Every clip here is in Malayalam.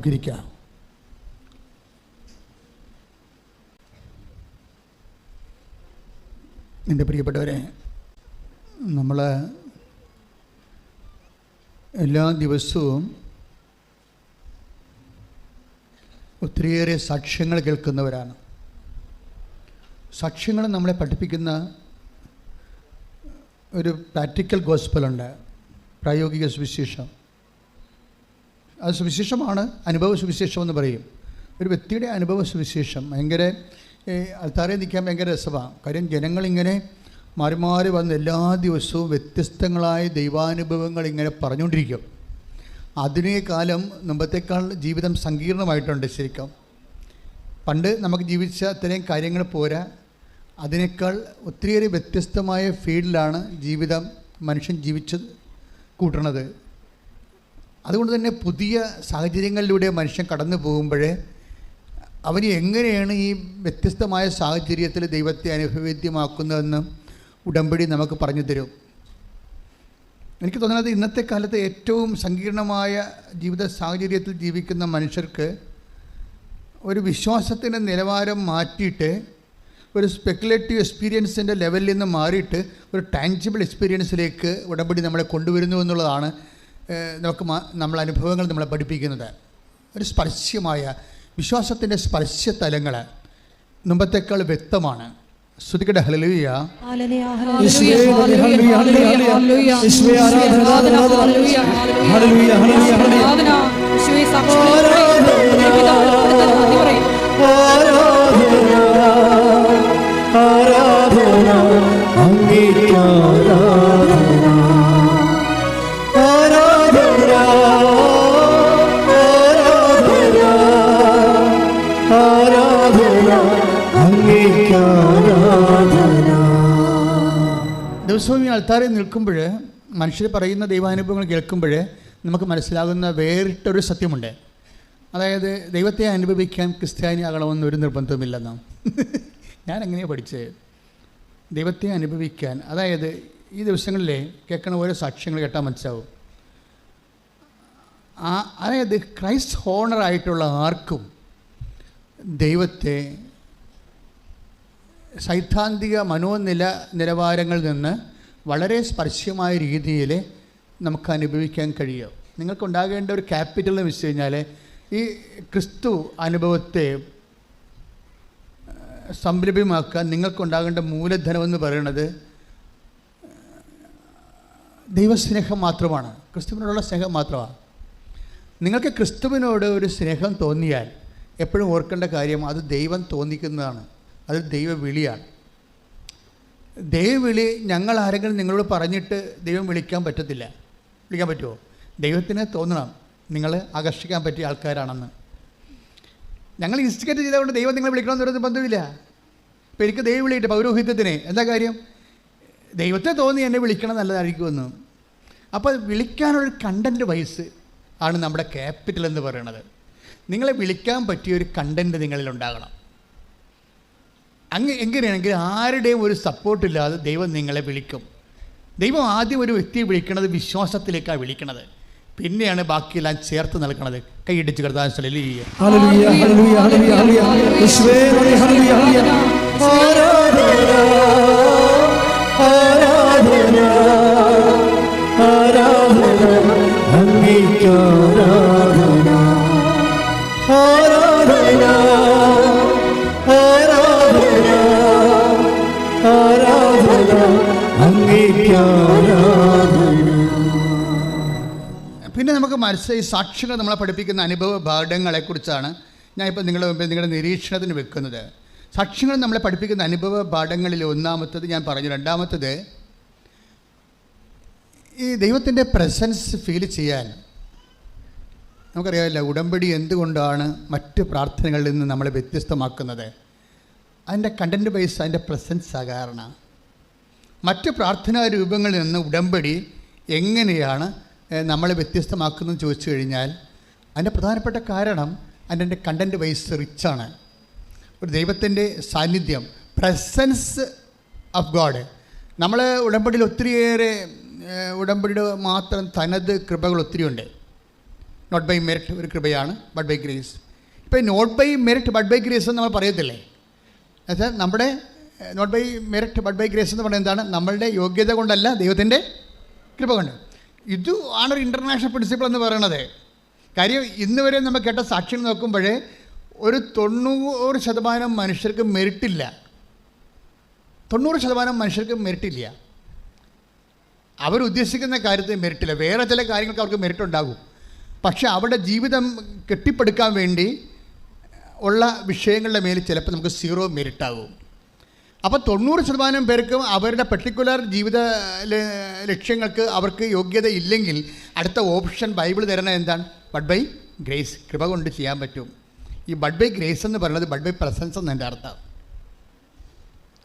നമുക്കിരിക്കാം. എൻ്റെ പ്രിയപ്പെട്ടവരെ, നമ്മൾ എല്ലാ ദിവസവും ഒത്തിരിയേറെ സാക്ഷ്യങ്ങൾ കേൾക്കുന്നവരാണ്. സാക്ഷ്യങ്ങൾ നമ്മളെ പഠിപ്പിക്കുന്ന ഒരു പ്രാക്ടിക്കൽ ഗോസ്പലുണ്ട്, പ്രായോഗിക സുവിശേഷം. അത് സുവിശേഷമാണ്, അനുഭവ സുവിശേഷം എന്ന് പറയും. ഒരു വ്യക്തിയുടെ അനുഭവ സുവിശേഷം ഭയങ്കര ആൾക്കാരെ നിൽക്കാൻ ഭയങ്കര രസമാണ്. കാര്യം ജനങ്ങളിങ്ങനെ മാറി മാറി വന്ന് എല്ലാ ദിവസവും വ്യത്യസ്തങ്ങളായ ദൈവാനുഭവങ്ങൾ ഇങ്ങനെ പറഞ്ഞുകൊണ്ടിരിക്കും. അതിനേ കാലം മുമ്പത്തേക്കാൾ ജീവിതം സങ്കീർണമായിട്ടുണ്ട്. ശരിക്കും പണ്ട് നമുക്ക് ജീവിച്ച അത്രയും കാര്യങ്ങൾ പോരാ, അതിനേക്കാൾ ഒത്തിരിയേറെ വ്യത്യസ്തമായ ഫീൽഡിലാണ് ജീവിതം മനുഷ്യൻ ജീവിച്ചത് കൂട്ടണത്. അതുകൊണ്ട് തന്നെ പുതിയ സാഹചര്യങ്ങളിലൂടെ മനുഷ്യൻ കടന്നു പോകുമ്പോഴേ അവന് എങ്ങനെയാണ് ഈ വ്യത്യസ്തമായ സാഹചര്യത്തിൽ ദൈവത്തെ അനുഭവേദ്യമാക്കുന്നതെന്ന് ഉടമ്പടി നമുക്ക് പറഞ്ഞു തരും. എനിക്ക് തോന്നുന്നത് ഇന്നത്തെ കാലത്ത് ഏറ്റവും സങ്കീർണമായ ജീവിത സാഹചര്യത്തിൽ ജീവിക്കുന്ന മനുഷ്യർക്ക് ഒരു വിശ്വാസത്തിൻ്റെ നിലവാരം മാറ്റിയിട്ട് ഒരു സ്പെക്കുലേറ്റീവ് എക്സ്പീരിയൻസിൻ്റെ ലെവലിൽ നിന്ന് മാറിയിട്ട് ഒരു ടാഞ്ചിബിൾ എക്സ്പീരിയൻസിലേക്ക് ഉടമ്പടി നമ്മളെ കൊണ്ടുവരുന്നു എന്നുള്ളതാണ് നമ്മൾ അനുഭവങ്ങൾ നമ്മളെ പഠിപ്പിക്കുന്നത്. ഒരു സ്പർശ്യമായ വിശ്വാസത്തിൻ്റെ സ്പർശ്യതലങ്ങൾ മുമ്പത്തേക്കാൾ വ്യക്തമാണ്. ശ്രുതികട ഹല്ലേലൂയ. ദിവസവും ഈ ആൾക്കാരെ നിൽക്കുമ്പോൾ മനുഷ്യർ പറയുന്ന ദൈവാനുഭവങ്ങൾ കേൾക്കുമ്പോൾ നമുക്ക് മനസ്സിലാകുന്ന വേറിട്ടൊരു സത്യമുണ്ട്. അതായത് ദൈവത്തെ അനുഭവിക്കാൻ ക്രിസ്ത്യാനി ആകണമെന്നൊരു നിർബന്ധമില്ലെന്നാണ് ഞാൻ എങ്ങനെയാണ് പഠിച്ചത്. ദൈവത്തെ അനുഭവിക്കാൻ, അതായത് ഈ ദിവസങ്ങളിലെ കേൾക്കുന്ന ഓരോ സാക്ഷ്യങ്ങൾ കേട്ടാൽ മനസ്സിലാവും. അതായത് ക്രൈസ്റ്റ് ഹോണറായിട്ടുള്ള ആർക്കും ദൈവത്തെ സൈദ്ധാന്തിക നിലവാരങ്ങളിൽ നിന്ന് വളരെ സ്പർശ്യമായ രീതിയിൽ നമുക്ക് അനുഭവിക്കാൻ കഴിയും. നിങ്ങൾക്കുണ്ടാകേണ്ട ഒരു ക്യാപിറ്റൽ എന്ന് വെച്ച് കഴിഞ്ഞാൽ ഈ ക്രിസ്തു അനുഭവത്തെ സംരംഭമാക്കാൻ നിങ്ങൾക്കുണ്ടാകേണ്ട മൂലധനമെന്ന് പറയുന്നത് ദൈവസ്നേഹം മാത്രമാണ്, ക്രിസ്തുവിനോടുള്ള സ്നേഹം മാത്രമാണ്. നിങ്ങൾക്ക് ക്രിസ്തുവിനോട് ഒരു സ്നേഹം തോന്നിയാൽ എപ്പോഴും ഓർക്കേണ്ട കാര്യം അത് ദൈവം തോന്നിക്കുന്നതാണ്, അത് ദൈവവിളിയാണ്. ദൈവവിളി ഞങ്ങൾ ആരെങ്കിലും നിങ്ങളോട് പറഞ്ഞിട്ട് ദൈവം വിളിക്കാൻ പറ്റത്തില്ല. വിളിക്കാൻ പറ്റുമോ? ദൈവത്തിന് തോന്നണം നിങ്ങൾ ആകർഷിക്കാൻ പറ്റിയ ആൾക്കാരാണെന്ന്. ഞങ്ങൾ ഇൻസ്റ്റിഗേറ്റ് ചെയ്തുകൊണ്ട് ദൈവം നിങ്ങളെ വിളിക്കണമെന്ന് പറയുന്നത് ബന്ധമില്ല. ഇപ്പോൾ എനിക്ക് ദൈവം വിളിയിട്ട് പൗരോഹിത്യത്തിന് എന്താ കാര്യം? ദൈവത്തെ തോന്നി എന്നെ വിളിക്കണം നല്ലതായിരിക്കുമെന്ന്. അപ്പോൾ വിളിക്കാനുള്ളൊരു കണ്ടൻറ്റ് വൈസ് ആണ് നമ്മുടെ ക്യാപിറ്റൽ എന്ന് പറയുന്നത്. നിങ്ങളെ വിളിക്കാൻ പറ്റിയൊരു കണ്ടൻറ്റ് നിങ്ങളിലുണ്ടാകണം. എങ്ങനെയാണെങ്കിൽ ആരുടെയും ഒരു സപ്പോർട്ടില്ലാതെ ദൈവം നിങ്ങളെ വിളിക്കും. ദൈവം ആദ്യം ഒരു വ്യക്തിയെ വിളിക്കണത് വിശ്വാസത്തിലേക്കാണ് വിളിക്കണത്, പിന്നെയാണ് ബാക്കിയെല്ലാം ചേർത്ത് നൽകണത്. കൈയിടിച്ച് കർത്താവേ ഹല്ലേലൂയ. പിന്നെ നമുക്ക് മനസ്സിലായി സാക്ഷ്യങ്ങൾ നമ്മളെ പഠിപ്പിക്കുന്ന അനുഭവ പാഠങ്ങളെക്കുറിച്ചാണ് ഞാൻ ഇപ്പോൾ നിങ്ങളുടെ നിരീക്ഷണത്തിന് വെക്കുന്നത്. സാക്ഷ്യങ്ങൾ നമ്മളെ പഠിപ്പിക്കുന്ന അനുഭവ പാഠങ്ങളിൽ ഒന്നാമത്തത് ഞാൻ പറഞ്ഞു. രണ്ടാമത്തത് ഈ ദൈവത്തിൻ്റെ പ്രസൻസ് ഫീൽ ചെയ്യാൻ. നമുക്കറിയാമല്ലോ ഉടമ്പടി എന്തുകൊണ്ടാണ് മറ്റ് പ്രാർത്ഥനകളിൽ നിന്ന് നമ്മളെ വ്യത്യസ്തമാക്കുന്നത്. അതിൻ്റെ കണ്ടൻറ്റ് ബേസ് അതിൻ്റെ പ്രസൻസ് കാരണം. മറ്റ് പ്രാർത്ഥനാ രൂപങ്ങളിൽ നിന്ന് ഉടമ്പടി എങ്ങനെയാണ് നമ്മളെ വ്യത്യസ്തമാക്കുന്നതെന്ന് ചോദിച്ചു കഴിഞ്ഞാൽ അതിൻ്റെ പ്രധാനപ്പെട്ട കാരണം അതിൻ്റെ കണ്ടൻറ്റ് വൈസ് റിച്ചാണ്. ഒരു ദൈവത്തിൻ്റെ സാന്നിധ്യം, പ്രസൻസ് ഓഫ് ഗോഡ്. നമ്മൾ ഉടമ്പടിയിൽ ഒത്തിരിയേറെ ഉടമ്പടിയുടെ മാത്രം തനത് കൃപകൾ ഒത്തിരിയുണ്ട്. നോട്ട് ബൈ മെറിറ്റ് ഒരു കൃപയാണ്, ബട്ട് ബൈ ഗ്രേസ്. ഇപ്പോൾ not by merit but by grace എന്ന് നമ്മൾ പറയത്തില്ലേ? എന്നുവെച്ചാൽ നമ്മുടെ not by merit but by grace എന്ന് പറയുന്നത് എന്താണ്? നമ്മളുടെ യോഗ്യത കൊണ്ടല്ല, ദൈവത്തിൻ്റെ കൃപ കൊണ്ട്. ഇത് ആണ് ഒരു ഇൻ്റർനാഷണൽ പ്രിൻസിപ്പിൾ എന്ന് പറയുന്നത്. കാര്യം ഇന്ന് വരെ നമ്മൾ കേട്ട സാക്ഷ്യം നോക്കുമ്പോൾ ഒരു 90% മനുഷ്യർക്ക് മെറിറ്റില്ല. 90% മനുഷ്യർക്ക് മെറിറ്റില്ല. അവരുദ്ദേശിക്കുന്ന കാര്യത്തിൽ മെറിറ്റില്ല. വേറെ ചില കാര്യങ്ങൾക്ക് അവർക്ക് മെറിറ്റ് ഉണ്ടാകും. പക്ഷേ അവരുടെ ജീവിതം കെട്ടിപ്പടുക്കാൻ വേണ്ടി ഉള്ള വിഷയങ്ങളുടെ മേൽ ചിലപ്പോൾ നമുക്ക് 0 മെറിറ്റാകും. അപ്പോൾ 90% പേർക്കും അവരുടെ പെർട്ടിക്കുലർ ജീവിത ലക്ഷ്യങ്ങൾക്ക് അവർക്ക് യോഗ്യത ഇല്ലെങ്കിൽ അടുത്ത ഓപ്ഷൻ ബൈബിൾ തരുന്നത് എന്താണ്? ബട്ട് ബൈ ഗ്രേസ്, കൃപ കൊണ്ട് ചെയ്യാൻ പറ്റും. ഈ ബട്ട് ബൈ ഗ്രേസ് എന്ന് പറയുന്നത് ബട്ട് ബൈ പ്രസൻസ് എന്ന് എൻ്റെ അർത്ഥം.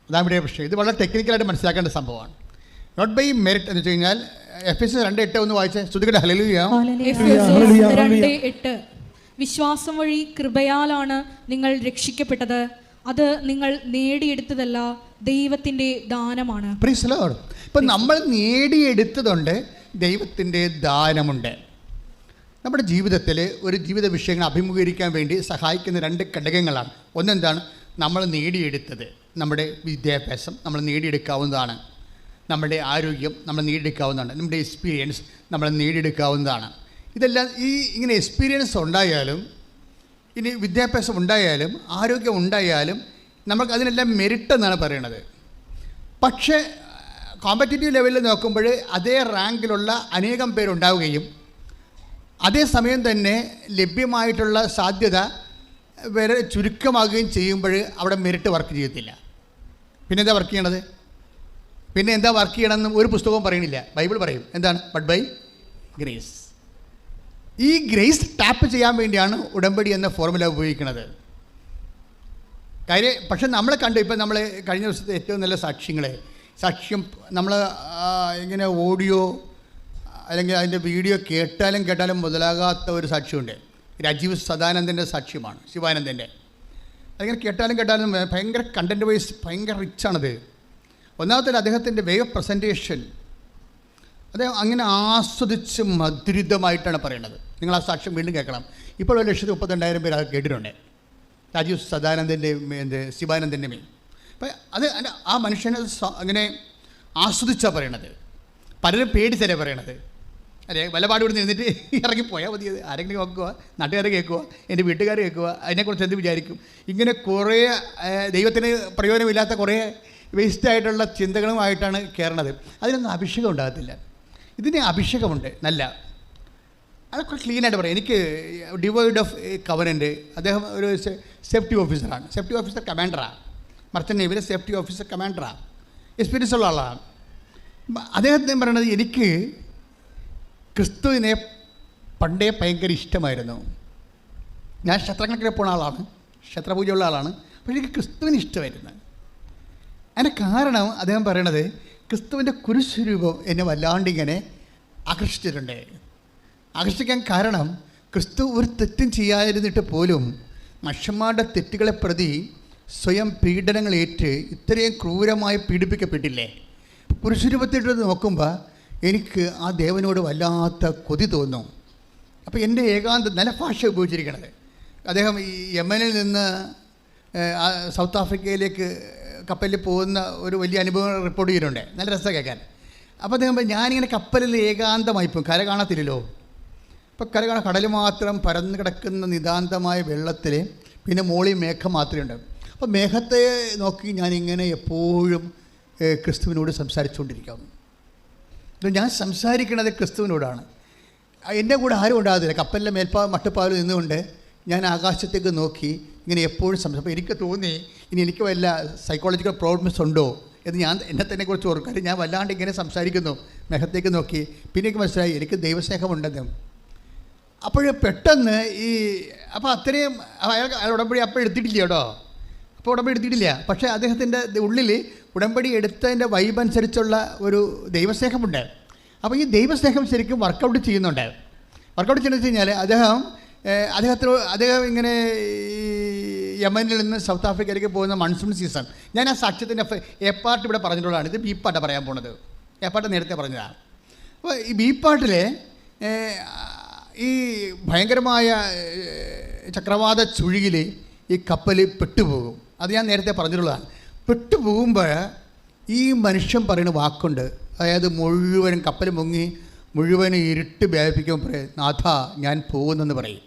അതാണ് ഇവിടെ പ്രശ്നം. ഇത് വളരെ ടെക്നിക്കലായിട്ട് മനസ്സിലാക്കേണ്ട സംഭവമാണ്. നോട്ട് ബൈ മെറിറ്റ് എന്ന് വെച്ച് കഴിഞ്ഞാൽ എഫെസ്യർ 2:8 ഒന്ന് വായിച്ച് ശ്രുതികട്ടെ. ഹല്ലേലൂയ. 2:8 വിശ്വാസം വഴി കൃപയാലാണ് നിങ്ങൾ രക്ഷിക്കപ്പെട്ടത്, അത് നിങ്ങൾ നേടിയെടുത്തതല്ല, ദൈവത്തിൻ്റെ ദാനമാണ്. Praise the Lord. ഇപ്പം നമ്മൾ നേടിയെടുത്തതുണ്ട്, ദൈവത്തിൻ്റെ ദാനമുണ്ട്. നമ്മുടെ ജീവിതത്തിൽ ഒരു ജീവിത വിഷയങ്ങൾ അഭിമുഖീകരിക്കാൻ വേണ്ടി സഹായിക്കുന്ന 2 ഘടകങ്ങളാണ്. ഒന്നെന്താണ്? നമ്മൾ നേടിയെടുത്തത്. നമ്മുടെ വിദ്യാഭ്യാസം നമ്മൾ നേടിയെടുക്കാവുന്നതാണ്, നമ്മുടെ ആരോഗ്യം നമ്മൾ നേടിയെടുക്കാവുന്നതാണ്, നമ്മുടെ എക്സ്പീരിയൻസ് നമ്മൾ നേടിയെടുക്കാവുന്നതാണ്. ഇതെല്ലാം ഇങ്ങനെ എക്സ്പീരിയൻസ് ഉണ്ടായാലും, ഇനി വിദ്യാഭ്യാസം ഉണ്ടായാലും, ആരോഗ്യം ഉണ്ടായാലും നമുക്ക് അതിനെല്ലാം മെറിറ്റ് എന്നാണ് പറയണത്. പക്ഷേ കോമ്പറ്റീറ്റീവ് ലെവലിൽ നോക്കുമ്പോൾ അതേ റാങ്കിലുള്ള അനേകം പേരുണ്ടാവുകയും അതേസമയം തന്നെ ലഭ്യമായിട്ടുള്ള സാധ്യത വരെ ചുരുക്കമാകുകയും ചെയ്യുമ്പോൾ അവിടെ മെറിറ്റ് വർക്ക് ചെയ്യത്തില്ല. പിന്നെ എന്താ വർക്ക് ചെയ്യണത്? പിന്നെ എന്താ വർക്ക് ചെയ്യണമെന്ന് ഒരു പുസ്തകവും പറയണില്ല. ബൈബിൾ പറയും എന്താണ്? But by grace. ഈ ഗ്രേസ് ടാപ്പ് ചെയ്യാൻ വേണ്ടിയാണ് ഉടമ്പടി എന്ന ഫോർമുല ഉപയോഗിക്കുന്നത്. കാര്യം പക്ഷെ നമ്മൾ കണ്ടു, ഇപ്പം നമ്മൾ കഴിഞ്ഞ ദിവസത്തെ ഏറ്റവും നല്ല സാക്ഷ്യം നമ്മൾ ഇങ്ങനെ ഓഡിയോ അല്ലെങ്കിൽ അതിൻ്റെ വീഡിയോ കേട്ടാലും മുതലാകാത്ത ഒരു സാക്ഷ്യമുണ്ട്. രാജീവ് സദാനന്ദൻ്റെ സാക്ഷ്യമാണ്, ശിവാനന്ദൻ്റെ. അതിങ്ങനെ കേട്ടാലും ഭയങ്കര കണ്ടൻറ്റ് വൈസ് ഭയങ്കര റിച്ചാണത്. ഒന്നാമത്തെ അദ്ദേഹത്തിൻ്റെ വേ ഓഫ് പ്രസൻറ്റേഷൻ, അദ്ദേഹം അങ്ങനെ ആസ്വദിച്ച് മധുരിതമായിട്ടാണ് പറയുന്നത്. നിങ്ങൾ ആ സാക്ഷ്യം വീണ്ടും കേൾക്കണം. ഇപ്പോൾ 1,32,000 പേര് അത് കേട്ടിട്ടുണ്ട്. രാജീവ് സദാനന്ദൻ്റെയും ശിവാനന്ദൻ്റെയും. അപ്പം അത് ആ മനുഷ്യനെ അങ്ങനെ ആസ്വദിച്ചാണ് പറയണത്. പലരും പേടിച്ചല്ലേ പറയണത്. അല്ലേ, വലപാട് ഇവിടെ നിന്നിട്ട് ഇറങ്ങിപ്പോയാൽ മതി. ആരെങ്കിലും കേൾക്കുക, നാട്ടുകാർ കേൾക്കുക, എൻ്റെ വീട്ടുകാർ കേൾക്കുക, അതിനെക്കുറിച്ച് എന്ത് വിചാരിക്കും? ഇങ്ങനെ കുറേ ദൈവത്തിന് പ്രയോജനമില്ലാത്ത കുറേ വേസ്റ്റായിട്ടുള്ള ചിന്തകളുമായിട്ടാണ് കയറണത്. അതിനൊന്നും അഭിഷേകം ഉണ്ടാകത്തില്ല. ഇതിന് അഭിഷേകമുണ്ട് നല്ല. അതൊക്കെ ക്ലീനായിട്ട് പറയാം. എനിക്ക് ഡിവൈഡ് ഓഫ് കവനൻ്റ്, അദ്ദേഹം ഒരു സേഫ്റ്റി ഓഫീസറാണ്, സേഫ്റ്റി ഓഫീസർ കമാൻഡറാണ്, മർച്ചൻ്റ് നേവിയിലെ സേഫ്റ്റി ഓഫീസർ കമാൻഡറാണ്, എക്സ്പീരിയൻസ് ഉള്ള ആളാണ്. അദ്ദേഹത്തിന് പറയണത്, എനിക്ക് ക്രിസ്തുവിനെ പണ്ടേ ഭയങ്കര ഇഷ്ടമായിരുന്നു. ഞാൻ ക്ഷേത്രങ്ങളൊക്കെ പോകുന്ന ആളാണ്, ക്ഷേത്രപൂജയുള്ള ആളാണ്. പക്ഷേ എനിക്ക് ക്രിസ്തുവിന് ഇഷ്ടമായിരുന്നു. അതിൻ്റെ കാരണം അദ്ദേഹം പറയണത്, ക്രിസ്തുവിൻ്റെ കുരിശുരൂപം എന്നെ വല്ലാണ്ട് ഇങ്ങനെ ആകർഷിച്ചിട്ടുണ്ട്. ആകർഷിക്കാൻ കാരണം ക്രിസ്തു ഒരു തെറ്റും ചെയ്യാതിരുന്നിട്ട് പോലും മനുഷ്യന്മാരുടെ തെറ്റുകളെ പ്രതി സ്വയം പീഡനങ്ങളേറ്റ് ഇത്രയും ക്രൂരമായി പീഡിപ്പിക്കപ്പെട്ടില്ലേ. കുരിശുരൂപത്തിട്ട് നോക്കുമ്പോൾ എനിക്ക് ആ ദേവനോട് വല്ലാത്ത കൊതി തോന്നും. അപ്പോൾ എൻ്റെ ഏകാന്ത നല്ല ഭാഷ ഉപയോഗിച്ചിരിക്കണത്. അദ്ദേഹം ഈ യമനിൽ നിന്ന് സൗത്ത് ആഫ്രിക്കയിലേക്ക് കപ്പലിൽ പോകുന്ന ഒരു വലിയ അനുഭവം റിപ്പോർട്ട് ചെയ്തിട്ടുണ്ട്. നല്ല രസം കേൾക്കാൻ. അപ്പോൾ അദ്ദേഹം ഞാനിങ്ങനെ കപ്പലിൽ ഏകാന്തമായി പോകും, കര കാണത്തില്ലല്ലോ. ഇപ്പോൾ കടൽ മാത്രം പരന്നു കിടക്കുന്ന നിതാന്തമായ വെള്ളത്തിൽ പിന്നെ മോളിൽ മേഘം മാത്രമേ ഉണ്ട്. അപ്പോൾ മേഘത്തെ നോക്കി ഞാനിങ്ങനെ എപ്പോഴും ക്രിസ്തുവിനോട് സംസാരിച്ചുകൊണ്ടിരിക്കാം. ഞാൻ സംസാരിക്കണത് ക്രിസ്തുവിനോടാണ്. എൻ്റെ കൂടെ ആരും ഉണ്ടാകത്തില്ല. കപ്പലിൻ്റെ മട്ടുപ്പാവിൽ നിന്നുകൊണ്ട് ഞാൻ ആകാശത്തേക്ക് നോക്കി ഇങ്ങനെ എപ്പോഴും അപ്പോൾ എനിക്ക് തോന്നി, ഇനി എനിക്ക് വല്ല സൈക്കോളജിക്കൽ പ്രോബ്ലംസ് ഉണ്ടോ എന്ന് ഞാൻ എന്നെ തന്നെ കുറിച്ച് ഓർക്കും. കാര്യം ഞാൻ വല്ലാണ്ട് ഇങ്ങനെ സംസാരിക്കുന്നു, മേഘത്തേക്ക് നോക്കി. പിന്നെ എനിക്ക് മനസ്സിലായി എനിക്ക് ദൈവസ്നേഹമുണ്ടെന്ന്. അപ്പോൾ പെട്ടെന്ന് അപ്പോൾ അത്രയും അയാൾ ഉടമ്പടി അപ്പോൾ എടുത്തിട്ടില്ല കേട്ടോ. അപ്പോൾ ഉടമ്പടി എടുത്തിട്ടില്ല. പക്ഷേ അദ്ദേഹത്തിൻ്റെ ഉള്ളിൽ ഉടമ്പടി എടുത്തതിൻ്റെ വൈബ് അനുസരിച്ചുള്ള ഒരു ദൈവസ്നേഹമുണ്ട്. അപ്പോൾ ഈ ദൈവസ്നേഹം ശരിക്കും വർക്കൗട്ട് ചെയ്യുന്നുണ്ട്. വർക്കൗട്ട് ചെയ്യുന്നത് വെച്ച് കഴിഞ്ഞാൽ അദ്ദേഹം ഇങ്ങനെ യമനിൽ നിന്ന് സൗത്ത് ആഫ്രിക്കയിലേക്ക് പോകുന്ന മൺസൂൺ സീസൺ. ഞാൻ ആ സാക്ഷ്യത്തിൻ്റെ എ പാർട്ട് ഇവിടെ പറഞ്ഞിട്ടുള്ളതാണ്. ഇത് ബി പാർട്ടാണ് പറയാൻ പോണത്. എ പാർട്ട് നേരത്തെ പറഞ്ഞതാണ്. അപ്പോൾ ഈ ബി പാർട്ടിൽ ഈ ഭയങ്കരമായ ചക്രവാത ചുഴിയിൽ ഈ കപ്പൽ പെട്ടുപോകും. അത് ഞാൻ നേരത്തെ പറഞ്ഞിട്ടുള്ളതാണ്. പെട്ടുപോകുമ്പോൾ ഈ മനുഷ്യൻ പറയുന്ന വാക്കുണ്ട്. അതായത് മുഴുവനും കപ്പൽ മുങ്ങി മുഴുവനും ഇരുട്ട് വ്യാപിപ്പിക്കുമ്പോൾ പറയും, നാഥ ഞാൻ പോകുന്നെന്ന് പറയും.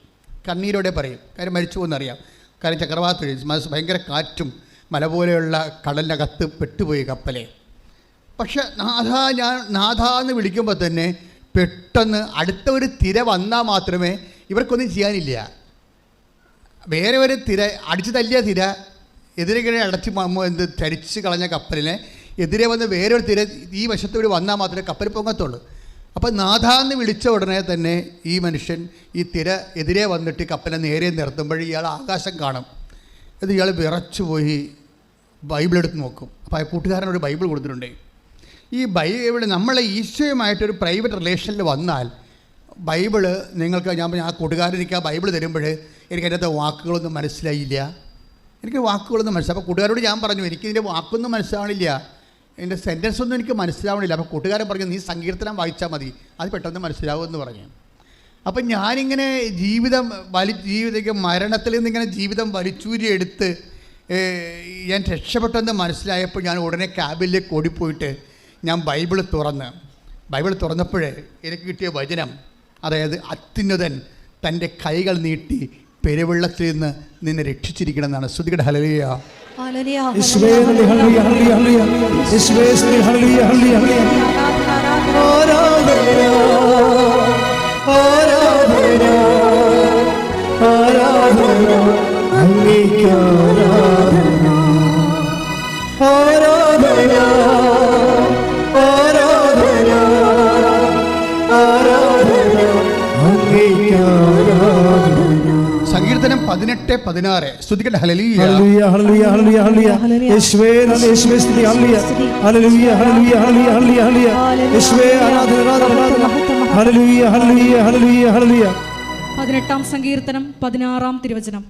കണ്ണീരോടെ പറയും. കാര്യം മരിച്ചു പോകുന്നറിയാം. കാര്യം ചക്രവാത ചുഴി, ഭയങ്കര കാറ്റും മല പോലെയുള്ള കടലിനകത്ത് പെട്ടുപോയി കപ്പലെ. പക്ഷെ നാഥ എന്ന് വിളിക്കുമ്പോൾ തന്നെ പെട്ടെന്ന് അടുത്ത ഒരു തിര വന്നാൽ മാത്രമേ ഇവർക്കൊന്നും ചെയ്യാനില്ല. വേറെ ഒരു തിര അടിച്ചു തല്ലിയ തിര എതിരെ അടച്ച് ചരിച്ച് കളഞ്ഞ കപ്പലിനെ എതിരെ വന്ന് വേറെ ഒരു തിര ഈ വശത്തോട് വന്നാൽ മാത്രമേ കപ്പൽ പൊങ്ങത്തുള്ളൂ. അപ്പോൾ നാഥ എന്ന് വിളിച്ച ഉടനെ തന്നെ ഈ മനുഷ്യൻ ഈ തിര എതിരെ വന്നിട്ട് കപ്പലിനെ നേരെ നിർത്തുമ്പോൾ ഇയാൾ ആകാശം കാണും. ഇത് ഇയാൾ വിറച്ചു പോയി ബൈബിൾ എടുത്ത് നോക്കും. അപ്പോൾ ആ കൂട്ടുകാരനോട് ബൈബിൾ കൊടുത്തിട്ടുണ്ട്. ഈ ബൈബിൾ നമ്മളെ ഈശോയുമായിട്ടൊരു പ്രൈവറ്റ് റിലേഷനിൽ വന്നാൽ ബൈബിള് നിങ്ങൾക്ക് ആ കൂട്ടുകാരൻ എനിക്ക് ആ ബൈബിൾ തരുമ്പോൾ എനിക്ക് അതിനകത്തെ വാക്കുകളൊന്നും മനസ്സിലായില്ല. എനിക്ക് വാക്കുകളൊന്നും മനസ്സിലായി. അപ്പോൾ കൂട്ടുകാരോട് ഞാൻ പറഞ്ഞു എനിക്കിതിൻ്റെ വാക്കൊന്നും മനസ്സിലാവണില്ല, എൻ്റെ സെൻറ്റൻസ് ഒന്നും എനിക്ക് മനസ്സിലാവണില്ല. അപ്പോൾ കൂട്ടുകാരൻ പറഞ്ഞു നീ സങ്കീർത്തനം വായിച്ചാൽ മതി, അത് പെട്ടെന്ന് മനസ്സിലാവുമെന്ന് പറഞ്ഞു. അപ്പം ഞാനിങ്ങനെ ജീവിതം മരണത്തിൽ നിന്നിങ്ങനെ ജീവിതം വലിച്ചൂരി എടുത്ത് ഞാൻ രക്ഷപ്പെട്ടെന്ന് മനസ്സിലായപ്പോൾ ഞാൻ ഉടനെ ക്യാബിലേക്ക് ഓടിപ്പോയിട്ട് ഞാൻ ബൈബിൾ തുറന്നപ്പോഴേ എനിക്ക് കിട്ടിയ വചനം, അതായത് അത്യുന്നതൻ തൻ്റെ കൈകൾ നീട്ടി പെരുവെള്ളത്തിൽ നിന്ന് നിന്നെ രക്ഷിച്ചിരിക്കണമെന്നാണ്. ശ്രുതികട ഹല്ലേലൂയ. സങ്കീർത്തനം 18:16 സ്തുതിക്കട്ടെ. ഹല്ലേലൂയ ഹല്ലേലൂയ ഹല്ലേലൂയ ഹല്ലേലൂയ ഹല്ലേലൂയ യേശുവേ നന്ദി, യേശുവേ സ്തുതി. ഹല്ലേലൂയ ഹല്ലേലൂയ ഹല്ലേലൂയ ഹല്ലേലൂയ ഹല്ലേലൂയ യേശുവേ ആരാധന ആരാധന. ഹല്ലേലൂയ ഹല്ലേലൂയ ഹല്ലേലൂയ ഹല്ലേലൂയ. 18-ാം സങ്കീർത്തനം 16-ാം തിരുവചനം.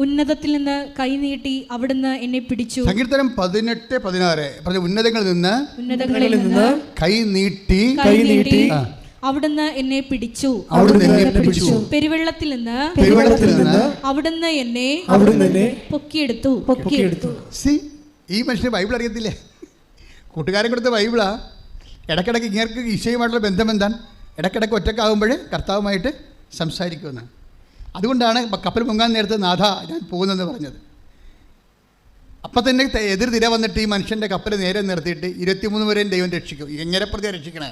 ഉന്നതത്തിൽ നിന്ന് കൈനീട്ടി അവിടുന്ന് എന്നെ പിടിച്ചു. സങ്കീർത്തനം 18:16 ഉന്നതങ്ങളിൽ നിന്ന് കൈനീട്ടി അവിടുന്ന് എന്നെ പിടിച്ചു. പെരുവെള്ളത്തിൽ നിന്ന് അവിടുന്ന് എന്നെ പൊക്കിയെടുത്തു. ഈ മനുഷ്യന് ബൈബിൾ അറിയത്തില്ലേ? കൂട്ടുകാരൻ കൊടുത്ത ബൈബിളാ. ഇടയ്ക്കിടയ്ക്ക് ഇങ്ങേർക്ക് ഈശോയുമായിട്ടുള്ള ബന്ധം എന്താണ്? ഇടയ്ക്കിടയ്ക്ക് ഒറ്റക്കാവുമ്പോൾ കർത്താവുമായിട്ട് സംസാരിക്കുമെന്ന്. അതുകൊണ്ടാണ് കപ്പൽ പൊങ്ങാൻ നേരത്തെ നാഥ ഞാൻ പോകുന്നെന്ന് പറഞ്ഞത്. അപ്പം തന്നെ എതിർ തിര വന്നിട്ട് ഈ മനുഷ്യൻ്റെ കപ്പൽ നേരെ നിർത്തിയിട്ട് 23 പേരെയും ദൈവം രക്ഷിക്കും. ഇങ്ങനെ പ്രതി രക്ഷിക്കണേ,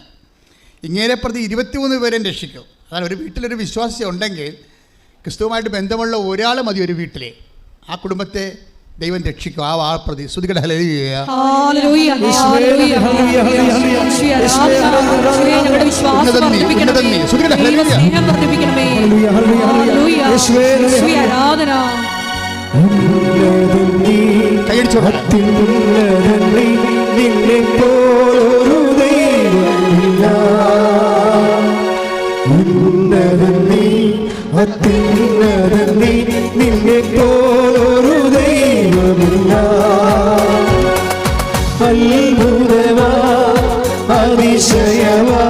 ഇങ്ങനെ പ്രതി 23 പേരെയും രക്ഷിക്കും. അതാണ് ഒരു വീട്ടിലൊരു വിശ്വാസി ഉണ്ടെങ്കിൽ, ക്രിസ്തുവുമായിട്ട് ബന്ധമുള്ള ഒരാൾ മതി ഒരു വീട്ടിലെ, ആ കുടുംബത്തെ ദൈവം രക്ഷിക്കും. ആ പ്രതി സ്തുതിക്കട്ടെ. ഹല്ലേലൂയ. അത്ഭുതവാ അതിശയവാ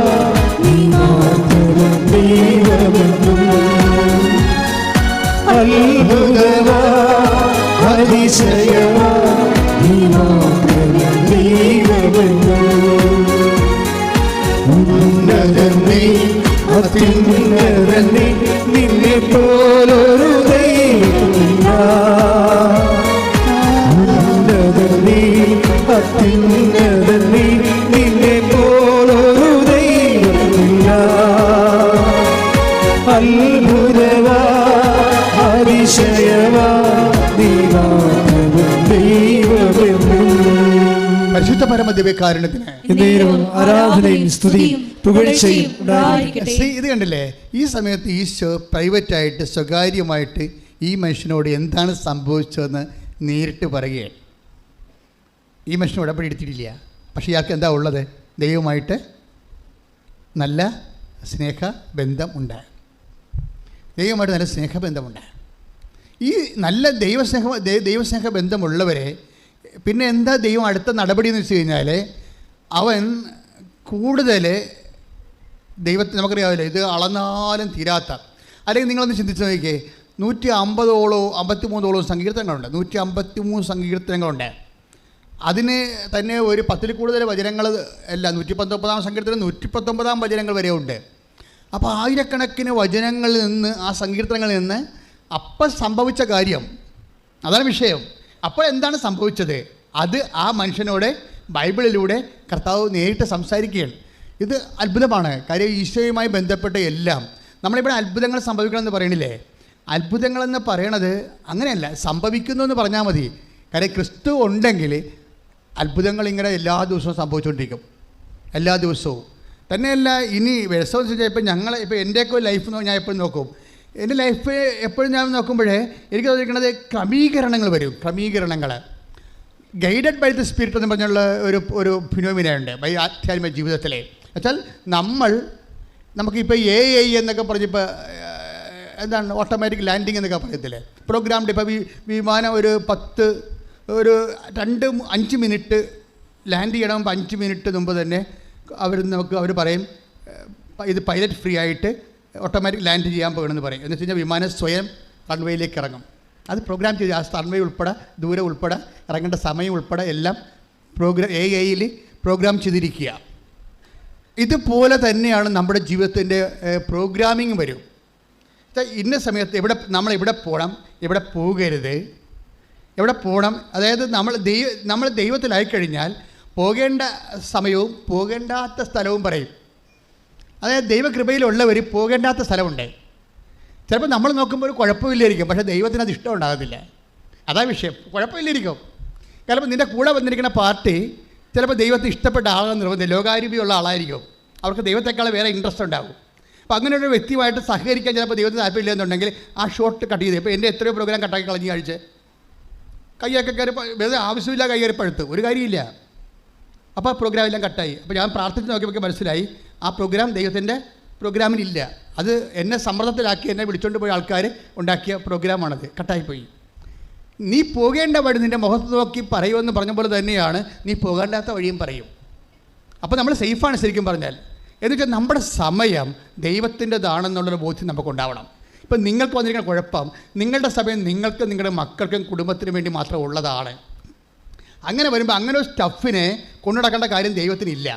നീ മാത്രം ദൈവമെന്നും. അത്ഭുതവാ അതിശയവാ നീ മാത്രം ദൈവമെന്നും. ഉന്നതൻ നീ അത്യുന്നതൻ നീ നിന്നെ പോലൊരു ദൈവമില്ല. ഉന്നതൻ നീ അത്യുന്നതൻ നീ നിന്നെ പോലൊരു ദൈവമില്ല. അത്ഭുതവാ അതിശയവാ നീ മാത്രം ദൈവമെന്നും. പരിശുദ്ധ പരമദിവ്യകാരുണ്യത്തിന് ആരാധനയും സ്തുതിയും പുകഴ്ചയും ഉണ്ടായിരിക്കട്ടെ. ഇത് കണ്ടില്ലേ, ഈ സമയത്ത് ഈശോ പ്രൈവറ്റായിട്ട് സ്വകാര്യമായിട്ട് ഈ മനുഷ്യനോട് എന്താണ് സംഭവിച്ചതെന്ന് നേരിട്ട് പറയുകയാണ്. ഈ മനുഷ്യൻ ഉടമ്പടി എടുത്തിട്ടില്ല, പക്ഷേ ഇയാൾക്ക് എന്താ ഉള്ളത്? ദൈവമായിട്ട് നല്ല സ്നേഹബന്ധം ഉണ്ട്. ദൈവമായിട്ട് നല്ല സ്നേഹബന്ധമുണ്ട്. ഈ നല്ല ദൈവസ്നേഹ ബന്ധമുള്ളവരെ പിന്നെ എന്താ ദൈവം അടുത്ത നടപടി എന്ന് വെച്ച് കഴിഞ്ഞാൽ, അവൻ കൂടുതൽ ദൈവത്തിന് നമുക്കറിയാമല്ലോ, ഇത് അളന്നാലും തീരാത്ത. അല്ലെങ്കിൽ നിങ്ങളൊന്ന് ചിന്തിച്ച് നോക്കിയേ, 53 സങ്കീർത്തനങ്ങളുണ്ട്. 153 സങ്കീർത്തനങ്ങളുണ്ട്. അതിന് തന്നെ ഒരു 10ൽ കൂടുതൽ വചനങ്ങൾ അല്ല, 119 സങ്കീർത്തനം 119 വചനങ്ങൾ വരെ ഉണ്ട്. അപ്പോൾ ആയിരക്കണക്കിന് വചനങ്ങളിൽ നിന്ന്, ആ സങ്കീർത്തനങ്ങളിൽ നിന്ന് അപ്പം സംഭവിച്ച കാര്യം, അതാണ് വിഷയം. അപ്പോൾ എന്താണ് സംഭവിച്ചത്? അത് ആ മനുഷ്യനോട് ബൈബിളിലൂടെ കർത്താവ് നേരിട്ട് സംസാരിക്കുകയാണ്. ഇത് അത്ഭുതമാണ്. കാര്യം ഈശോയുമായി ബന്ധപ്പെട്ട എല്ലാം നമ്മളിവിടെ അത്ഭുതങ്ങൾ സംഭവിക്കണമെന്ന് പറയണില്ലേ? അത്ഭുതങ്ങളെന്ന് പറയണത് അങ്ങനെയല്ല, സംഭവിക്കുന്നു എന്ന് പറഞ്ഞാൽ മതി. കാര്യം ക്രിസ്തു ഉണ്ടെങ്കിൽ അത്ഭുതങ്ങൾ ഇങ്ങനെ എല്ലാ ദിവസവും സംഭവിച്ചുകൊണ്ടിരിക്കും, എല്ലാ ദിവസവും. തന്നെയല്ല, ഇനി വിഷമം വെച്ചാൽ ഇപ്പോൾ എൻ്റെയൊക്കെ ലൈഫ് ഞാൻ എപ്പോഴും നോക്കും. എൻ്റെ ലൈഫ് എപ്പോഴും ഞാൻ നോക്കുമ്പോഴേ എനിക്ക് തോന്നിയിരിക്കുന്നത് ക്രമീകരണങ്ങൾ വരും. ക്രമീകരണങ്ങൾ ഗൈഡഡ് ബൈ ദ സ്പിരിറ്റ് എന്ന് പറഞ്ഞുള്ള ഒരു ഫിനോമിനുണ്ട് ബൈ ആധ്യാത്മിക ജീവിതത്തിലെ. വെച്ചാൽ നമുക്കിപ്പോൾ AI എന്നൊക്കെ പറഞ്ഞിപ്പോൾ എന്താണ് ഓട്ടോമാറ്റിക് ലാൻഡിങ് എന്നൊക്കെ പറയത്തില്ലേ, പ്രോഗ്രാംഡ്. ഇപ്പോൾ വിമാനം ഒരു 5 മിനിറ്റ് ലാൻഡ് ചെയ്യണം. 5 മിനിറ്റ് മുമ്പ് തന്നെ അവർ പറയും ഇത് പൈലറ്റ് ഫ്രീ ആയിട്ട് ഓട്ടോമാറ്റിക് ലാൻഡ് ചെയ്യാൻ പോകണമെന്ന് പറയും. എന്ന് വെച്ച് കഴിഞ്ഞാൽ വിമാനം സ്വയം റൺവേയിലേക്ക് ഇറങ്ങും. അത് പ്രോഗ്രാം ചെയ്ത് ആ റൺവേ ഉൾപ്പെടെ, ദൂരം ഉൾപ്പെടെ, ഇറങ്ങേണ്ട സമയം ഉൾപ്പെടെ എല്ലാം AIയിൽ പ്രോഗ്രാം ചെയ്തിരിക്കുക. ഇതുപോലെ തന്നെയാണ് നമ്മുടെ ജീവിതത്തിൻ്റെ പ്രോഗ്രാമിങ് വരും. ഇന്ന സമയത്ത് നമ്മൾ എവിടെ പോകണം, എവിടെ പോകരുത്, എവിടെ പോകണം. അതായത് നമ്മൾ ദൈവത്തിലായിക്കഴിഞ്ഞാൽ പോകേണ്ട സമയവും പോകേണ്ടാത്ത സ്ഥലവും പറയും. അതായത് ദൈവകൃപയിലുള്ളവർ പോകേണ്ടാത്ത സ്ഥലമുണ്ട്. ചിലപ്പോൾ നമ്മൾ നോക്കുമ്പോൾ ഒരു കുഴപ്പമില്ലായിരിക്കും, പക്ഷേ ദൈവത്തിന് അത് ഇഷ്ടം ഉണ്ടാകത്തില്ല. അതാ വിഷയം. കുഴപ്പമില്ലായിരിക്കും. ചിലപ്പോൾ നിൻ്റെ കൂടെ വന്നിരിക്കുന്ന പാർട്ടി ചിലപ്പോൾ ദൈവത്തിന് ഇഷ്ടപ്പെട്ട ആളെന്ന് നിർബന്ധം ലോകാരൂപിയുള്ള ആളായിരിക്കും. അവർക്ക് ദൈവത്തെക്കാൾ വേറെ ഇൻട്രസ്റ്റ് ഉണ്ടാകും. അപ്പോൾ അങ്ങനെയൊരു വ്യക്തിയുമായിട്ട് സഹകരിക്കാൻ ചിലപ്പോൾ ദൈവത്തിന് താല്പര്യമില്ല എന്നുണ്ടെങ്കിൽ ആ ഷോർട്ട് കട്ട് ചെയ്ത്, ഇപ്പോൾ എൻ്റെ എത്രയോ പ്രോഗ്രാം കട്ടാക്കി കളഞ്ഞ് കഴിച്ച് കൈയൊക്കെ കയറി വെറുതെ ആവശ്യമില്ല കൈ കയറി പഴുത്ത് ഒരു കാര്യമില്ല. അപ്പോൾ ആ പ്രോഗ്രാം എല്ലാം കട്ടായി. അപ്പോൾ ഞാൻ പ്രാർത്ഥിച്ച് നോക്കിയപ്പോൾ മനസ്സിലായി ആ പ്രോഗ്രാം ദൈവത്തിൻ്റെ പ്രോഗ്രാമിനില്ല. അത് എന്നെ സമ്മർദ്ദത്തിലാക്കി എന്നെ വിളിച്ചുകൊണ്ട് പോയ ആൾക്കാർ ഉണ്ടാക്കിയ പ്രോഗ്രാമാണത്. കട്ടായിപ്പോയി. നീ പോകേണ്ട വഴി നിൻ്റെ മുഖത്ത് നോക്കി പറയുമെന്ന് പറഞ്ഞ പോലെ തന്നെയാണ് നീ പോകേണ്ടാത്ത വഴിയും പറയും. അപ്പോൾ നമ്മൾ സേഫാണ് ശരിക്കും പറഞ്ഞാൽ. എന്ന് വെച്ചാൽ നമ്മുടെ സമയം ദൈവത്തിൻ്റെതാണെന്നുള്ളൊരു ബോധ്യം നമുക്കുണ്ടാവണം. ഇപ്പം നിങ്ങൾക്ക് വന്നിരിക്കുന്ന കുഴപ്പം, നിങ്ങളുടെ സമയം നിങ്ങൾക്കും നിങ്ങളുടെ മക്കൾക്കും കുടുംബത്തിനും വേണ്ടി മാത്രം ഉള്ളതാണ്. അങ്ങനെ വരുമ്പോൾ അങ്ങനെ ഒരു സ്റ്റഫിനെ കൊണ്ടുനടക്കേണ്ട കാര്യം ദൈവത്തിനില്ല.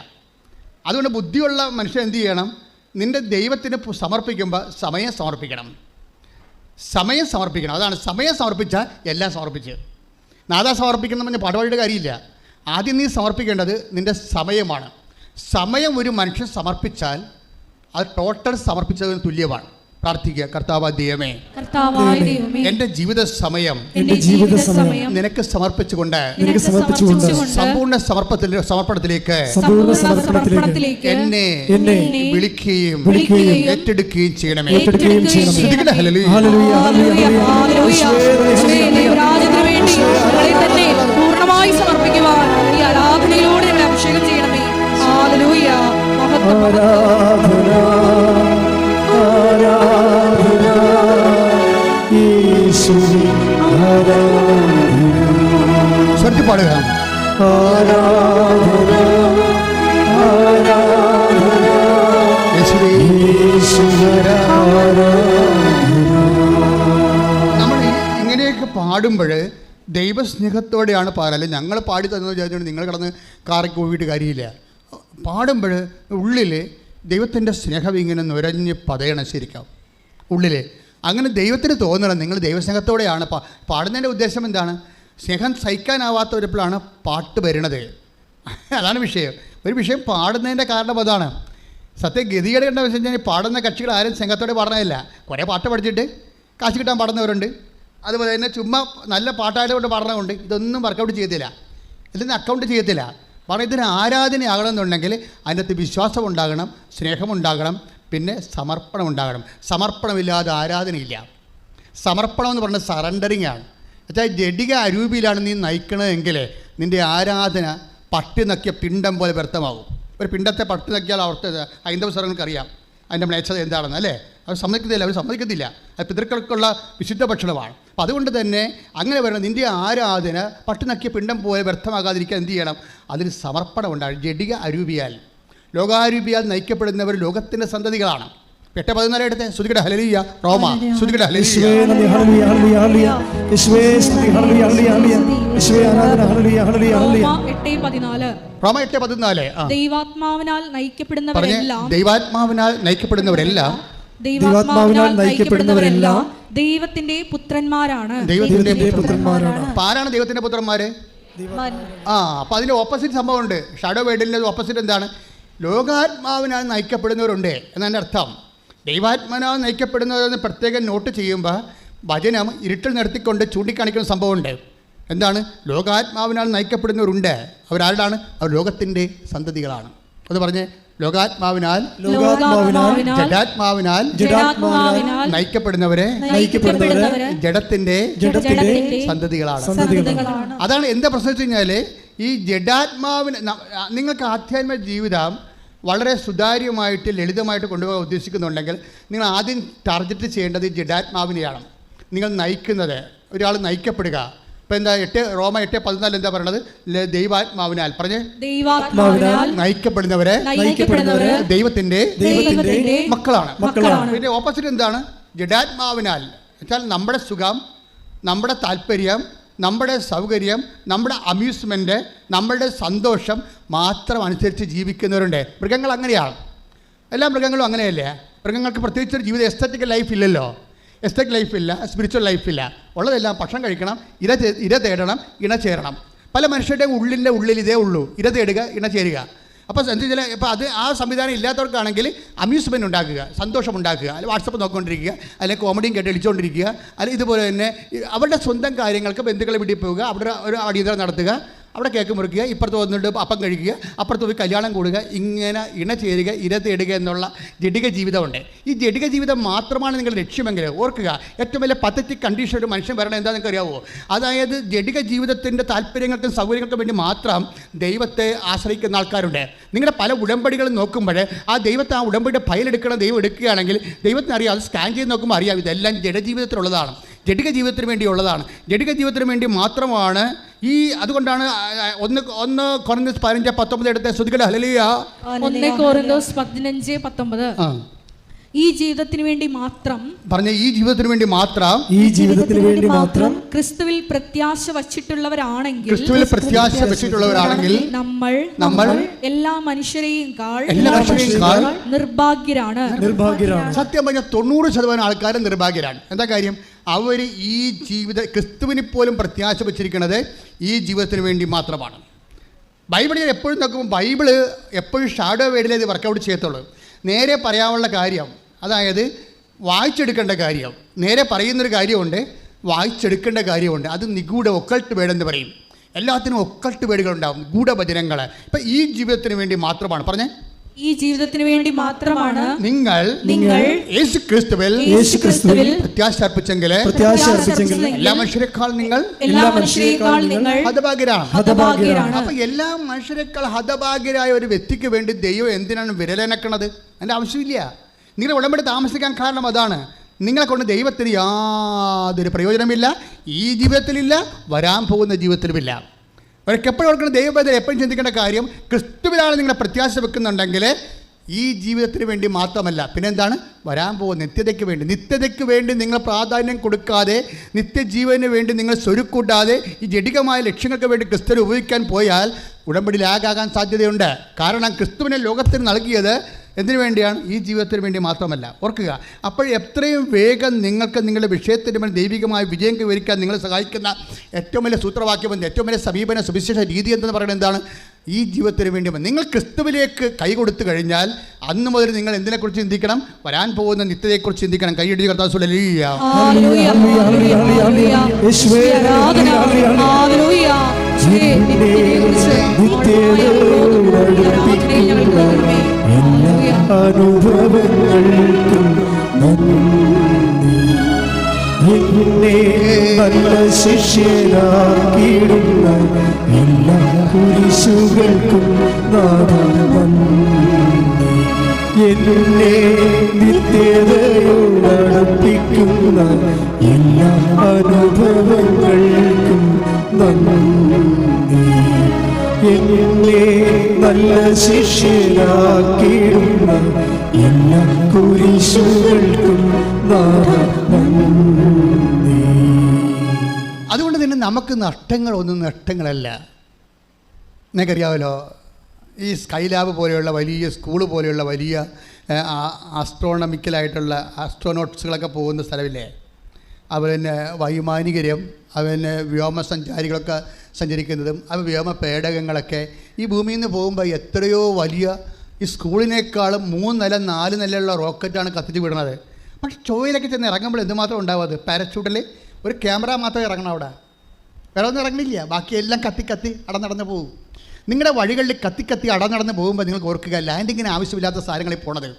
അതുകൊണ്ട് ബുദ്ധിയുള്ള മനുഷ്യൻ എന്ത് ചെയ്യണം? നിൻ്റെ ദൈവത്തിന് സമർപ്പിക്കുമ്പോൾ സമയം സമർപ്പിക്കണം. അതാണ് സമയം സമർപ്പിച്ചാൽ എല്ലാം സമർപ്പിച്ച്. നാദാ സമർപ്പിക്കണം എന്ന് പറഞ്ഞാൽ പാടുപാടിയുടെ കാര്യമില്ല. ആദ്യം നീ സമർപ്പിക്കേണ്ടത് നിൻ്റെ സമയമാണ്. സമയം ഒരു മനുഷ്യൻ സമർപ്പിച്ചാൽ അത് ടോട്ടൽ സമർപ്പിച്ചതിന് തുല്യമാണ്. പ്രാർത്ഥിക്കുക, കർത്താവായ ദൈവമേ, എൻ്റെ ജീവിത സമയം നിനക്ക് സമർപ്പിച്ചുകൊണ്ട് സമ്പൂർണ്ണ സമർപ്പണത്തിലേക്ക് എന്നെ വിളിക്കുകയും ഏറ്റെടുക്കുകയും ചെയ്യണമേ. പൂർണ്ണമായി സമർപ്പിക്കുവാൻ ഈ ആരാധനയിലൂടെ ഞങ്ങളെ അഭിഷേകം ചെയ്യണമേ. ഹല്ലേലൂയ. സ്വരത്തിൽ പാടുക. നമ്മൾ ഇങ്ങനെയൊക്കെ പാടുമ്പോൾ ദൈവസ്നേഹത്തോടെയാണ് പാടല്ലേ. ഞങ്ങൾ പാടി തന്നത് വിചാരിച്ചുകൊണ്ട് നിങ്ങൾ കിടന്ന് കാറൊക്കെ പോയിട്ട് കാര്യമില്ല. പാടുമ്പോൾ ഉള്ളിൽ ദൈവത്തിൻ്റെ സ്നേഹം ഇങ്ങനെ നുരഞ്ഞ് പതയണം ശരിക്കും ഉള്ളിൽ. അങ്ങനെ ദൈവത്തിന് തോന്നണം നിങ്ങൾ ദൈവസ്നേഹത്തോടെയാണ് പാടുന്നതിൻ്റെ ഉദ്ദേശം എന്താണ്? സ്നേഹം സഹിക്കാനാവാത്തവരെപ്പോഴാണ് പാട്ട് വരുന്നത്. അതാണ് വിഷയം. ഒരു വിഷയം പാടുന്നതിൻ്റെ കാരണം അതാണ്. ഗതികേട് കണ്ട വെച്ച് കഴിഞ്ഞാൽ പാടുന്ന കക്ഷികൾ ആരും സ്നേഹത്തോടെ പാടുന്നതല്ല. കുറേ പാട്ട് പഠിച്ചിട്ട് കാശ് കിട്ടാൻ പാടുന്നവരുണ്ട്. അതുപോലെ തന്നെ ചുമ്മാ നല്ല പാട്ടായതുകൊണ്ട് പാടുന്നതുകൊണ്ട് ഇതൊന്നും വർക്കൗട്ട് ചെയ്യത്തില്ല, ഇതൊന്നും അക്കൗണ്ട് ചെയ്യത്തില്ല. കാരണം ഇതിന് ആരാധനയാകണമെന്നുണ്ടെങ്കിൽ അതിനകത്ത് വിശ്വാസം ഉണ്ടാകണം, സ്നേഹമുണ്ടാകണം, പിന്നെ സമർപ്പണം ഉണ്ടാകണം. സമർപ്പണമില്ലാതെ ആരാധനയില്ല. സമർപ്പണം എന്ന് പറഞ്ഞാൽ സറണ്ടറിങ് ആണ്. വെച്ചാൽ ജഡിക അരൂപിയിലാണ് നീ നയിക്കണമെങ്കിൽ നിൻ്റെ ആരാധന പട്ടി നക്കിയ പിണ്ടം പോലെ വ്യർത്ഥമാകും. ഒരു പിണ്ടത്തെ പട്ടി നക്കിയാൽ അവർക്ക് ഹൈന്ദവ സ്വരങ്ങൾക്കറിയാം അതിൻ്റെ മ്ലേച്ഛത എന്താണെന്ന് അല്ലേ. അവർ സമ്മതിക്കത്തില്ല. അത് പിതൃക്കൾക്കുള്ള വിശുദ്ധ ഭക്ഷണമാണ്. അപ്പോൾ അതുകൊണ്ട് തന്നെ അങ്ങനെ വരണം. നിൻ്റെ ആരാധന പട്ടി നക്കിയ പിണ്ടം പോലെ വ്യർത്ഥമാകാതിരിക്കാൻ എന്ത് ചെയ്യണം? അതിന് സമർപ്പണം ഉണ്ടാകും. ജഡിക അരൂപിയാൽ ലോകാരൂപിയാൽ നയിക്കപ്പെടുന്നവർ ലോകത്തിൻ്റെ സന്തതികളാണ്. 8:14 എടുത്തേ. ശ്രുതികട ഹല്ലേലൂയ. റോമ ശ്രുതികട ഹല്ലേലൂയ. റോമ 8:14. ദൈവാത്മാവിനാൽ നയിക്കപ്പെടുന്നവരെല്ലാം ദൈവത്തിന്റെ പുത്രന്മാരാണ്. ആരാണ് ദൈവത്തിന്റെ പുത്രന്മാര്? അപ്പൊ അതിന്റെ ഓപ്പോസിറ്റ് സംഭവമുണ്ട്. ഷാഡോ വേർഡിന്റെ ഓപ്പോസിറ്റ് എന്താണ്? ലോകാത്മാവിനാൽ നയിക്കപ്പെടുന്നവരുണ്ട് എന്നതിൻ്റെ അർത്ഥം. ദൈവാത്മാവിനാൽ നയിക്കപ്പെടുന്നവരെന്ന് പ്രത്യേകം നോട്ട് ചെയ്യുമ്പോൾ വചനം ഇരുട്ടിൽ നിർത്തിക്കൊണ്ട് ചൂണ്ടിക്കാണിക്കുന്ന സംഭവമുണ്ട്. എന്താണ്? ലോകാത്മാവിനാൽ നയിക്കപ്പെടുന്നവരുണ്ട്. അവരാരാണ്? അവർ ലോകത്തിൻ്റെ സന്തതികളാണ്. അത് പറഞ്ഞ് ജഡാത്മാവിനാൽ നയിക്കപ്പെടുന്നവരെ ജഡത്തിന്റെ സന്തതികളാണ്. അതാണ് എന്താ പ്രശ്നം വെച്ച് കഴിഞ്ഞാൽ, ഈ ജഡാത്മാവിന് നിങ്ങൾക്ക് ആധ്യാത്മിക ജീവിതം വളരെ സുതാര്യമായിട്ട് ലളിതമായിട്ട് കൊണ്ടുപോകാൻ ഉദ്ദേശിക്കുന്നുണ്ടെങ്കിൽ നിങ്ങൾ ആദ്യം ടാർഗറ്റ് ചെയ്യേണ്ടത് ജഡാത്മാവിനെയാണ്. നിങ്ങൾ നയിക്കുന്നത്, ഒരാൾ നയിക്കപ്പെടുക. ഇപ്പം എന്താ റോമ 8:14 എന്താ പറയണത്? ദൈവാത്മാവിനാൽ പറഞ്ഞേ, ദൈവാത്മാവിനാൽ നയിക്കപ്പെടുന്നവരെ ദൈവത്തിന്റെ മക്കളാണ്. പിന്നെ ഓപ്പോസിറ്റ് എന്താണ്? ജഡാത്മാവിനാൽ വെച്ചാൽ നമ്മുടെ സുഖം, നമ്മുടെ താല്പര്യം, നമ്മുടെ സൗകര്യം, നമ്മുടെ അമ്യൂസ്മെൻറ്റ്, നമ്മുടെ സന്തോഷം മാത്രം അനുസരിച്ച് ജീവിക്കുന്നവരുണ്ട്. മൃഗങ്ങൾ അങ്ങനെയാണ്. എല്ലാ മൃഗങ്ങളും അങ്ങനെയല്ലേ? മൃഗങ്ങൾക്ക് പ്രത്യേകിച്ചൊരു ജീവിതം എസ്തറ്റിക് ലൈഫ് ഇല്ലല്ലോ. എസ്തറ്റിക് ലൈഫില്ല, സ്പിരിച്വൽ ലൈഫില്ല. ഉള്ളതെല്ലാം ഭക്ഷണം കഴിക്കണം, ഇര തേടണം, ഇണ ചേരണം. പല മനുഷ്യരുടെ ഉള്ളിൽ ഇതേ ഉള്ളൂ, ഇര തേടുക, ഇണ ചേരുക. അപ്പോൾ എന്താ വെച്ചാൽ ഇപ്പോൾ അത് ആ സംവിധാനം ഇല്ലാത്തവർക്കാണെങ്കിൽ അമ്യൂസ്മെൻറ്റ് ഉണ്ടാക്കുക, സന്തോഷം ഉണ്ടാക്കുക, അല്ലെങ്കിൽ വാട്സപ്പ് നോക്കിക്കൊണ്ടിരിക്കുക, അല്ലെങ്കിൽ കോമഡിയും കേട്ട് എളിച്ചുകൊണ്ടിരിക്കുക, അല്ലെങ്കിൽ ഇതുപോലെ തന്നെ അവരുടെ സ്വന്തം കാര്യങ്ങൾക്ക് ബന്ധുക്കളെ വീട്ടിൽ പോവുക, അവിടെ ഒരു അടിയന്തരം നടത്തുക, അവിടെ കേക്ക് മുറിക്കുക, ഇപ്പുറത്ത് വന്നിട്ട് അപ്പം കഴിക്കുക, അപ്പുറത്ത് പോയി കല്യാണം കൂടുക, ഇങ്ങനെ ഇണ ചേരുക, ഇര തേടുക എന്നുള്ള ജഡിക ജീവിതമുണ്ട്. ഈ ജഡിക ജീവിതം മാത്രമാണ് നിങ്ങളുടെ ലക്ഷ്യമെങ്കിൽ ഓർക്കുക, ഏറ്റവും വലിയ പത്തറ്റിക് കണ്ടീഷൻ ഒരു മനുഷ്യൻ വരണം എന്താ നിങ്ങൾക്ക് അറിയാവോ? അതായത് ജഡിക ജീവിതത്തിൻ്റെ താല്പര്യങ്ങൾക്കും സൗകര്യങ്ങൾക്കും വേണ്ടി മാത്രം ദൈവത്തെ ആശ്രയിക്കുന്ന ആൾക്കാരുണ്ട്. നിങ്ങളുടെ പല ഉടമ്പടികളും നോക്കുമ്പോൾ ആ ദൈവത്തെ, ആ ഉടമ്പടിയുടെ ഫയൽ എടുക്കണം, ദൈവം എടുക്കുകയാണെങ്കിൽ ദൈവത്തിന് അറിയാം. അത് സ്കാൻ ചെയ്ത് നോക്കുമ്പോൾ അറിയാം ഇതെല്ലാം ജഡജീവിതത്തിലുള്ളതാണ്, ജഡിക ജീവിതത്തിന് വേണ്ടിയുള്ളതാണ്. ജഡിക ജീവിതത്തിന് വേണ്ടി മാത്രമാണ് ഈ. അതുകൊണ്ടാണ് 1 കൊരിന്ത്യസ് 15:19 എടുത്ത ശ്രുതികട ഹല്ലേലൂയ. 1 കൊരിന്ത്യസ് 15:19 ഈ ജീവിതത്തിന് വേണ്ടി മാത്രം പറഞ്ഞ, ഈ ജീവിതത്തിന് വേണ്ടി മാത്രം, ഈ ജീവിതത്തിന് വേണ്ടി മാത്രം ക്രിസ്തുവിൽ പ്രത്യാശ വച്ചിട്ടുള്ളവരാണെങ്കിൽ, ക്രിസ്തുവിൽ പ്രത്യാശ വച്ചിട്ടുള്ളവരാണെങ്കിൽ നമ്മൾ എല്ലാ മനുഷ്യരെയും നിർഭാഗ്യരാണ്. സത്യം പറഞ്ഞാൽ 90% ആൾക്കാർ നിർഭാഗ്യരാണ്. എന്താ കാര്യം? അവർ ഈ ക്രിസ്തുവിന് പോലും പ്രത്യാശ വച്ചിരിക്കുന്നത് ഈ ജീവിതത്തിന് വേണ്ടി മാത്രമാണ്. ബൈബിളിൽ എപ്പോഴും നോക്കുമ്പോൾ ബൈബിള് എപ്പോഴും ഷാഡോ വേർഡിലേ ഇത് വർക്കൗട്ട് ചെയ്യത്തുള്ളൂ. നേരെ പറയാനുള്ള കാര്യം, അതായത് വായിച്ചെടുക്കേണ്ട കാര്യം, നേരെ പറയുന്നൊരു കാര്യമുണ്ട്, വായിച്ചെടുക്കേണ്ട കാര്യമുണ്ട്. അത് നിഗൂഢ ഒക്കൾട്ട് വേർഡ് എന്ന് പറയും. എല്ലാത്തിനും ഒക്കൾട്ട് വേർഡുകളുണ്ടാവും, ഗൂഢവചനങ്ങൾ. ഇപ്പം ഈ ജീവിതത്തിന് വേണ്ടി മാത്രമാണ് പറഞ്ഞേ, ഈ ജീവിതത്തിന് വേണ്ടി മാത്രമാണ് നിങ്ങൾ യേശുക്രിസ്തുവിൽ പ്രത്യാശ അർപ്പിച്ചെങ്കിൽ എല്ലാ മനുഷ്യരെക്കാൾ നിങ്ങൾ ഹതഭാഗ്യരാണ്. അപ്പൊ എല്ലാ മനുഷ്യരെക്കാൾ ഹതഭാഗ്യരായ ഒരു വ്യക്തിക്ക് വേണ്ടി ദൈവം എന്തിനാണ് വിരലനക്കണത്? അതിൻ്റെ ആവശ്യമില്ല. നിങ്ങളുടെ ഉടമ്പടി താമസിക്കാൻ കാരണം അതാണ്. നിങ്ങളെ കൊണ്ട് ദൈവത്തിന് യാതൊരു പ്രയോജനമില്ല, ഈ ജീവിതത്തിലില്ല, വരാൻ പോകുന്ന ജീവിതത്തിലുമില്ല. അവർക്ക് എപ്പോഴും ഓർക്കണം, ദൈവബന്ധം എപ്പോഴും ചിന്തിക്കേണ്ട കാര്യം, ക്രിസ്തുവിലാണ് നിങ്ങളെ പ്രത്യാശ വെക്കുന്നുണ്ടെങ്കിൽ ഈ ജീവിതത്തിന് വേണ്ടി മാത്രമല്ല, പിന്നെന്താണ്? വരാൻ പോകുന്ന നിത്യതയ്ക്ക് വേണ്ടി നിങ്ങൾ പ്രാധാന്യം കൊടുക്കാതെ, നിത്യജീവന് വേണ്ടി നിങ്ങൾ സ്വരുക്കൂട്ടാതെ ഈ ജഡികമായ ലക്ഷ്യങ്ങൾക്ക് വേണ്ടി ക്രിസ്തുവിനെ ഉപയോഗിക്കാൻ പോയാൽ ഉടമ്പടി ലാഗാകാൻ സാധ്യതയുണ്ട്. കാരണം ക്രിസ്തുവിനെ ലോകത്തിന് നൽകിയത് എന്തിനു വേണ്ടിയാണ്? ഈ ജീവിതത്തിന് വേണ്ടി മാത്രമല്ല. ഓർക്കുക, അപ്പോൾ എത്രയും വേഗം നിങ്ങൾക്ക് നിങ്ങളുടെ വിഷയത്തിന് മേൽ ദൈവികമായ വിജയം കൈവരിക്കാൻ നിങ്ങളെ സഹായിക്കുന്ന ഏറ്റവും വലിയ സൂത്രവാക്യം, ഏറ്റവും വലിയ സമീപന സുവിശേഷ രീതി എന്തെന്ന് പറയുന്നത് എന്താണ്? ഈ ജീവിതത്തിന് വേണ്ടി നിങ്ങൾ ക്രിസ്തുവിലേക്ക് കൈ കൊടുത്തു കഴിഞ്ഞാൽ അന്ന് മുതൽ നിങ്ങൾ എന്തിനെക്കുറിച്ച് ചിന്തിക്കണം? വരാൻ പോകുന്ന നിത്യതയെക്കുറിച്ച് ചിന്തിക്കണം. കൈയടി കർത്താവ്. അനുഭവങ്ങൾക്കും എന്നെ നല്ല ശിഷ്യനാക്കിയിടുന്ന എല്ലാ കുരിശുകൾക്കും നന്ദി. എന്നെ നിത്യതയോടടുപ്പിക്കുന്ന എല്ലാ അനുഭവങ്ങൾക്കും നന്ദി. എന്നെ നല്ല ശിഷ്യരാക്കിയിടുന്ന എല്ലാ കുരിശുകൾക്കും നന്ദി. അതുകൊണ്ട് തന്നെ നമുക്ക് നഷ്ടങ്ങളൊന്നും നഷ്ടങ്ങളല്ല. നിങ്ങൾക്കറിയാമല്ലോ, ഈ സ്കൈലാബ് പോലെയുള്ള വലിയ സ്കൂള് പോലെയുള്ള വലിയ ആസ്ട്രോണമിക്കലായിട്ടുള്ള ആസ്ട്രോനോട്ട്സുകളൊക്കെ പോകുന്ന സ്ഥലമില്ലേ, അതുപോലെ വൈമാനികരും അതുപോലെ വ്യോമസഞ്ചാരികളൊക്കെ സഞ്ചരിക്കുന്നതും വ്യോമ പേടകങ്ങളൊക്കെ ഈ ഭൂമിയിൽ നിന്ന് പോകുമ്പോൾ എത്രയോ വലിയ ഈ സ്കൂളിനേക്കാളും 3 നില 4 നിലയുള്ള റോക്കറ്റാണ് കത്തിച്ച് വിടുന്നത്. പക്ഷെ ചൊവ്വയിലൊക്കെ ചെന്ന് ഇറങ്ങുമ്പോൾ എന്തുമാത്രം ഉണ്ടാവും? അത് പാരച്യൂട്ടിൽ ഒരു ക്യാമറ മാത്രമേ ഇറങ്ങണം, അവിടെ വേറെ ഒന്നും ഇറങ്ങണില്ല. ബാക്കിയെല്ലാം കത്തി അടന്നടന്ന് പോകും. നിങ്ങളുടെ വഴികളിൽ കത്തി അടന്നടന്ന് പോകുമ്പോൾ നിങ്ങൾക്ക് ഓർക്കുക, ലാൻഡിങ്ങിന് ആവശ്യമില്ലാത്ത സാധനങ്ങളിൽ പോണത്.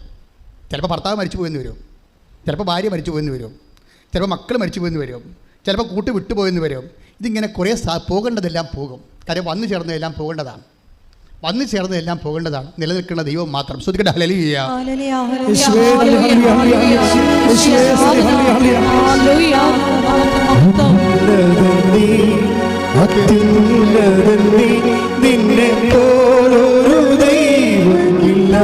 ചിലപ്പോൾ ഭർത്താവ് മരിച്ചു പോയെന്ന് വരും, ചിലപ്പോൾ ഭാര്യ മരിച്ചു പോയെന്ന് വരും, ചിലപ്പോൾ മക്കൾ മരിച്ചു പോയെന്ന് വരും, ചിലപ്പോൾ കൂട്ട് വിട്ടുപോയെന്ന് വരും. ഇതിങ്ങനെ കുറേ പോകേണ്ടതെല്ലാം പോകും. കാര്യം വന്നു ചേർന്നതെല്ലാം പോകേണ്ടതാണ്, വന്നു ചേർന്നതെല്ലാം പോകേണ്ടതാണ്. നിലനിൽക്കുന്ന ദൈവം മാത്രം. ശ്രദ്ധിക്കട്ടെ. ഹല്ലേലൂയ. നിന്നെ പോലൊരു ദൈവമില്ല.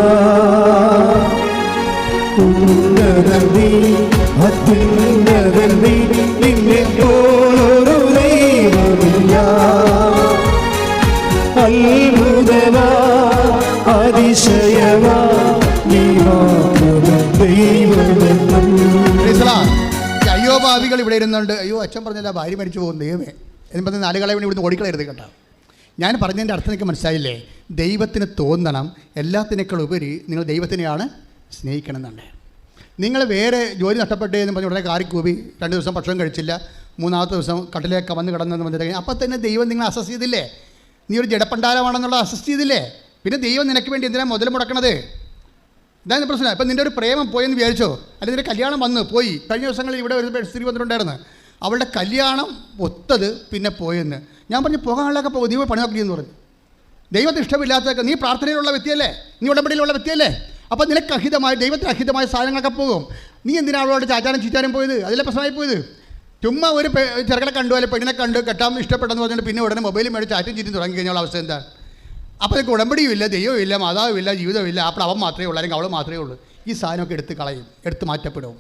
നിന്നെ പോലൊരു ദൈവമില്ല. അത്ഭുതമാ അതിശയമാ നീ മാത്രം ദൈവമെന്നും. അയ്യോ ഭാവികൾ ഇവിടെ ഇരുന്നുണ്ട്. അയ്യോ അച്ഛൻ പറഞ്ഞല്ല ഭാര്യ മരിച്ചു പോകും, ദൈവമേ എന്ന് പറഞ്ഞ് 4 കളെ വേണ്ടി ഇവിടുന്ന് ഓടിക്കളയരുത് കേട്ടോ. ഞാൻ പറഞ്ഞതിൻ്റെ അർത്ഥം എനിക്ക് മനസ്സിലായില്ലേ? ദൈവത്തിന് തോന്നണം എല്ലാത്തിനേക്കാൾ ഉപരി നിങ്ങൾ ദൈവത്തിനെയാണ് സ്നേഹിക്കണം എന്നുണ്ട്. നിങ്ങൾ വേറെ ജോലി നഷ്ടപ്പെട്ടേ എന്ന് പറഞ്ഞ് ഉടനെ കാറിക്കൂവി 2 ദിവസം ഭക്ഷണം കഴിച്ചില്ല, 3-ാമത്തെ ദിവസം കട്ടിലേക്ക് വന്ന് കിടന്നെന്ന് പറഞ്ഞിട്ട് അപ്പോൾ തന്നെ ദൈവം നിങ്ങൾ അസസ് ചെയ്തില്ലേ? നീ ഒരു ജഡപ്പണ്ടാരമാണെന്നുള്ള അസസ് ചെയ്തില്ലേ? പിന്നെ ദൈവം നിനക്ക് വേണ്ടി എന്തിനാണ് മുതൽ മുടക്കണത്? ഇതാണ് പ്രശ്നം. ഇപ്പം നിൻ്റെ ഒരു പ്രേമം പോയെന്ന് വിചാരിച്ചോ, അല്ലെങ്കിൽ നിൻ്റെ കല്യാണം വന്ന് പോയി. കഴിഞ്ഞ ദിവസങ്ങളിൽ ഇവിടെ ഒരു സ്ത്രീ വന്നിട്ടുണ്ടായിരുന്നു, അവളുടെ കല്യാണം ഒത്തത് പിന്നെ പോയെന്ന്. ഞാൻ പറഞ്ഞു പോകാനുള്ളതൊക്കെ പോകും, നീ പോയി പണി നോക്കിയെന്ന് പറഞ്ഞു. ദൈവത്തിന് ഇഷ്ടമില്ലാത്തതൊക്കെ, നീ പ്രാർത്ഥനയിലുള്ള വ്യക്തിയല്ലേ, നീ ഉടമ്പടിയിലുള്ള വ്യക്തിയല്ലേ, അപ്പോൾ നിനക്ക് അഹിതമായ ദൈവത്തിന് അഹിതമായ സാധനങ്ങളൊക്കെ പോകും. നീ എന്തിനാണ് അവളോട് ചാച്ചാനും ചീച്ചാനും പോയത്? അതിലെ പ്രശ്നമായി പോയത്. ചുമ്മാ ഒരു ചെറുക്കനെ കണ്ടു അല്ലെങ്കിൽ പെണ്ണിനെ കണ്ട് കെട്ടാൻ ഇഷ്ടപ്പെട്ടെന്ന് പറഞ്ഞിട്ട് പിന്നെ ഉടനെ മൊബൈലും മേടിച്ച് ചാറ്റും ചീറ്റും തുടങ്ങി കഴിഞ്ഞാൽ അവസ്ഥ എന്താ? അപ്പോൾ എനിക്ക് ഉടമ്പടിയും ഇല്ല, ദൈവവും ഇല്ല, മാതാവും ഇല്ല, ജീവിതമില്ല. അപ്പോൾ അവൻ മാത്രമേ ഉള്ളൂ, അല്ലെങ്കിൽ അവൾ മാത്രമേ ഉള്ളൂ. ഈ സാധനമൊക്കെ എടുത്ത് കളയും, എടുത്ത് മാറ്റപ്പെടും.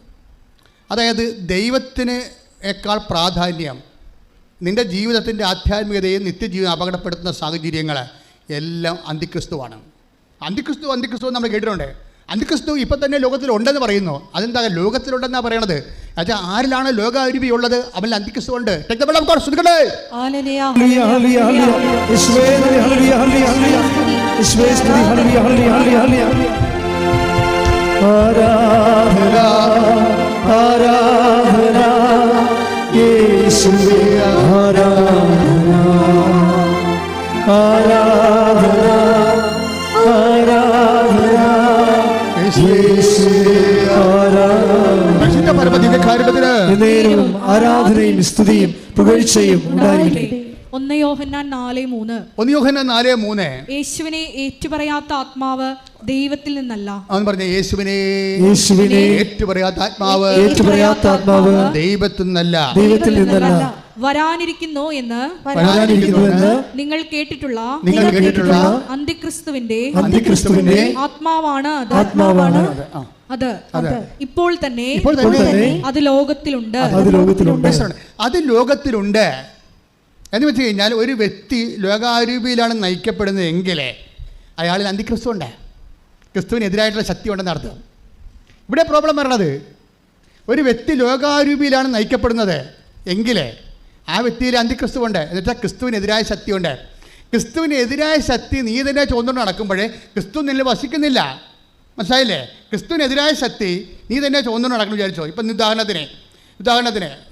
അതായത് ദൈവത്തിനേക്കാൾ പ്രാധാന്യം നിൻ്റെ ജീവിതത്തിൻ്റെ ആധ്യാത്മികതയും നിത്യജീവിതം അപകടപ്പെടുത്തുന്ന സാഹചര്യങ്ങൾ എല്ലാം അന്തിക്രിസ്തുവാണ്. അന്തിക്രിസ്തു നമ്മൾ കേട്ടിട്ടുണ്ട്. അന്തിക്രിസ്തു ഇപ്പം തന്നെ ലോകത്തിലുണ്ടെന്ന് പറയുന്നു. അതെന്താ ലോകത്തിലുണ്ടെന്നാണ് പറയണത്? അച്ഛാ, ആരിലാണ് ലോകാരൂപി ഉള്ളത്? അവൻ അന്തിക്രിസ്തു ഉണ്ട്. ആരാധനയും സ്തുതിയും പുകഴ്ചയും ഉണ്ടായിരിക്കട്ടെ. 1 യോഹന്നാൻ 4:3. യേശുവിനെ ഏറ്റുപറയാത്ത ആത്മാവ് ദൈവത്തിൽ നിന്നല്ല. അവൻ പറഞ്ഞ യേശുവിനെ ഏറ്റുപറയാത്ത ആത്മാവ് ദൈവത്തിൽ നിന്നല്ല. വരാനിരിക്കുന്നു എന്ന് നിങ്ങൾ കേട്ടിട്ടുള്ള അന്തിക്രിസ്തുവിന്റെ ആത്മാവാണ് അത് ഇപ്പോൾ തന്നെ അത് ലോകത്തിലുണ്ട്. അത് ലോകത്തിലുണ്ട് എന്ന് വെച്ച് കഴിഞ്ഞാൽ ഒരു വ്യക്തി ലോകാരൂപിയിലാണ് നയിക്കപ്പെടുന്നത് എങ്കിൽ അയാളിൽ അന്തിക്രിസ്തു ഉണ്ട്, ക്രിസ്തുവിനെതിരായിട്ടുള്ള ശക്തി ഉണ്ടെന്ന് അർത്ഥം. ഇവിടെ പ്രോബ്ലം വരണത്, ഒരു വ്യക്തി ലോകാരൂപിയിലാണ് നയിക്കപ്പെടുന്നത് എങ്കിൽ ആ വ്യക്തിയിൽ അന്തിക്രിസ്തു ഉണ്ട്. എന്നുവെച്ചാൽ ക്രിസ്തുവിനെതിരായ ശക്തിയുണ്ട്. ക്രിസ്തുവിനെതിരായ ശക്തി നീ തന്നെ ചോദിച്ചുകൊണ്ട് നടക്കുമ്പോഴേ ക്രിസ്തു നിന്നിൽ വസിക്കുന്നില്ല. മനസ്സിലായില്ലേ? ക്രിസ്തുവിനെതിരായ ശക്തി നീ തന്നെ ചോദിച്ചുകൊണ്ട് നടക്കണം വിചാരിച്ചോ. ഇപ്പം ഉദാഹരണത്തിന്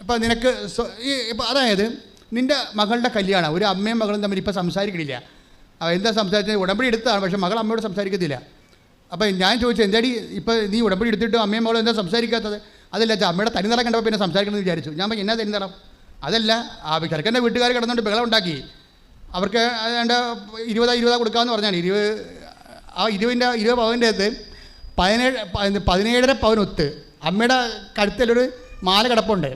ഇപ്പം നിനക്ക് അതായത് നിൻ്റെ മകളുടെ കല്യാണം, ഒരു അമ്മയും മകളും തമ്മിൽ ഇപ്പം സംസാരിക്കണില്ല. എന്താ സംസാരിച്ചത്? ഉടമ്പടി എടുത്തതാണ്, പക്ഷേ മകൾ അമ്മയോട് സംസാരിക്കത്തില്ല. അപ്പോൾ ഞാൻ ചോദിച്ചു, എന്താടി ഇപ്പം നീ ഉടമ്പടി എടുത്തിട്ട് അമ്മയും മകളും എന്താ സംസാരിക്കാത്തത്? അതല്ല, അമ്മയുടെ തനിനിറം കണ്ടപ്പോൾ പിന്നെ സംസാരിക്കണമെന്ന് വിചാരിച്ചു. ഞാൻ എന്നാ തനിനിറം? അതല്ല, ആ ചെറുക്കൻ്റെ വീട്ടുകാർ കിടന്നുകൊണ്ട് ബഹളം ഉണ്ടാക്കി. അവർക്ക് ഏതാണ്ട് 20 കൊടുക്കാമെന്ന് പറഞ്ഞാണ്. 20 പവൻ്റെ അകത്ത് 17.5 പവനൊത്ത് അമ്മയുടെ കഴുത്തിലൊരു മാല കിടപ്പുണ്ട്.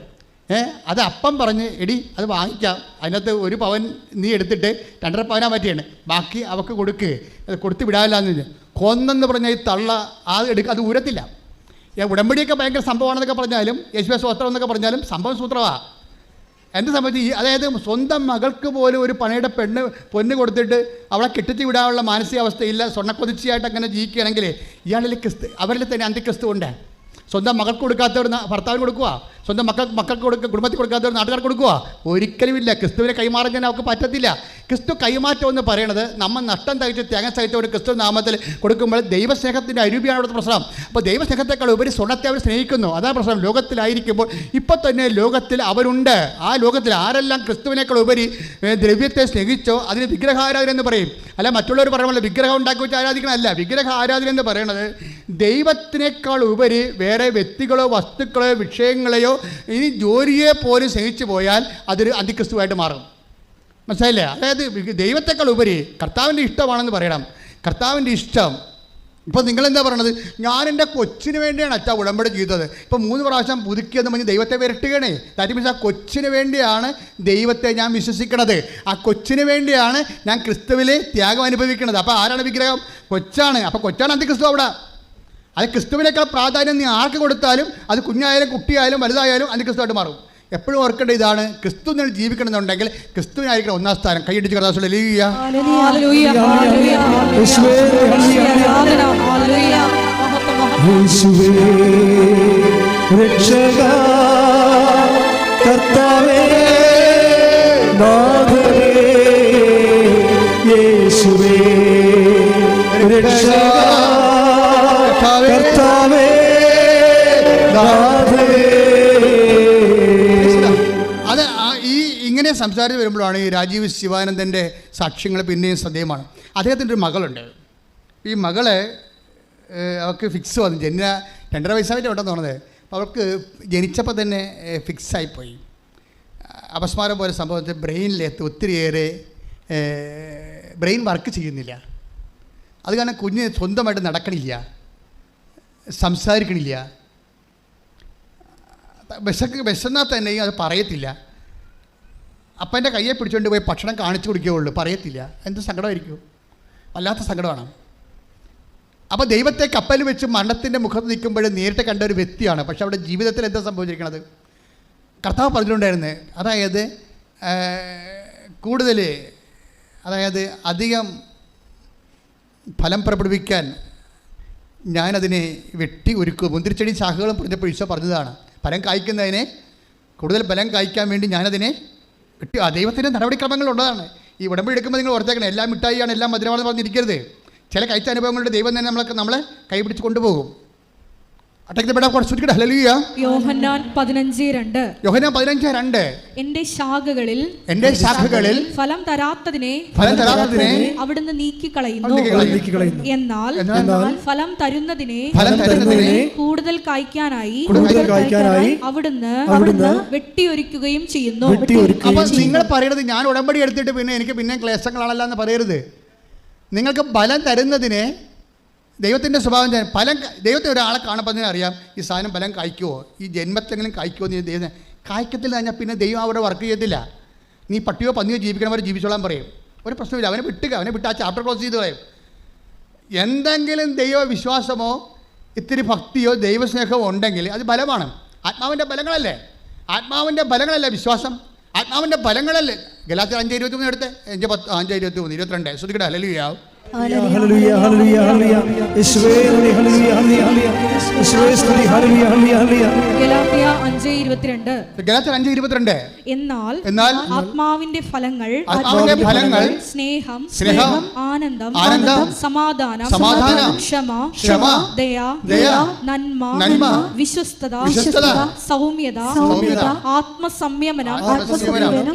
അത് അപ്പം പറഞ്ഞ് എടി അത് വാങ്ങിക്കാം, അതിനകത്ത് 1 പവൻ നീ എടുത്തിട്ട് 2.5 പവനാ പറ്റിയാണ്, ബാക്കി അവൾക്ക് അത് കൊടുത്ത് വിടാനില്ലാന്ന് കൊന്നെന്ന് പറഞ്ഞാൽ ഈ തള്ള അത് ഊരത്തില്ല. ഉടമ്പടിയൊക്കെ ഭയങ്കര സംഭവമാണെന്നൊക്കെ പറഞ്ഞാലും യേശുവേ സ്തോത്രം എന്നൊക്കെ പറഞ്ഞാലും സംഭവം സൂത്രമാണ്. എന്ത് സംബന്ധിച്ച് അതായത് സ്വന്തം മകൾക്ക് പോലും ഒരു പണയുടെ പൊന്ന് കൊടുത്തിട്ട് അവളെ കെട്ടിച്ച് വിടാനുള്ള മാനസികാവസ്ഥയില്ല, സ്വർണ്ണക്കൊതിച്ചിയായിട്ട് അങ്ങനെ ജീവിക്കുകയാണെങ്കിൽ ഇയാളിൽ അവരിൽ തന്നെ അന്ത്യക്രിസ്തു ഉണ്ട്. സ്വന്തം മകൾക്ക് കൊടുക്കാത്തവർ ഭർത്താവിന് കൊടുക്കുക, സ്വന്തം മക്കൾക്ക് കൊടുക്കുക, കുടുംബത്തിൽ കൊടുക്കാത്തവർ നാട്ടുകാർക്ക് കൊടുക്കുക. ഒരിക്കലുമില്ല. ക്രിസ്തുവിനെ കൈമാറാൻ അവർക്ക് പറ്റത്തില്ല. ക്രിസ്തു കൈമാറ്റം എന്ന് പറയുന്നത് നമ്മൾ നഷ്ടം തയ്ച്ച് തേങ്ങ സഹിച്ച ഒരു ക്രിസ്തു നാമത്തിൽ കൊടുക്കുമ്പോൾ ദൈവസ്നേഹത്തിൻ്റെ അരൂപിയാണ് അവിടുത്തെ പ്രശ്നം. അപ്പോൾ ദൈവസ്നേഹത്തെക്കാൾ ഉപരി സ്വർണ്ണത്തെ അവർ സ്നേഹിക്കുന്നു, അതാണ് പ്രശ്നം. ലോകത്തിലായിരിക്കുമ്പോൾ ഇപ്പോൾ തന്നെ ലോകത്തിൽ അവരുണ്ട്. ആ ലോകത്തിൽ ആരെല്ലാം ക്രിസ്തുവിനേക്കാൾ ഉപരി ദ്രവ്യത്തെ സ്നേഹിച്ചോ അതിന് വിഗ്രഹാരാധന എന്ന് പറയും. അല്ല മറ്റുള്ളവർ പറയുമ്പോൾ വിഗ്രഹം ഉണ്ടാക്കി വെച്ച് ആരാധിക്കണമല്ല. വിഗ്രഹ ആരാധന എന്ന് പറയുന്നത് ദൈവത്തിനേക്കാൾ ഉപരി വേറെ വ്യക്തികളോ വസ്തുക്കളോ വിഷയങ്ങളെയോ ഇനി ജോലിയെ പോലും സ്നേഹിച്ചു പോയാൽ അതൊരു അന്തിക്രിസ്തുവായിട്ട് മാറും. മനസ്സിലായില്ലേ? അതായത് ദൈവത്തെക്കാൾ ഉപരി കർത്താവിൻ്റെ ഇഷ്ടമാണെന്ന് പറയണം. കർത്താവിൻ്റെ ഇഷ്ടം. ഇപ്പോൾ നിങ്ങളെന്താ പറയണത്? ഞാൻ എൻ്റെ കൊച്ചിന് വേണ്ടിയാണ് അച്ഛാ ഉടമ്പടി ചെയ്തത്, ഇപ്പോൾ 3 പ്രാവശ്യം പുതുക്കിയെന്ന് പറഞ്ഞ് ദൈവത്തെ വിരട്ടുകയാണേ. ദാറ്റ് മീൻസ് ആ കൊച്ചിന് വേണ്ടിയാണ് ദൈവത്തെ ഞാൻ വിശ്വസിക്കണത്, ആ കൊച്ചിന് വേണ്ടിയാണ് ഞാൻ ക്രിസ്തുവിൽ ത്യാഗം അനുഭവിക്കുന്നത്. അപ്പോൾ ആരാണ് വിഗ്രഹം? കൊച്ചാണ്. അപ്പോൾ കൊച്ചാണ് അന്തിക്രിസ്തു അവിടെ. അത് ക്രിസ്തുവിനേക്കാൾ പ്രാധാന്യം നീ ആർക്ക് കൊടുത്താലും അത് കുഞ്ഞായാലും കുട്ടിയായാലും വലുതായാലും അന്തിക്രിസ്തുവായിട്ട് മാറും. എപ്പോഴും ഓർക്കേണ്ട ഇതാണ്, ക്രിസ്തു നിങ്ങൾ ജീവിക്കണമെന്നുണ്ടെങ്കിൽ ക്രിസ്തുവിനായിരിക്കണം 1ാം സ്ഥാനം. കൈയടിച്ച് കർത്താവേ ഇങ്ങനെ സംസാരിച്ച് വരുമ്പോഴാണ് ഈ രാജീവ് ശിവാനന്ദൻ്റെ സാക്ഷ്യങ്ങൾ പിന്നെയും ശ്രദ്ധേയമാണ്. അദ്ദേഹത്തിൻ്റെ ഒരു മകളുണ്ട്. ഈ മകളെ അവൾക്ക് ഫിക്സ് വന്നു, 2.5 വയസ്സായിട്ട് ഉണ്ടെന്ന് തോന്നുന്നത്. അപ്പോൾ അവൾക്ക് ജനിച്ചപ്പോൾ തന്നെ ഫിക്സായിപ്പോയി. അപസ്മാരം പോലെ സംഭവത്തിൽ ബ്രെയിനിലെത്തി ഒത്തിരിയേറെ ബ്രെയിൻ വർക്ക് ചെയ്യുന്നില്ല. അത് കാരണം കുഞ്ഞ് സ്വന്തമായിട്ട് നടക്കണില്ല, സംസാരിക്കണില്ല. വിശന്നാൽ തന്നെയും അത് പറയത്തില്ല. അപ്പൻ്റെ കയ്യെ പിടിച്ചുകൊണ്ട് പോയി ഭക്ഷണം കാണിച്ചു കൊടുക്കുകയുള്ളൂ, പറയത്തില്ല. എന്ത് സങ്കടമായിരിക്കും, വല്ലാത്ത സങ്കടമാണ്. അപ്പോൾ ദൈവത്തെ കപ്പലിൽ വെച്ച് മരണത്തിൻ്റെ മുഖത്ത് നിൽക്കുമ്പോൾ നേരിട്ട് കണ്ട ഒരു വ്യക്തിയാണ്. പക്ഷെ അവിടെ ജീവിതത്തിൽ എന്താ സംഭവിച്ചിരിക്കുന്നത്? കർത്താവ് പറഞ്ഞിട്ടുണ്ടായിരുന്നു, അതായത് കൂടുതൽ അധികം ഫലം പ്രകടിപ്പിക്കാൻ ഞാനതിനെ വെട്ടി ഒരുക്കും. മുന്തിരിച്ചെടി ശാഖകളും പറഞ്ഞപ്പോൾ ഈശോ പറഞ്ഞതാണ്, ഫലം കായ്ക്കുന്നതിനെ കൂടുതൽ ഫലം കായ്ക്കാൻ വേണ്ടി ഞാനതിനെ വെട്ടി. ദൈവത്തിൻ്റെ നടപടിക്രമങ്ങളുള്ളതാണ്. ഈ ഉടമ്പടി എടുക്കുമ്പോൾ നിങ്ങൾ ഓർത്തേക്കണം, എല്ലാം മിഠായിയാണ്, എല്ലാം മധുരമാണെന്ന് പറഞ്ഞിരിക്കരുത്. ചില കഴിച്ച അനുഭവങ്ങളുടെ ദൈവം തന്നെ നമ്മളെ കൈപിടിച്ച് കൊണ്ടുപോകും. യോഹന്നാൻ 15:2 എന്റെ ശാഖകളിൽ ഫലം തരാത്തതിനെ അവിടുന്ന് നീക്കിക്കളയുന്നു, എന്നാൽ ഫലം തരുന്നതിനെ കൂടുതൽ കായ്ക്കാനായി അവിടുന്ന് വെട്ടിയൊരുക്കുകയും ചെയ്യുന്നു. അപ്പൊ നിങ്ങൾ പറയണത് ഞാൻ ഉടമ്പടി എടുത്തിട്ട് പിന്നെ ക്ലേശങ്ങളാണല്ലോ എന്ന് പറയരുത്. നിങ്ങൾക്ക് ഫലം തരുന്നതിനെ ദൈവത്തിൻ്റെ സ്വഭാവം ഫലം ദൈവത്തെ ഒരാളെ കാണുമ്പോൾ തന്നെ അറിയാം ഈ സാധനം ഫലം കായ്ക്കുമോ, ഈ ജന്മത്തെങ്കിലും കായ്ക്കുമോ എന്ന് ദൈവം കായ്ക്കത്തില്ല കഴിഞ്ഞാൽ പിന്നെ ദൈവം അവിടെ വർക്ക് ചെയ്യത്തില്ല. നീ പട്ടിയോ പന്നിയോ ജീവിക്കണവരെ ജീവിച്ചോളാൻ പറയും, ഒരു പ്രശ്നമില്ല. അവനെ വിട്ട് ആ ചാപ്റ്റർ ക്ലോസ് ചെയ്ത് കളയും. എന്തെങ്കിലും ദൈവവിശ്വാസമോ ഇത്തിരി ഭക്തിയോ ദൈവസ്നേഹമോ ഉണ്ടെങ്കിൽ അത് ബലമാണ്. ആത്മാവിൻ്റെ ബലങ്ങളല്ലേ, ആത്മാവിൻ്റെ ബലങ്ങളല്ലേ വിശ്വാസം, ആത്മാവിൻ്റെ ബലങ്ങളല്ലേ. ഗലാത്യർ 5:23 എടുത്ത് 5:23 22 ശ്രദ്ധിക്കട്ടെ. ഹല്ലേലൂയ. Hallelujah, hallelujah, hallelujah. യേശുവേ നന്ദി, hallelujah, hallelujah, hallelujah. യേശുവേ സ്തുതി, hallelujah, hallelujah, hallelujah. ഗലാത്യ 5:22 എന്നാൽ ആത്മാവിന്റെ ഫലങ്ങൾ സ്നേഹം, ആനന്ദം, സമാധാനം, ക്ഷമ, ദയ, നന്മ, വിശ്വസ്തത, സൗമ്യത, ആത്മസംയമനം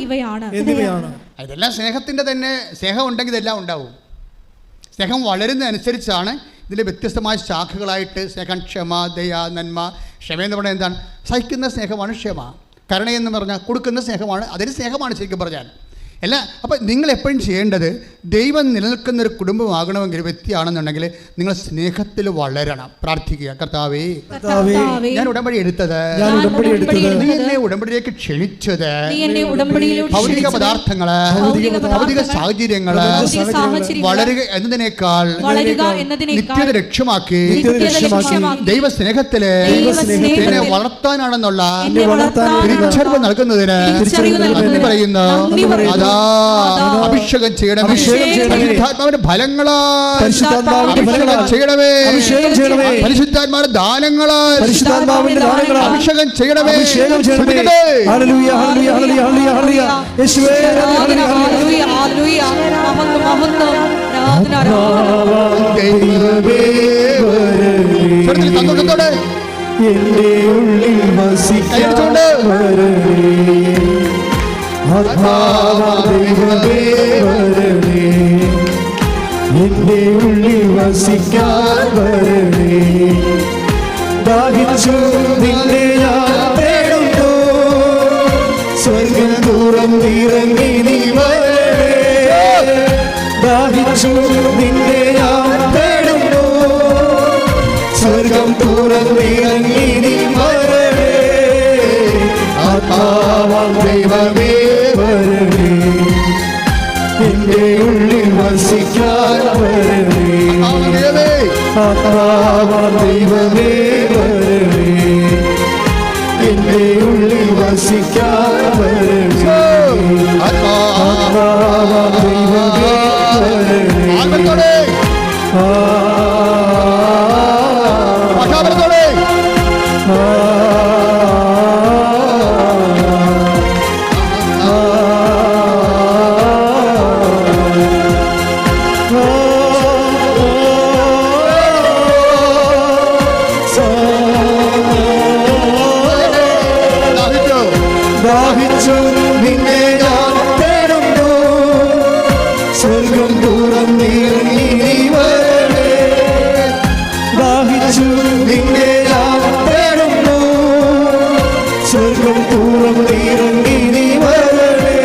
ഇവയാണ്. ഇതെല്ലാം സ്നേഹത്തിൻ്റെ തന്നെ. സ്നേഹം ഉണ്ടെങ്കിൽ ഇതെല്ലാം ഉണ്ടാവും. സ്നേഹം വളരുന്നതനുസരിച്ചാണ് ഇതിൽ വ്യത്യസ്തമായ ശാഖകളായിട്ട് സ്നേഹം, ക്ഷമ, ദയ, നന്മ. ക്ഷമ എന്ന് പറഞ്ഞാൽ എന്താണ്? സഹിക്കുന്ന സ്നേഹമാണ് ക്ഷമ. കരുണയെന്ന് പറഞ്ഞാൽ കൊടുക്കുന്ന സ്നേഹമാണ്, അതിന് സ്നേഹമാണ് ശരിക്കും പറഞ്ഞാൽ. അപ്പോൾ നിങ്ങൾ എപ്പോഴും ചെയ്യേണ്ടത് ദൈവം നിലനിൽക്കുന്ന ഒരു കുടുംബമാകണമെങ്കിൽ, വ്യക്തിയാണെന്നുണ്ടെങ്കിൽ നിങ്ങൾ സ്നേഹത്തിൽ വളരണം. പ്രാർത്ഥിക്കുക, കർത്താവേ, ഞാൻ ഉടമ്പടി എടുത്തത്, നീ എന്നെ ഉടമ്പടിയിലേക്ക് ക്ഷണിച്ചത്, ഭൗതിക പദാർത്ഥങ്ങള്, ഭൗതിക സാഹചര്യങ്ങള് വളരുക എന്നതിനേക്കാൾ നിത്യത ലക്ഷ്യമാക്കി ദൈവ സ്നേഹത്തില് എന്നെ വളർത്താനാണെന്നുള്ള തിരിച്ചറിവ് നൽകുന്നതിന് നന്ദി പറയുന്നു. അതാ അഭിഷേകം ചെയ്യണമേ, പരിശുദ്ധാത്മാവിന്റെ ഫലങ്ങളാൽ അഭിഷേകം ചെയ്യണമേ, പരിശുദ്ധാത്മാവിന്റെ ദാനങ്ങളാൽ അഭിഷേകം ചെയ്യണമേ. ഹല്ലേലൂയ, ഹല്ലേലൂയ, ഹല്ലേലൂയ, ഹല്ലേലൂയ. യേശുവേ, ഹല്ലേലൂയ, ഹല്ലേലൂയ, മഹത്വം, മഹത്വം, ദൈവമേ വരണേ, സന്തോഷത്തോടെ എന്റെ ഉള്ളിൽ വസിക്കാൻ വരണേ, ദൈവമേ വരണേ, എന്റെ ഉള്ളിൽ വസിക്കാൻ വരണേ. ദാഹിച്ചു നിന്നെ ഞാൻ തേടുന്നു, സ്വർഗ്ഗം തുറന്നിറങ്ങി നീ വരണേ. ദാഹിച്ചു നിന്നെ ഞാൻ തേടുന്നു, സ്വർഗ്ഗം തുറന്നിറങ്ങി നീ വരണേ. ആത്മാവാം ദൈവമേ വരണേ, എന്റെ ഉള്ളിൽ വസിക്കാൻ വരണേ. ആത്മാവാം ദൈവമേ വരണേ, എന്റെ ഉള്ളിൽ വസിക്കാൻ വരണേ. ആത്മാവാം ദൈവമേ വരണേ. ദാഹിച്ചു നിന്നെ ഞാൻ തേടുന്നു, സ്വർഗ്ഗം തുറന്നിറങ്ങി നീ വരണേ. ദാഹിച്ചു നിന്നെ ഞാൻ തേടുന്നു, സ്വർഗ്ഗം തുറന്നിറങ്ങി നീ വരണേ.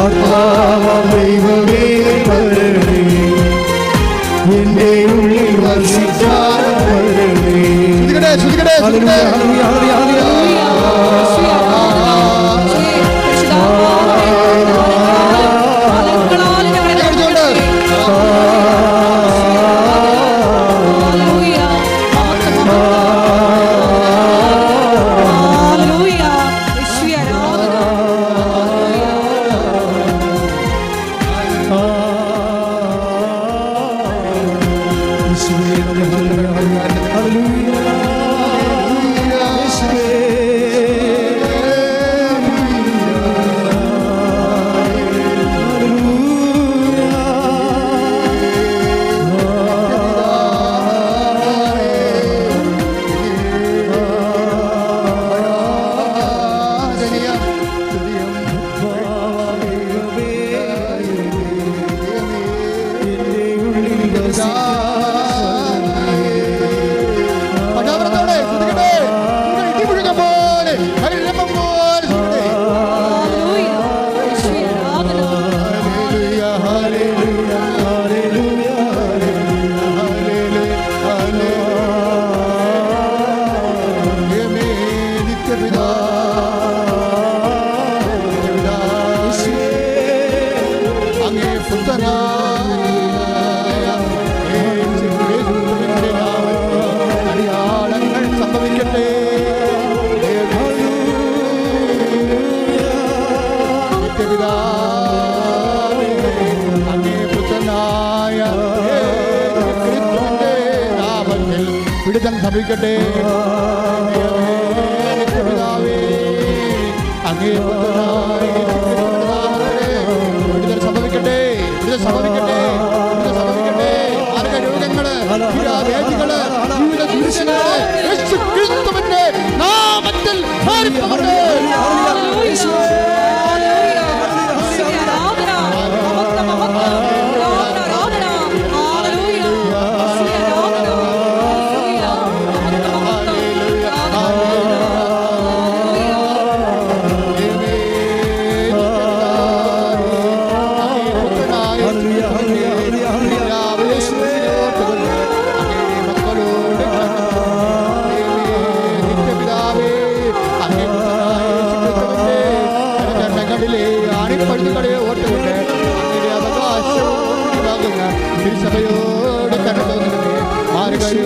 ആത്മാവാം ദൈവമേ വരണേ, എന്റെ ഉള്ളിൽ വസിക്കാൻ വരണേ. ഹല്ലേലൂയ, ഹല്ലേലൂയ, ഹല്ലേലൂയ. വിടുതൽ സംഭവിക്കട്ടെ. വിടുതൽ സംഭവിക്കട്ടെ, വിടുതൽ സംഭവിക്കട്ടെ, വിടുതൽ സംഭവിക്കട്ടെ. ആരുടെ രോഗങ്ങള്, വേദികള്, ക്രിസ്തുവിന്റെ നാമത്തിൽ മാറിപ്പോകട്ടെ.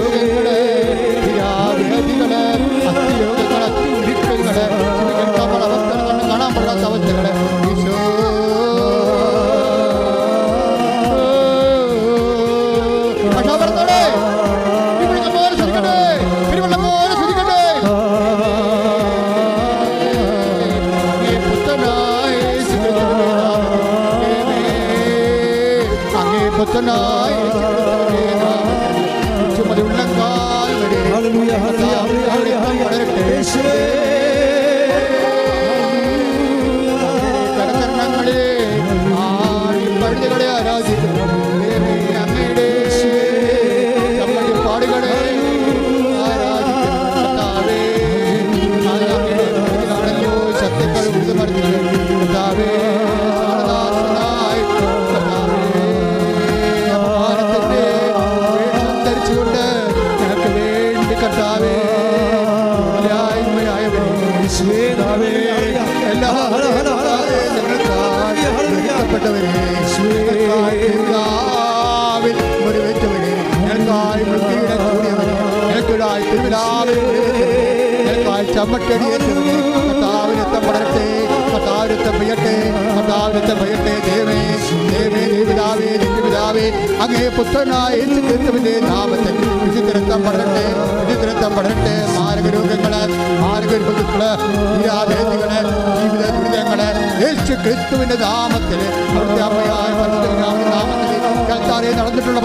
രോഗങ്ങള്, വ്യാധികള്, അസ്ഥിരോഗങ്ങള്, അസ്ഥിയുരുക്കങ്ങള്, കേൾക്കാൻ പാടാത്ത അവസ്ഥകള്, കാണാൻ പാടാത്ത അവസ്ഥകള് ഈശോ കഥാപുരത്തോടെ പോലെ ശ്രദ്ധിക്കട്ടെ, പെരുവെള്ളം പോലെ ശ്രദ്ധിക്കട്ടെ. അങ്ങേ പുത്തനായ ചുമതുള്ളങ്കാൽ വരെ കരചരണങ്ങളെ പഴുതുകളെ ആരാധിക്കുന്നു. അങ്ങയുടെ പാടുകളെ ആരാധിക്കുന്നു. സത്യങ്ങൾ കർത്താവേ, അപമാനത്തിന്റെ വേഷം ധരിച്ചുകൊണ്ട് ഞങ്ങൾക്ക് വേണ്ടി കർത്താവേ ഞങ്ങൾക്കായിപ്പെട്ടവരെ മുറിവേറ്റവരെ ഞങ്ങൾക്കായി മൃത്യുവിടെ കൂടിയവരെ ഞങ്ങൾക്കായി തിരുവിലാവിൽ ഞങ്ങൾക്കായി ചമ്മട്ടടിയേറ്റവരെ കർത്താവിനത്തം പടരട്ടെ, കർത്താവിനത്തം പെയ്യട്ടെ, കർത്താവിനത്തം പെയ്യട്ടെ. ദേവേ ദേവേ ദേവിതാവേ നിത്യപിതാവേ അങ്ങേ പുത്രനായ യേശുക്രിസ്തുവിന്റെ നാമത്തിൽ വിശുദ്ധരക്തം പടരട്ടെ, വിശുദ്ധരക്തം പടരട്ടെ. മാരകരോഗങ്ങള്, മാരകരോഗങ്ങള്, നിരാധേയങ്ങള്, ജീവിത ദുരിതങ്ങള് യേശുക്രിസ്തുവിന്റെ നാമത്തിൽ അവിടുത്തെ അമ്മയായ പരിശുദ്ധ നാമത്തിൽ കർത്താവേ നടന്നിട്ടുള്ള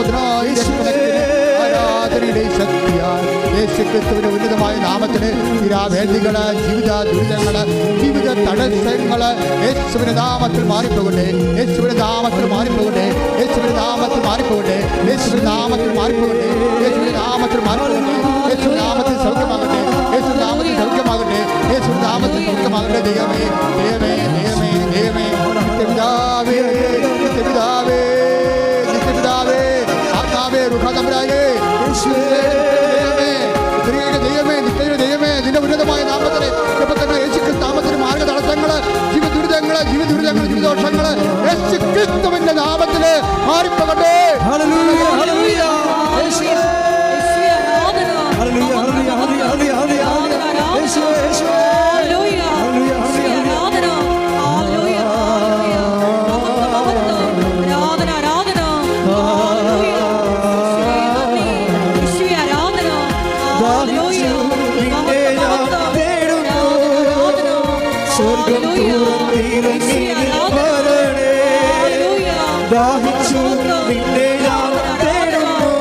ആരാധനയുടെ ശക്തിയാൽ യേശുക്രിസ്തുവിന്റെ ഉന്നതമായ നാമത്തിന് നിരാവേദികള്, ജീവിത ദുരിതങ്ങള്, ജീവിത തടസ്സങ്ങള് യേശുവിന്റെ നാമത്തിൽ മാറിപ്പോകട്ടെ, യേശുവിന്റെ നാമത്തിൽ മാറിപ്പോകട്ടെ, യേശുവിന്റെ നാമത്തിൽ മാറിപ്പോകട്ടെ, യേശുവിന്റെ നാമത്തിൽ മാറിപ്പോകട്ടെ, യേശുവിന്റെ നാമത്തിൽ മാറിപ്പോകട്ടെ, യേശുവിന്റെ നാമത്തിൽ സൗഖ്യമാകട്ടെ, യേശുവിന്റെ നാമത്തിൽ സൗഖ്യമാകട്ടെ, യേശുവിന്റെ നാമത്തിൽ സൗഖ്യമാകട്ടെ. ദൈവമേ ദൈവമേ ദൈവമേ ദൈവമേ നിത്യപിതാവേ നിത്യപിതാവേ നിത്യപിതാവേ ആത്മാവേ റുഹാതമ്പുരാനേ ദൈവമേ നിത്യയുടെ ദൈവമേ നിന്റെ ഉന്നതമായ നാമത്തിലെ യേശുക്രിസ്തു നാമത്തിന് മാർഗ തടസ്സങ്ങള്, ജീവിത ദുരിതങ്ങള്, ജീവിതദോഷങ്ങള് യേശുക്രിസ്തുവിന്റെ നാമത്തില് മാറിപ്പോകട്ടെ. ദാഹിച്ചു നിന്നെ ഞാൻ തേടുന്നു,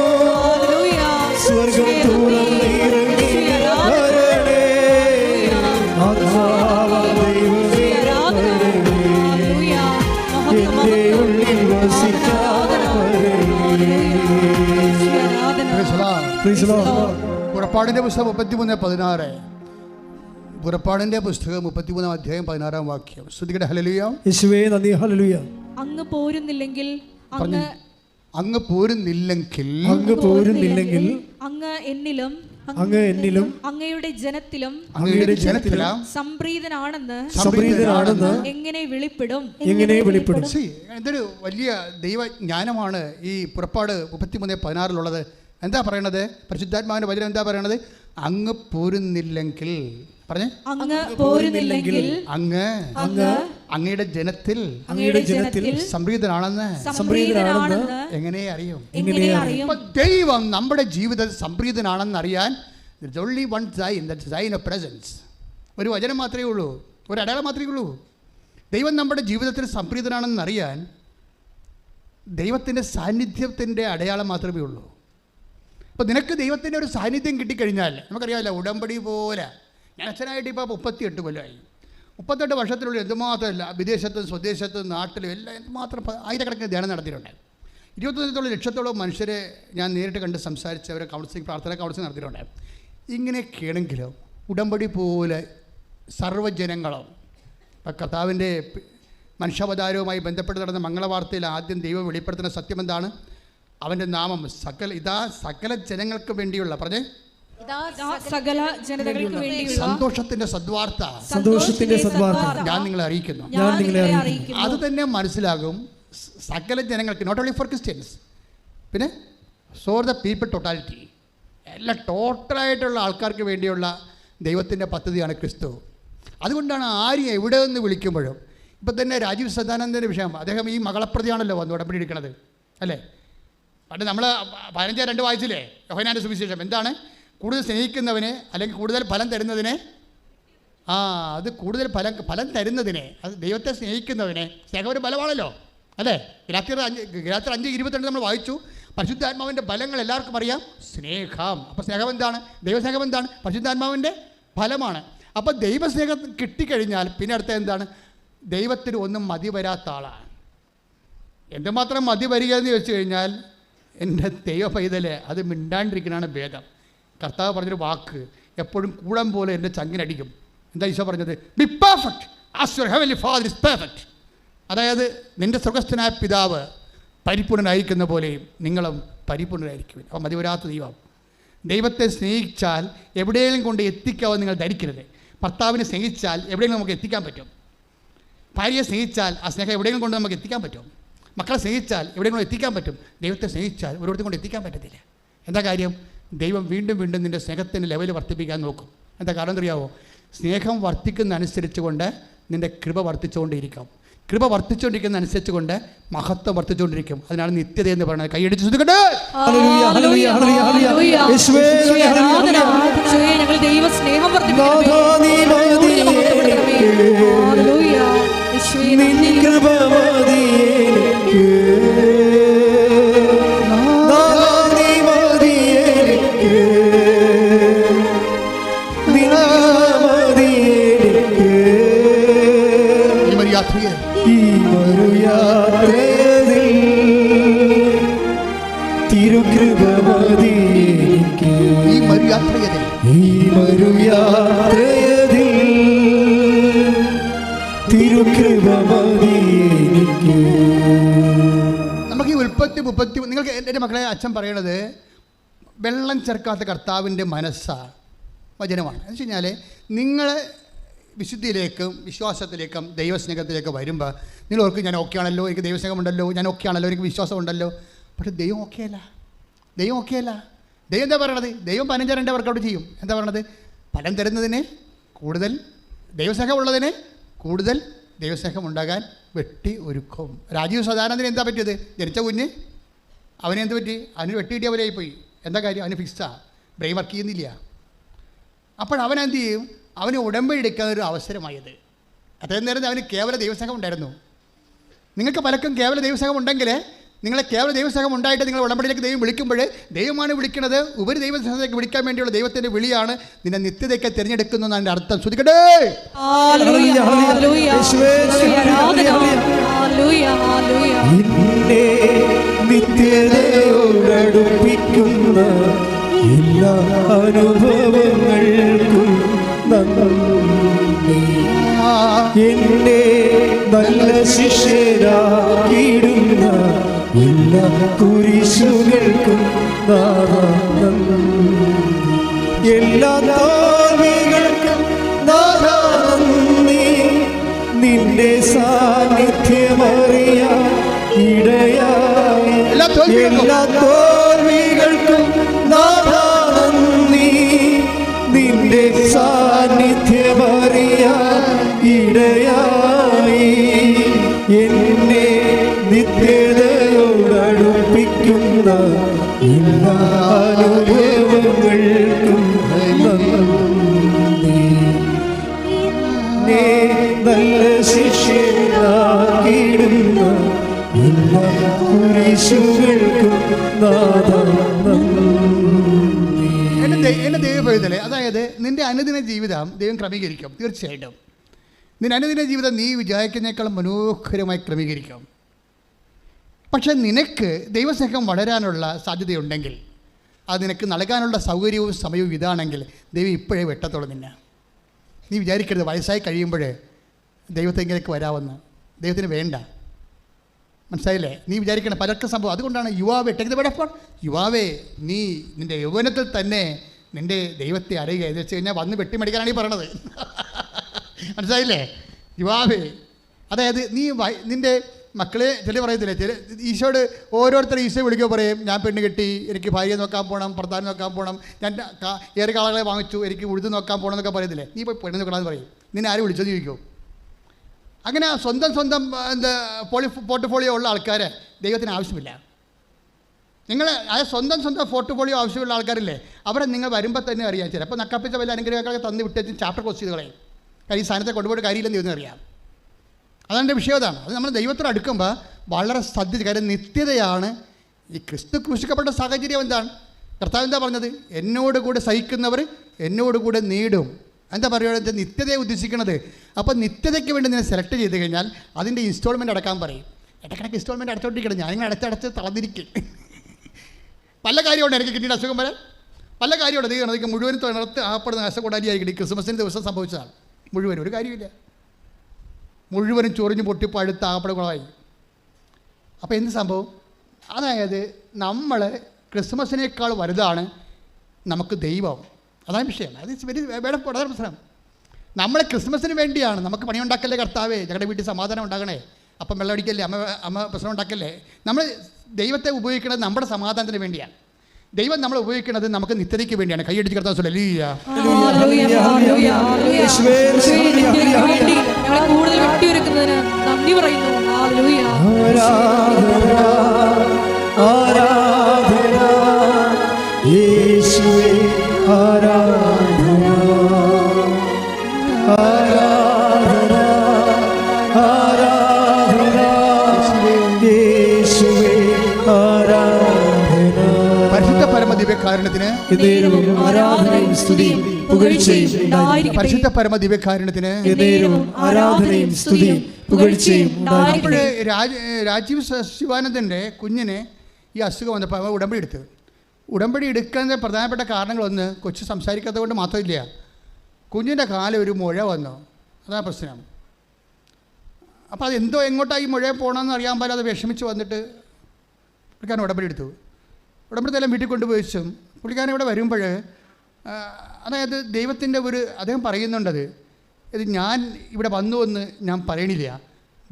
സ്വർഗം തുറന്നിറങ്ങി വരണേ, ആത്മാവാം ദൈവമേ എന്റെ ഉള്ളിൽ വസിക്കാൻ വരണേ. പുറപ്പാടിന്റെ പുസ്തകം 33:16. പുറപ്പാടിന്റെ പുസ്തകം 33 അധ്യായം 16 വാക്യം. ശ്രദ്ധിക്കട്ടെ. ഹല്ലേലൂയ. യേശുവേ നന്ദി. ഹല്ലേലൂയ. അങ്ങ് പോരുന്നില്ലെങ്കിൽ അങ്ങ് പോരുന്നില്ലെങ്കിൽ അങ്ങ് എന്നിലും അങ്ങയുടെ ജനത്തിലും സംപ്രീതനാണെന്ന് എങ്ങനെ വെളിപ്പെടും? എന്തൊരു വലിയ ദൈവജ്ഞാനമാണ് ഈ പുറപ്പാട് 33:16 എന്താ പറയണത്? പരിശുദ്ധാത്മാവിന്റെ വചനം എന്താ പറയണത്? അങ്ങ് പോരുന്നില്ലെങ്കിൽ പറഞ്ഞേ, അങ്ങ് പോരുന്നില്ലെങ്കിൽ അങ്ങയുടെ ജനത്തിൽ സംപ്രീതനാണെന്ന് എങ്ങനെ അറിയും? ദൈവം നമ്മുടെ ജീവിതത്തിൽ സംപ്രീതനാണെന്ന് അറിയാൻ only one sign, that sign of presence. ഒരു വചനം മാത്രമേ ഉള്ളൂ, ഒരു അടയാളം മാത്രമേ ഉള്ളൂ. ദൈവം നമ്മുടെ ജീവിതത്തിൽ സംപ്രീതനാണെന്ന് അറിയാൻ ദൈവത്തിൻ്റെ സാന്നിധ്യത്തിൻ്റെ അടയാളം മാത്രമേ ഉള്ളൂ. അപ്പോൾ നിനക്ക് ദൈവത്തിൻ്റെ ഒരു സാന്നിധ്യം കിട്ടിക്കഴിഞ്ഞാൽ നമുക്കറിയാമല്ലോ, ഉടമ്പടി പോലെ. ഞാൻ അച്ഛനായിട്ട് ഇപ്പോൾ 38 കൊല്ലമായി. 38 വർഷത്തിനുള്ളിൽ എന്തുമാത്രമല്ല, വിദേശത്തും സ്വദേശത്തും നാട്ടിലും എല്ലാം എന്തുമാത്രം ആയിരക്കണക്കിന് ധ്യാനം നടത്തിയിട്ടുണ്ട്. 21 ലക്ഷത്തോളം മനുഷ്യരെ ഞാൻ നേരിട്ട് കണ്ട് സംസാരിച്ച് അവരെ കൗൺസിലിംഗ്, പ്രാർത്ഥന കൗൺസിലിംഗ് നടത്തിയിട്ടുണ്ട്. ഇങ്ങനെയൊക്കെയാണെങ്കിലും ഉടമ്പടി പോലെ സർവ്വജനങ്ങളും ഇപ്പം കർത്താവിൻ്റെ മനുഷ്യാവതാരവുമായി ബന്ധപ്പെട്ട് നടന്ന മംഗളവാർത്തയിൽ ആദ്യം ദൈവം വെളിപ്പെടുത്തുന്ന സത്യം എന്താണ്? അവൻ്റെ നാമം സകല ജനങ്ങൾക്ക് വേണ്ടിയുള്ള പറഞ്ഞേ സകല ജനതകൾക്ക് വേണ്ടിയുള്ള സന്തോഷത്തിന്റെ സദ്വാർത്ത ഞാൻ നിങ്ങളെ അറിയിക്കുന്നു. അത് തന്നെ മനസ്സിലാകും സകല ജനങ്ങൾക്ക്, നോട്ട് ഓൺലി ഫോർ ക്രിസ്ത്യൻസ്, പിന്നെ ഫോർ ദ പീപ്പിൾ ടോട്ടാലിറ്റി. എല്ലാം ടോട്ടലായിട്ടുള്ള ആൾക്കാർക്ക് വേണ്ടിയുള്ള ദൈവത്തിൻ്റെ പദ്ധതിയാണ് ക്രിസ്തു. അതുകൊണ്ടാണ് ആരും എവിടെ നിന്ന് വിളിക്കുമ്പോഴും, ഇപ്പം തന്നെ രാജീവ് സദാനന്ദൻ്റെ വിഷയം, അദ്ദേഹം ഈ മകളപ്രതിയാണല്ലോ വന്ന് ഉടമ്പടി എടുക്കണത് അല്ലേ. പണ്ട് നമ്മൾ 15:2 വായിച്ചില്ലേ യോഹന്നാന്റെ സുവിശേഷം? എന്താണ്? കൂടുതൽ സ്നേഹിക്കുന്നവനെ അല്ലെങ്കിൽ കൂടുതൽ ഫലം തരുന്നതിനെ, അത് കൂടുതൽ ഫലം തരുന്നതിനെ, അത് ദൈവത്തെ സ്നേഹിക്കുന്നവനെ. സ്നേഹം ഒരു ബലമാണല്ലോ അല്ലേ. ഗലാത്യർ 5:22 നമ്മൾ വായിച്ചു. പരിശുദ്ധാത്മാവിൻ്റെ ഫലങ്ങൾ എല്ലാവർക്കും അറിയാം. സ്നേഹം. അപ്പോൾ സ്നേഹം എന്താണ്? ദൈവസ്നേഹം എന്താണ്? പരിശുദ്ധാത്മാവിൻ്റെ ഫലമാണ്. അപ്പോൾ ദൈവസ്നേഹം കിട്ടിക്കഴിഞ്ഞാൽ പിന്നെ അടുത്ത എന്താണ്? ദൈവത്തിന് ഒന്നും മതി വരാത്ത ആളാണ്. എന്തുമാത്രം മതി വരിക എന്ന് ചോദിച്ചു കഴിഞ്ഞാൽ, എൻ്റെ ദൈവ പൈതലെ അത് മിണ്ടാണ്ടിരിക്കണതാണ് ഭേദം. കർത്താവ് പറഞ്ഞൊരു വാക്ക് എപ്പോഴും കൂടം പോലെ എൻ്റെ ചങ്ങിനടിക്കും. എന്താ ഈശോ പറഞ്ഞത്? B perfect as your heavenly father is perfect. അതായത് നിൻ്റെ സ്വർഗ്ഗസ്ഥനായ പിതാവ് പരിപൂർണനായിരിക്കുന്ന പോലെയും നിങ്ങളും പരിപൂർണരായിരിക്കും. അപ്പോൾ മതി വരാത്ത ദൈവം. ദൈവത്തെ സ്നേഹിച്ചാൽ എവിടെയെങ്കിലും കൊണ്ട് എത്തിക്കാവോ നിങ്ങൾ ധരിക്കരുത്. ഭർത്താവിനെ സ്നേഹിച്ചാൽ എവിടെയെങ്കിലും നമുക്ക് എത്തിക്കാൻ പറ്റും. ഭാര്യയെ സ്നേഹിച്ചാൽ ആ സ്നേഹം എവിടെയെങ്കിലും കൊണ്ട് നമുക്ക് എത്തിക്കാൻ പറ്റും. മക്കളെ സ്നേഹിച്ചാൽ എവിടെയെങ്കിലും എത്തിക്കാൻ പറ്റും. ദൈവത്തെ സ്നേഹിച്ചാൽ ഒരിടത്തും കൊണ്ട് എത്തിക്കാൻ പറ്റത്തില്ല. എന്താ കാര്യം? ദൈവം വീണ്ടും വീണ്ടും നിൻ്റെ സ്നേഹത്തിൻ്റെ ലെവൽ വർദ്ധിപ്പിക്കാൻ നോക്കും. എന്താ കാരണം അറിയാവോ? സ്നേഹം വർദ്ധിക്കുന്ന അനുസരിച്ച് കൊണ്ട് നിൻ്റെ കൃപ വർദ്ധിച്ചുകൊണ്ടിരിക്കും. കൃപ വർദ്ധിച്ചുകൊണ്ടിരിക്കുന്ന അനുസരിച്ച് കൊണ്ട് മഹത്വം വർദ്ധിച്ചുകൊണ്ടിരിക്കും. അതിനാണ് നിത്യത എന്ന് പറയുന്നത്. കൈയടിച്ച് ശ്രദ്ധിക്കട്ടെ. നമുക്ക് ഈ 30 നിങ്ങൾക്ക് എൻ്റെ മക്കളെ അച്ഛൻ പറയണത് വെള്ളം ചേർക്കാത്ത കർത്താവിൻ്റെ മനസ്സാണ്, വചനമാണ്. എന്ന് വെച്ച് കഴിഞ്ഞാൽ നിങ്ങൾ വിശുദ്ധിയിലേക്കും വിശ്വാസത്തിലേക്കും ദൈവസ്നേഹത്തിലേക്കും വരുമ്പോൾ നിങ്ങൾ ഓർക്കും ഞാൻ ഓക്കെ ആണല്ലോ, എനിക്ക് ദൈവസ്നേഹമുണ്ടല്ലോ, ഞാൻ ഓക്കെ ആണല്ലോ, എനിക്ക് വിശ്വാസമുണ്ടല്ലോ. പക്ഷേ ദൈവം ഓക്കെ അല്ല. ദൈവം എന്താ പറയണത്? ദൈവം 15 വർക്കൗട്ട് ചെയ്യും. എന്താ പറയണത്? ഫലം തരുന്നതിന് കൂടുതൽ ദൈവസ്നേഹം ഉള്ളതിന് കൂടുതൽ ദൈവസ്നേഹം ഉണ്ടാകാൻ വെട്ടി ഒരുക്കും. രാജീവ് സദാനന്ദന് എന്താ പറ്റിയത്? ജനിച്ച കുഞ്ഞ് അവനെന്ത് പറ്റി? അവന് വെട്ടി കിട്ടിയ പോലെ ആയിപ്പോയി. എന്താ കാര്യം? അവന് ഫിക്സാണ്, ബ്രെയിൻ വർക്ക് ചെയ്യുന്നില്ല. അപ്പോൾ അവനെന്ത് ചെയ്യും? അവന് ഉടമ്പടി എടുക്കാനൊരു അവസരമായത്. അത്രയും നേരം അവന് കേവല ദൈവസ്നേഹം ഉണ്ടായിരുന്നു. നിങ്ങൾക്ക് പലർക്കും കേവല ദൈവസ്നേഹം ഉണ്ടെങ്കിൽ, നിങ്ങളെ കേവല ദൈവസ്നേഹം ഉണ്ടായിട്ട് നിങ്ങൾ ഉടമ്പടിയിലേക്ക് ദൈവം വിളിക്കുമ്പോൾ ദൈവമാണ് വിളിക്കുന്നത്. ഉപരി ദൈവസ്നേഹത്തിലേക്ക് വിളിക്കാൻ വേണ്ടിയുള്ള ദൈവത്തിൻ്റെ വിളിയാണ് നിന്നെ നിത്യതയ്ക്ക് തിരഞ്ഞെടുക്കുന്നു എന്നാണ് അർത്ഥം. ശ്രദ്ധിക്കട്ടെ. നിത്യതയോടടുപ്പിക്കുന്ന എല്ലാ അനുഭവങ്ങൾക്കും എന്നെ നല്ല ശിഷ്യരാക്കിയിടുന്ന എല്ലാ കുരിശുകൾക്കും എല്ലാ തോൽവികൾക്കും നന്ദി. നിന്റെ സാന്നിധ്യമറിയാൻ ഇടയായി എല്ലാ തോൽവികൾക്കും നന്ദി. നിന്റെ സാന്നിധ്യമറിയാൻ ഇടയായി എന്നെ നിത്യതയോടടുപ്പിക്കുന്ന എല്ലാ അനുഭവങ്ങൾക്കും നല്ല ശിഷ്യനാക്കിയിടുന്ന എല്ലാ കുരിശുകൾക്കും എന്നെ ദൈവപൈതലേ, അതായത് നിൻ്റെ അനുദിന ജീവിതം ദൈവം ക്രമീകരിക്കും. തീർച്ചയായിട്ടും നിന്റെ അനുദിന ജീവിതം നീ വിചാരിക്കുന്നതിനേക്കാളും മനോഹരമായി ക്രമീകരിക്കും. പക്ഷെ നിനക്ക് ദൈവസ്നേഹം വളരാനുള്ള സാധ്യതയുണ്ടെങ്കിൽ, അത് നിനക്ക് നൽകാനുള്ള സൗകര്യവും സമയവും ഇതാണെങ്കിൽ ദൈവം ഇപ്പോഴേ വെട്ടത്തോളം നിന്നെ. നീ വിചാരിക്കരുത് വയസ്സായി കഴിയുമ്പോൾ ദൈവത്തെങ്കിലേക്ക് വരാമെന്ന്. ദൈവത്തിന് വേണ്ട. മനസ്സിലായില്ലേ? നീ വിചാരിക്കണം പലർക്കും സംഭവം. അതുകൊണ്ടാണ് യുവാവേ, take the word of God. യുവാവേ, നീ നിൻ്റെ യൗവനത്തിൽ തന്നെ നിൻ്റെ ദൈവത്തെ അറിയുക. എന്ന് വെച്ച് കഴിഞ്ഞാൽ വന്ന് വെട്ടിമടിക്കാനാണ് ഈ പറയണത്. മനസ്സിലായില്ലേ? യുവാവേ, അതായത് നീ നിൻ്റെ മക്കളെ ചില പറയത്തില്ലേ, ചില ഈശോയോട് ഓരോരുത്തരും ഈശോ വിളിക്കുക പറയും, ഞാൻ പെണ്ണ് കെട്ടി, എനിക്ക് ഭാര്യയെ നോക്കാൻ പോകണം, ഭർത്താവിനെ നോക്കാൻ പോകണം, ഞാൻ ഏറെ കാളകളെ വാങ്ങിച്ചു, എനിക്ക് ഉഴുത് നോക്കാൻ പോകണം എന്നൊക്കെ പറയത്തില്ലേ. നീ പോയി പെണ്ണ് നോക്കണമെന്ന് പറയും. നിന്നെ ആരും വിളിച്ചെന്ന് ചോദിക്കുമോ? അങ്ങനെ സ്വന്തം എന്താ പോർട്ട്ഫോളിയോ ഉള്ള ആൾക്കാരെ ദൈവത്തിന് ആവശ്യമില്ല. നിങ്ങൾ ആ സ്വന്തം പോർട്ട്ഫോളിയോ ആവശ്യമുള്ള ആൾക്കാരില്ലേ, അവരെ നിങ്ങൾ വരുമ്പോൾ തന്നെ അറിയാം. ചിലപ്പോൾ നക്കപ്പിച്ച വല്ല അനുഗ്രഹങ്ങളൊക്കെ തന്ന് വിട്ടേച്ച് ചാപ്റ്റർ ക്ലോസ് ചെയ്ത് കളയും. കാര്യം ഈ സ്ഥാനത്തെ കൊണ്ടുപോയിട്ട് കാര്യമില്ലെന്ന് ദൈവത്തിന് അറിയാം. അതെൻ്റെ വിഷയം അതാണ്. അത് നമ്മൾ ദൈവത്തോട് അടുക്കുമ്പോൾ വളരെ ശ്രദ്ധിച്ച്, കാര്യം നിത്യതയാണ്. ഈ ക്രിസ്തു ക്രൂശിക്കപ്പെട്ട സാഹചര്യം എന്താണ്? കർത്താവ് എന്താ പറഞ്ഞത്? എന്നോട് കൂടെ സഹിക്കുന്നവർ എന്നോട് കൂടെ നേടും. എന്താ പറയുക? നിത്യതയെ ഉദ്ദേശിക്കുന്നത്. അപ്പോൾ നിത്യതയ്ക്ക് വേണ്ടി നിങ്ങൾ സെലക്ട് ചെയ്ത് കഴിഞ്ഞാൽ അതിൻ്റെ ഇൻസ്റ്റാൾമെൻറ്റ് അടക്കാൻ പറയും. ഇടയ്ക്കിടയ്ക്ക് ഇൻസ്റ്റാൾമെൻറ്റ് അടച്ചോണ്ടിരിക്കണം. ഞാനിങ്ങനെ അടച്ചടച്ച് തളർന്നിരിക്കും. പല കാര്യമുണ്ട് എനിക്ക് കിട്ടിയ അസുഖം വരെ, പല കാര്യമുണ്ട്. അതൊക്കെ മുഴുവൻ തുണർത്ത് ആപ്പെടുന്ന അസുഖം ക്രിസ്മസിൻ്റെ ദിവസം സംഭവിച്ചതാണ്. മുഴുവനും ഒരു കാര്യമില്ല, മുഴുവനും ചൊറിഞ്ഞ് പൊട്ടി പഴുത്ത് ആപ്പടകളായി. അപ്പോൾ എന്ത് സംഭവം? അതായത് നമ്മൾ ക്രിസ്മസിനേക്കാൾ വലുതാണ് നമുക്ക് ദൈവം. അതാണ് വിഷയം. അത് വളരെ പ്രശ്നം. നമ്മൾ ക്രിസ്മസിന് വേണ്ടിയാണ്. നമുക്ക് പണിയുണ്ടാക്കല്ലേ കർത്താവേ, ഞങ്ങളുടെ വീട്ടിൽ സമാധാനം ഉണ്ടാക്കണേ, അപ്പം വെള്ളം അടിക്കല്ലേ, അമ്മ പ്രശ്നം ഉണ്ടാക്കല്ലേ. നമ്മൾ ദൈവത്തെ ഉപയോഗിക്കുന്നത് നമ്മുടെ സമാധാനത്തിന് വേണ്ടിയാണ്. ദൈവം നമ്മളെ ഉപയോഗിക്കുന്നത് നമുക്ക് നിത്യതയ്ക്ക് വേണ്ടിയാണ്. കൈയടിച്ച് കർത്താവ് കൂടുതൽ വെട്ടിയൊരുക്കുന്നതിന് നന്ദി പറയുന്നു. ദിവ്യകാരുണ്യത്തിന് ആരാധനയും സ്തുതിയും പുകഴ്ചയും ഉണ്ടായിരിക്കട്ടെ. പരിശുദ്ധ പരമ ദിവ്യകാരുണ്യത്തിന് ആരാധനയും സ്തുതിയും പുകഴ്ചയും ഉണ്ടായിരിക്കട്ടെ. രാജീവ് ശിവാനന്ദൻ്റെ കുഞ്ഞിന് ഈ അസുഖം വന്നപ്പോൾ ഉടമ്പടി എടുത്ത്. ഉടമ്പടി എടുക്കാൻ പ്രധാനപ്പെട്ട കാരണങ്ങളൊന്ന്, കൊച്ചു സംസാരിക്കാത്തത് കൊണ്ട് മാത്രമില്ല, കുഞ്ഞിൻ്റെ കാലം ഒരു മുഴ വന്നു. അതാണ് പ്രശ്നം. അപ്പോൾ അതെന്തോ എങ്ങോട്ടായി മുഴ പോകണമെന്ന് അറിയാൻ പാടില്ല. അത് വിഷമിച്ച് വന്നിട്ട് പുള്ളിക്കാരൻ ഉടമ്പടി എടുത്തു. ഉടമ്പടിയെല്ലാം വീട്ടിൽ കൊണ്ടുപോയി വെച്ചും പുള്ളിക്കാരൻ ഇവിടെ വരുമ്പോൾ, അതായത് ദൈവത്തിൻ്റെ അദ്ദേഹം പറയുന്നുണ്ടത്, ഇത് ഞാൻ ഇവിടെ വന്നു എന്ന് ഞാൻ പറയണില്ല,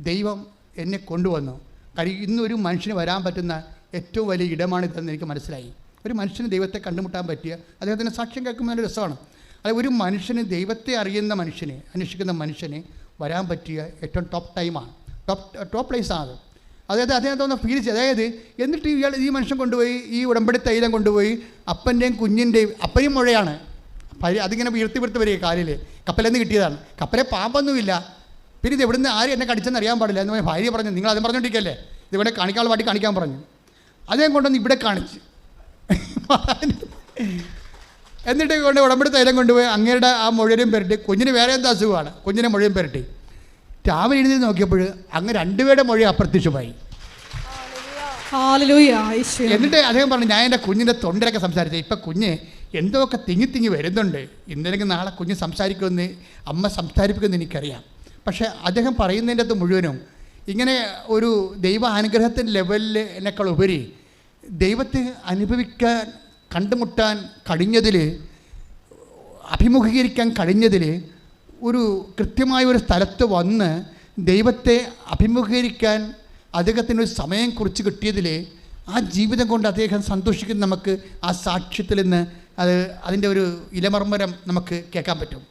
ദൈവം എന്നെ കൊണ്ടുവന്നു. കാര്യം ഇന്നൊരു മനുഷ്യന് വരാൻ പറ്റുന്ന ഏറ്റവും വലിയ ഇടമാണിതെന്ന് എനിക്ക് മനസ്സിലായി. ഒരു മനുഷ്യന് ദൈവത്തെ കണ്ടുമുട്ടാൻ പറ്റിയ, അദ്ദേഹത്തിൻ്റെ സാക്ഷ്യം കേൾക്കുമ്പോൾ നല്ല രസമാണ്. അത് ഒരു മനുഷ്യന്, ദൈവത്തെ അറിയുന്ന മനുഷ്യന്, അന്വേഷിക്കുന്ന മനുഷ്യന് വരാൻ പറ്റിയ ഏറ്റവും ടോപ്പ് ടൈമാണ്, ടോപ്പ് പ്ലേസാണ് അത്. അതായത് അദ്ദേഹത്തെ ഫീൽ ചെയ്ത്, അതായത് എന്നിട്ട് ഈ മനുഷ്യൻ കൊണ്ടുപോയി ഈ ഉടമ്പടി തൈലം കൊണ്ടുപോയി അപ്പൻ്റെയും കുഞ്ഞിൻ്റെയും, അപ്പനും മുഴയാണ്, അതിങ്ങനെ വീർത്തി വരിക കാലിൽ, കപ്പലിൽ നിന്ന് കിട്ടിയതാണ്. കപ്പലെ പാമ്പൊന്നുമില്ല. പിന്നെ ഇത് എവിടുന്ന് ആരും എന്നെ കടിച്ചെന്ന് അറിയാൻ പാടില്ല എന്ന് ഭാര്യ പറഞ്ഞു. നിങ്ങൾ അതും പറഞ്ഞോണ്ടിരിക്കല്ലേ, ഇതിവിടെ കാണിക്കാനുള്ള പാട്ടി കാണിക്കാൻ പറഞ്ഞു. അദ്ദേഹം കൊണ്ടുവന്ന് ഇവിടെ കാണിച്ച്, എന്നിട്ട് കൊണ്ട് ഉടമ്പടി തൈലം കൊണ്ടുപോയി അങ്ങേരുടെ ആ മുഴയും പെരട്ടി, കുഞ്ഞിന് വേറെ എന്താ അസുഖമാണ്, കുഞ്ഞിനെ മുഴയും പെരട്ടി. രാവിലെ എഴുതി നോക്കിയപ്പോൾ അങ്ങ് രണ്ടുപേരുടെ മൊഴി അപ്രത്യക്ഷമായി. എന്നിട്ട് അദ്ദേഹം പറഞ്ഞു, ഞാൻ എൻ്റെ കുഞ്ഞിൻ്റെ തൊണ്ടരൊക്കെ സംസാരിച്ചു, ഇപ്പം കുഞ്ഞ് എന്തൊക്കെ തിങ്ങി വരുന്നുണ്ട്, ഇന്നല്ലെങ്കിൽ നാളെ കുഞ്ഞ് സംസാരിക്കുമെന്ന്, അമ്മ സംസാരിക്കുമെന്ന് എനിക്കറിയാം. പക്ഷേ അദ്ദേഹം പറയുന്നതിൻ്റെ അകത്ത് മുഴുവനും ഇങ്ങനെ ഒരു ദൈവ അനുഗ്രഹത്തിൻ്റെ ലെവലിനേക്കാൾ ഉപരി ദൈവത്തെ അനുഭവിക്കാൻ, കണ്ടുമുട്ടാൻ കഴിഞ്ഞതിൽ, അഭിമുഖീകരിക്കാൻ കഴിഞ്ഞതിൽ, ഒരു കൃത്യമായ ഒരു സ്ഥലത്ത് വന്ന് ദൈവത്തെ അഭിമുഖീകരിക്കാൻ അദ്ദേഹത്തിനൊരു സമയം കുറിച്ച് കിട്ടിയതിൽ, ആ ജീവിതം കൊണ്ട് അദ്ദേഹം സന്തോഷിക്കുന്ന നമുക്ക് ആ സാക്ഷ്യത്തിൽ നിന്ന് അതിൻ്റെ ഒരു ഇലമർമ്മരം നമുക്ക് കേൾക്കാൻ പറ്റും.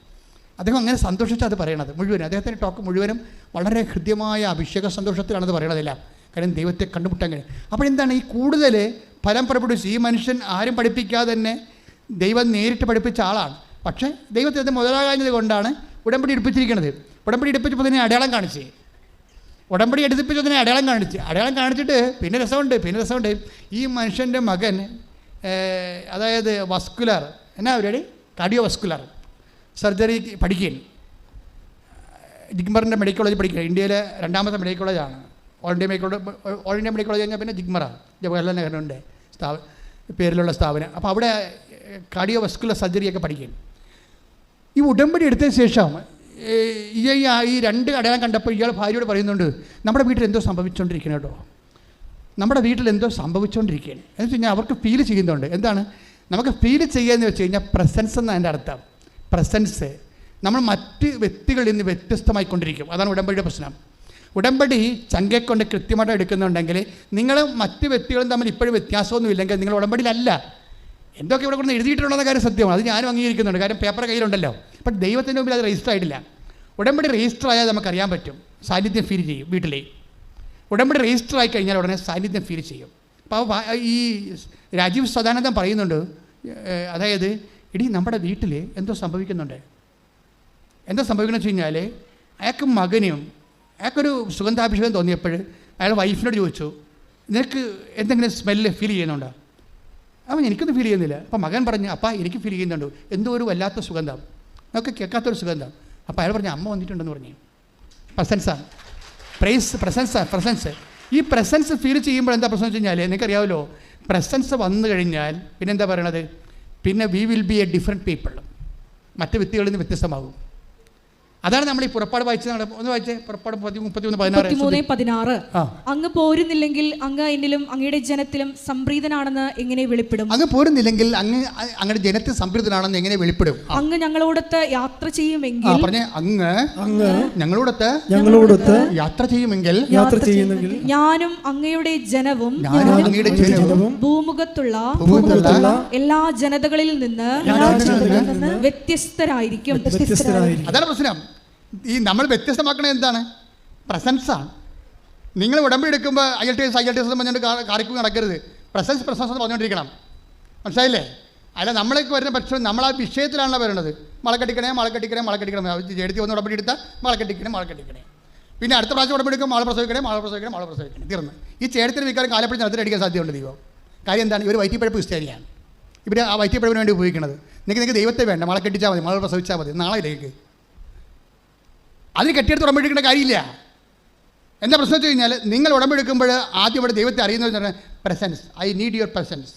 അദ്ദേഹം അങ്ങനെ സന്തോഷിച്ചാണ് അത് പറയണത് മുഴുവനും. അദ്ദേഹത്തിൻ്റെ ടോക്ക് മുഴുവനും വളരെ ഹൃദ്യമായ അഭിഷേക സന്തോഷത്തിലാണത് പറയണതെല്ലാം. കാരണം ദൈവത്തെ കണ്ടുമുട്ടാൻ കഴിയും. അപ്പോഴെന്താണ് ഈ കൂടുതൽ ഫലം പുറപ്പെടുവിച്ച്, ഈ മനുഷ്യൻ ആരും പഠിപ്പിക്കാതെ തന്നെ ദൈവം നേരിട്ട് പഠിപ്പിച്ച ആളാണ്. പക്ഷേ ദൈവത്തെ മുതലാകാഞ്ഞത് കൊണ്ടാണ് ഉടമ്പടി എടുപ്പിച്ചിരിക്കുന്നത്. ഉടമ്പടി എടുപ്പിച്ചപ്പോൾ തന്നെ അടയാളം കാണിച്ച്, ഉടമ്പടി എടുപ്പിച്ചതിനെ അടയാളം കാണിച്ചിട്ട് പിന്നെ രസമുണ്ട്. ഈ മനുഷ്യൻ്റെ മകൻ, അതായത് വസ്കുലർ, എന്നാ പരിപാടി, കാർഡിയോ വസ്കുലർ സർജറി പഠിക്കുകയാണ്. ജിഗ്മറിൻ്റെ മെഡിക്കൽ കോളേജ് പഠിക്കുക. ഇന്ത്യയിലെ 2ാമത്തെ മെഡിക്കൽ കോളേജാണ്. ഓൾ ഇന്ത്യ മെഡിക്കൽ കോളേജ് കഴിഞ്ഞാൽ പിന്നെ ജിഗ്മറാണ്, ജവഹർലാൽ നെഹ്റുവിൻ്റെ പേരിലുള്ള സ്ഥാപനം. അപ്പോൾ അവിടെ കാർഡിയോ വസ്കുലർ സർജറിയൊക്കെ പഠിക്കുകയാണ്. ഈ ഉടമ്പടി എടുത്തതിന് ശേഷം ഈ 2 അടയാളം കണ്ടപ്പോൾ ഇയാൾ ഭാര്യയോട് പറയുന്നുണ്ട്, നമ്മുടെ വീട്ടിൽ എന്തോ സംഭവിച്ചുകൊണ്ടിരിക്കണം കേട്ടോ, നമ്മുടെ വീട്ടിൽ എന്തോ സംഭവിച്ചുകൊണ്ടിരിക്കുകയാണ് എന്ന് വെച്ച് കഴിഞ്ഞാൽ അവർക്ക് ഫീൽ ചെയ്യുന്നുണ്ട്. എന്താണ് നമുക്ക് ഫീൽ ചെയ്യുകയെന്ന് വെച്ച് കഴിഞ്ഞാൽ പ്രസൻസ് എന്നാണ് അതിൻ്റെ അർത്ഥം. പ്രസൻസ് നമ്മൾ മറ്റ് വ്യക്തികളിൽ നിന്ന് വ്യത്യസ്തമായിക്കൊണ്ടിരിക്കും. അതാണ് ഉടമ്പടിയുടെ പ്രശ്നം. ഉടമ്പടി ചങ്കെ കൊണ്ട് കൃത്യമായിട്ട് എടുക്കുന്നുണ്ടെങ്കിൽ നിങ്ങൾ മറ്റ് വ്യക്തികളും തമ്മിൽ ഇപ്പോഴും വ്യത്യാസമൊന്നും ഇല്ലെങ്കിൽ നിങ്ങൾ ഉടമ്പടിയിലല്ല. എന്തൊക്കെ ഇവിടെ കൊണ്ട് എഴുതിയിട്ടുള്ള കാര്യം സത്യമാണ്, അത് ഞാനും അംഗീകരിക്കുന്നുണ്ട്, കാര്യം പേപ്പർ കയ്യിലുണ്ടല്ലോ. ബട്ട് ദൈവത്തിൻ്റെ മുമ്പിൽ അത് രജിസ്റ്റർ ആയിട്ടില്ല. ഉടമ്പടി രജിസ്റ്റർ ആയാൽ നമുക്കറിയാൻ പറ്റും, സാന്നിധ്യം ഫീൽ ചെയ്യും വീട്ടിലെ. ഉടമ്പടി രജിസ്റ്റർ ആയി കഴിഞ്ഞാൽ ഉടനെ സാന്നിധ്യം ഫീൽ ചെയ്യും. അപ്പോൾ ഈ രാജീവ് സദാനന്ദൻ പറയുന്നുണ്ട്, അതായത് ഇടീ നമ്മുടെ വീട്ടിൽ എന്തോ സംഭവിക്കുന്നുണ്ട്. എന്താ സംഭവിക്കണമെന്ന് വെച്ച് കഴിഞ്ഞാൽ അയാൾക്ക് മകനും അയാൾക്കൊരു സുഗന്ധാഭിഷേകം തോന്നിയപ്പോൾ അയാൾ വൈഫിനോട് ചോദിച്ചു, നിനക്ക് എന്തെങ്കിലും സ്മെല്ല് ഫീൽ ചെയ്യുന്നുണ്ടോ? അവൻ എനിക്കൊന്നും ഫീൽ ചെയ്യുന്നില്ല. അപ്പോൾ മകൻ പറഞ്ഞു, അപ്പാ എനിക്ക് ഫീൽ ചെയ്യുന്നുണ്ട്, എന്തോ ഒരു വല്ലാത്ത സുഗന്ധം, നമുക്ക് കേൾക്കാത്തൊരു സുഗന്ധം. അപ്പോൾ അയാൾ പറഞ്ഞു, അമ്മ വന്നിട്ടുണ്ടെന്ന് പറഞ്ഞു. പ്രസൻസാണ്, പ്രസൻസ്. ഈ പ്രസൻസ് ഫീൽ ചെയ്യുമ്പോൾ എന്താ പ്രശ്നം വെച്ച് കഴിഞ്ഞാൽ നിങ്ങൾക്കറിയാമല്ലോ, പ്രസൻസ് വന്നു കഴിഞ്ഞാൽ പിന്നെ എന്താ പറയണത്, പിന്നെ we will be a different people, മറ്റ് വ്യക്തികളിൽ നിന്ന് വ്യത്യസ്തമാകും. അതാണ് നമ്മൾ ഈ പുറപ്പാട് വായിച്ചത്. ഒന്ന് വായിച്ചേ, പുറപ്പാട് 33:16. അങ്ങ് പോരുന്നില്ലെങ്കിൽ അങ്ങ് എന്നിലും അങ്ങയുടെ ജനത്തിലും സംപ്രീതനാണെന്ന് എങ്ങനെ വെളിപ്പെടും? അങ്ങ് പോരുന്നില്ലെങ്കിൽ അങ്ങയുടെ ജനത്തിൽ സംപ്രീതനാണെന്ന് എങ്ങനെ വെളിപ്പെടും? അങ്ങ് ഞങ്ങളോടൊത്ത് യാത്ര ചെയ്യുമെങ്കിൽ, പറഞ്ഞേ, അങ്ങ് ഞങ്ങളോടൊത്ത് യാത്ര ചെയ്യുമെങ്കിൽ ഞാനും അങ്ങയുടെ ജനവും ഭൂമുഖത്തുള്ള എല്ലാ ജനതകളിൽ നിന്ന് വ്യത്യസ്തരായിരിക്കും. അതാണ് പ്രശ്നം. ഈ നമ്മൾ വ്യത്യസ്തമാക്കണത് എന്താണ്? പ്രസൻസാണ്. നിങ്ങൾ ഉടമ്പടി എടുക്കുമ്പോൾ IELTS പറഞ്ഞുകൊണ്ട് കാറിക്കും നടക്കരുത്. പ്രസൻസ് എന്ന് പറഞ്ഞുകൊണ്ടിരിക്കണം. മനസ്സിലായില്ലേ? അല്ല, നമ്മളേക്ക് വരുന്ന പക്ഷം നമ്മൾ ആ വിഷയത്തിലാണല്ലോ വരുന്നത്. മളക്കെട്ടിക്കണേ ജേടത്തി വന്ന് ഉടമ്പടി എടുത്താൽ മളക്കെട്ടിക്കണേ. പിന്നെ അടുത്ത പ്രാവശ്യം ഉടമ്പടി എടുക്കുമ്പോൾ മാള പ്രസവിക്കണേ. തീർന്ന്. ഈ ചേടത്തിന് മിക്കവാറും കാലപ്പഴി നടത്തിയടിക്കാൻ സാധ്യതയുണ്ട് ദൈവം. കാര്യം എന്താണ്? ഇവർ വൈറ്റിപ്പഴപ്പ് ക്രിസ്ത്യാനിയാണ്. ഇവർ ആ വൈറ്റിപ്പഴപ്പിന് വേണ്ടി ഉപയോഗിക്കുന്നത്. നിങ്ങൾക്ക് ദൈവത്തെ വേണ്ട, മള കെട്ടിച്ചാൽ മതി, മള പ്രസവിച്ചാൽ മതി, നാളെയിലേക്ക് അതിന് കെട്ടിയെടുത്ത് ഉടമ്പെടുക്കേണ്ട കാര്യമില്ല. എന്താ പ്രശ്നം വെച്ച് കഴിഞ്ഞാൽ, നിങ്ങൾ ഉടമ്പെടുക്കുമ്പോൾ ആദ്യം ഇവിടെ ദൈവത്തെ അറിയുന്നത് പറഞ്ഞാൽ presence. I need your presence.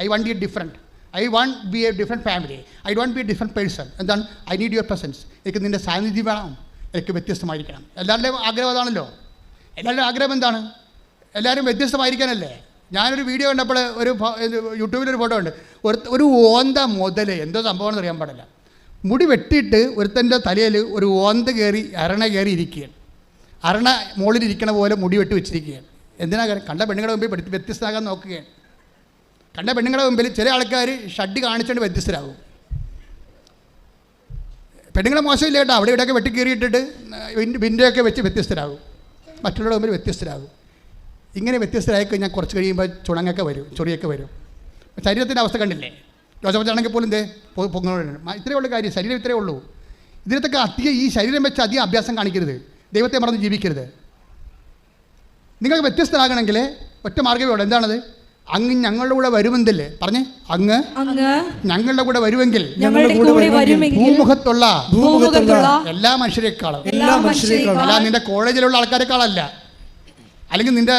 I want you different. I want be a different family. I don't be a different person. എന്താണ്? I need your presence. എനിക്ക് നിൻ്റെ സാന്നിധ്യം വേണം, എനിക്ക് വ്യത്യസ്തമായിരിക്കണം. എല്ലാവരുടെയും ആഗ്രഹം അതാണല്ലോ. എല്ലാവരുടെയും ആഗ്രഹം എന്താണ്? എല്ലാവരും വ്യത്യസ്തമായിരിക്കാനല്ലേ. ഞാനൊരു വീഡിയോ കണ്ടപ്പോൾ യൂട്യൂബിലൊരു ഫോട്ടോ ഉണ്ട്. ഒരു ഓന്ത മുതൽ എന്തോ സംഭവമാണെന്ന് അറിയാൻ പാടില്ല. മുടി വെട്ടിയിട്ട് ഒരുത്തൻ്റെ തലയിൽ ഒരു ഓന്ത അരണ കയറി ഇരിക്കുകയാണ്. അരണ മുകളിലിരിക്കണ പോലെ മുടി വെട്ടി വെച്ചിരിക്കുകയാണ്. എന്തിനാ? കണ്ട പെണ്ണുങ്ങളുടെ മുമ്പിൽ വ്യത്യസ്തമാകാൻ നോക്കുകയാണ്. കണ്ട പെണ്ണുങ്ങളുടെ മുമ്പിൽ ചില ആൾക്കാർ ഷഡ് കാണിച്ചുകൊണ്ട് വ്യത്യസ്തരാകും. പെണ്ണുങ്ങളെ മോശമില്ല കേട്ടോ, അവിടെ ഇവിടെയൊക്കെ വെട്ടി കീറിയിട്ടിട്ട് വിൻഡോയൊക്കെ വെച്ച് വ്യത്യസ്തരാകും. മറ്റുള്ളവരുടെ മുമ്പിൽ വ്യത്യസ്തരാകും. ഇങ്ങനെ വ്യത്യസ്തരായി കഴിഞ്ഞാൽ കുറച്ച് കഴിയുമ്പോൾ ചുണങ്ങൊക്കെ വരും, ചൊറിയൊക്കെ വരും. ശരീരത്തിൻ്റെ അവസ്ഥ കണ്ടില്ലേ? ജോസഫച്ചാണെങ്കിൽ പോലും പൊങ്ങുന്നുണ്ട്. ഇത്രയേ ഉള്ളൂ കാര്യം, ശരീരം ഇത്രയേ ഉള്ളൂ. ഇതിനകത്തൊക്കെ അധികം ഈ ശരീരം വെച്ച് അധികം അഭ്യാസം കാണിക്കരുത്. ദൈവത്തെ മറന്ന് ജീവിക്കരുത്. നിങ്ങൾക്ക് വ്യത്യസ്തരാകണമെങ്കിൽ ഒറ്റ മാർഗ്ഗമേ ഉള്ളൂ. എന്താണത്? അങ്ങ് ഞങ്ങളുടെ കൂടെ വരുമെന്നല്ലേ പറഞ്ഞേ. അങ്ങ് ഞങ്ങളുടെ കൂടെ വരുമെങ്കിൽ ഭൂമുഖത്തുള്ള എല്ലാ മനുഷ്യരെക്കാളും, അല്ല നിന്റെ കോളേജിലുള്ള ആൾക്കാരെക്കാളല്ല, അല്ലെങ്കിൽ നിന്റെ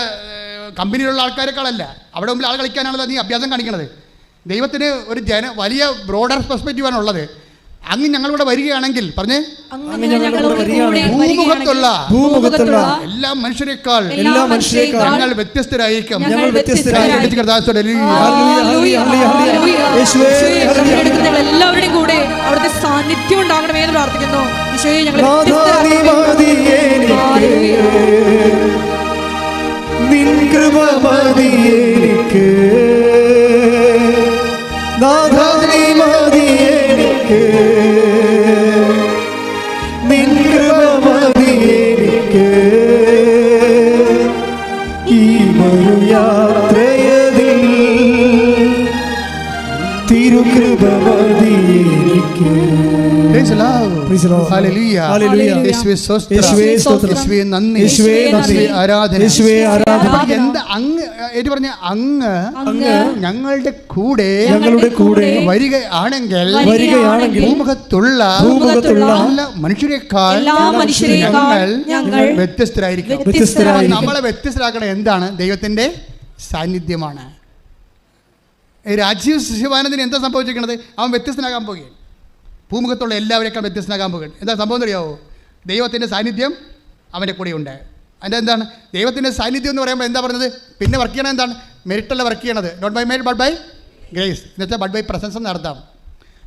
കമ്പനിയിലുള്ള ആൾക്കാരെക്കാളല്ല, അവിടെ മുമ്പിൽ ആൾ കളിക്കാനാണല്ലോ നീ അഭ്യാസം കാണിക്കണത്. ദൈവത്തിന് ഒരു വലിയ ബ്രോഡർ പെർസ്പെക്റ്റീവാണ് ഉള്ളത്. അങ്ങ് ഞങ്ങളിവിടെ വരികയാണെങ്കിൽ പറഞ്ഞേ, ഭൂമുഖത്തുള്ള എല്ലാ മനുഷ്യരെക്കാൾ ഞങ്ങൾ വ്യത്യസ്തരായിരിക്കും. എല്ലാവരുടെയും കൂടെ അവിടുത്തെ സാന്നിധ്യം ഉണ്ടാകണമേ എന്ന് പ്രാർത്ഥിക്കുന്നു. നിൻ കൃപ മതി എനിക്ക്, നാഥാ നീ മതി എനിക്ക്, നിൻ കൃപ മതി എനിക്ക്, ഈ മരുയാത്രയതിൽ തിരുകൃപ മതി എനിക്ക്. ഞങ്ങളുടെ കൂടെ വരികയാണെങ്കിൽ ഭൂമുഖത്തുള്ള എല്ലാ മനുഷ്യരെക്കാൾ ഞങ്ങൾ വ്യത്യസ്തരായിരിക്കും. നമ്മളെ വ്യത്യസ്തരാക്കണ എന്താണ്? ദൈവത്തിന്റെ സാന്നിധ്യമാണ്. രാജീവ് ശിവാനന്ദന് എന്താ സംഭവിച്ചിരിക്കുന്നത്? അവൻ വ്യത്യസ്തനാകാൻ പോകുകയാണ്. ഭൂമുഖത്തുള്ള എല്ലാവരെക്കാൾ വ്യത്യസ്തനാകാൻ പോകുകയാണ്. എന്താ സംഭവം അറിയാവോ? ദൈവത്തിൻ്റെ സാന്നിധ്യം അവൻ്റെ കൂടെ ഉണ്ട്. അതിൻ്റെ എന്താണ്? ദൈവത്തിൻ്റെ സാന്നിധ്യം എന്ന് പറയുമ്പോൾ എന്താ പറഞ്ഞത്? പിന്നെ വർക്ക് ചെയ്യണത് എന്താണ്? മെറിറ്റല്ല വർക്ക് ചെയ്യണത്. Not by merit but by grace. എന്ന് വെച്ചാൽ ബട്ട് ബൈ പ്രസൻസ് നടത്താം.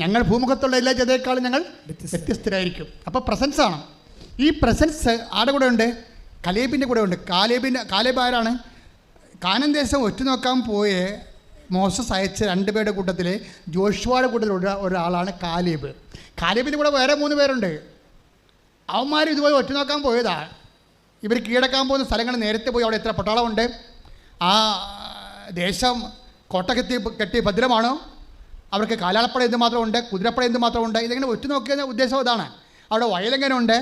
ഞങ്ങൾ ഭൂമുഖത്തുള്ള എല്ലാ ജനതയെക്കാളും ഞങ്ങൾ വ്യത്യസ്തരായിരിക്കും. അപ്പോൾ പ്രസൻസാണ്. ഈ പ്രസൻസ് ആരുടെ കൂടെ ഉണ്ട്? കലേബിൻ്റെ കൂടെ ഉണ്ട്. കാലേബ് ആരാണ്? കാനാൻ ദേശം ഒറ്റുനോക്കാൻ പോയ മോസസ് അയച്ച 2 പേരുടെ കൂട്ടത്തിൽ ജോഷുവയുടെ കൂട്ടത്തിലുള്ള ഒരാളാണ് കാലേബ്. കാലേബിൻ്റെ കൂടെ വേറെ 3 പേരുണ്ട്. അവന്മാർ ഇതുപോലെ ഒറ്റുനോക്കാൻ പോയതാണ്. ഇവർ കീഴടക്കാൻ പോകുന്ന സ്ഥലങ്ങൾ നേരത്തെ പോയി അവിടെ എത്ര പട്ടാളമുണ്ട്, ആ ദേശം കോട്ട കെട്ടി ഭദ്രമാണോ, അവർക്ക് കാലാളപ്പട എന്തുമാത്രം ഉണ്ട്, കുതിരപ്പട എന്തുമാത്രം ഉണ്ട്, ഇതെങ്ങനെ ഒറ്റുനോക്കിയ ഉദ്ദേശം ഇതാണ്. അവിടെ വയലെങ്ങനെ ഉണ്ട്,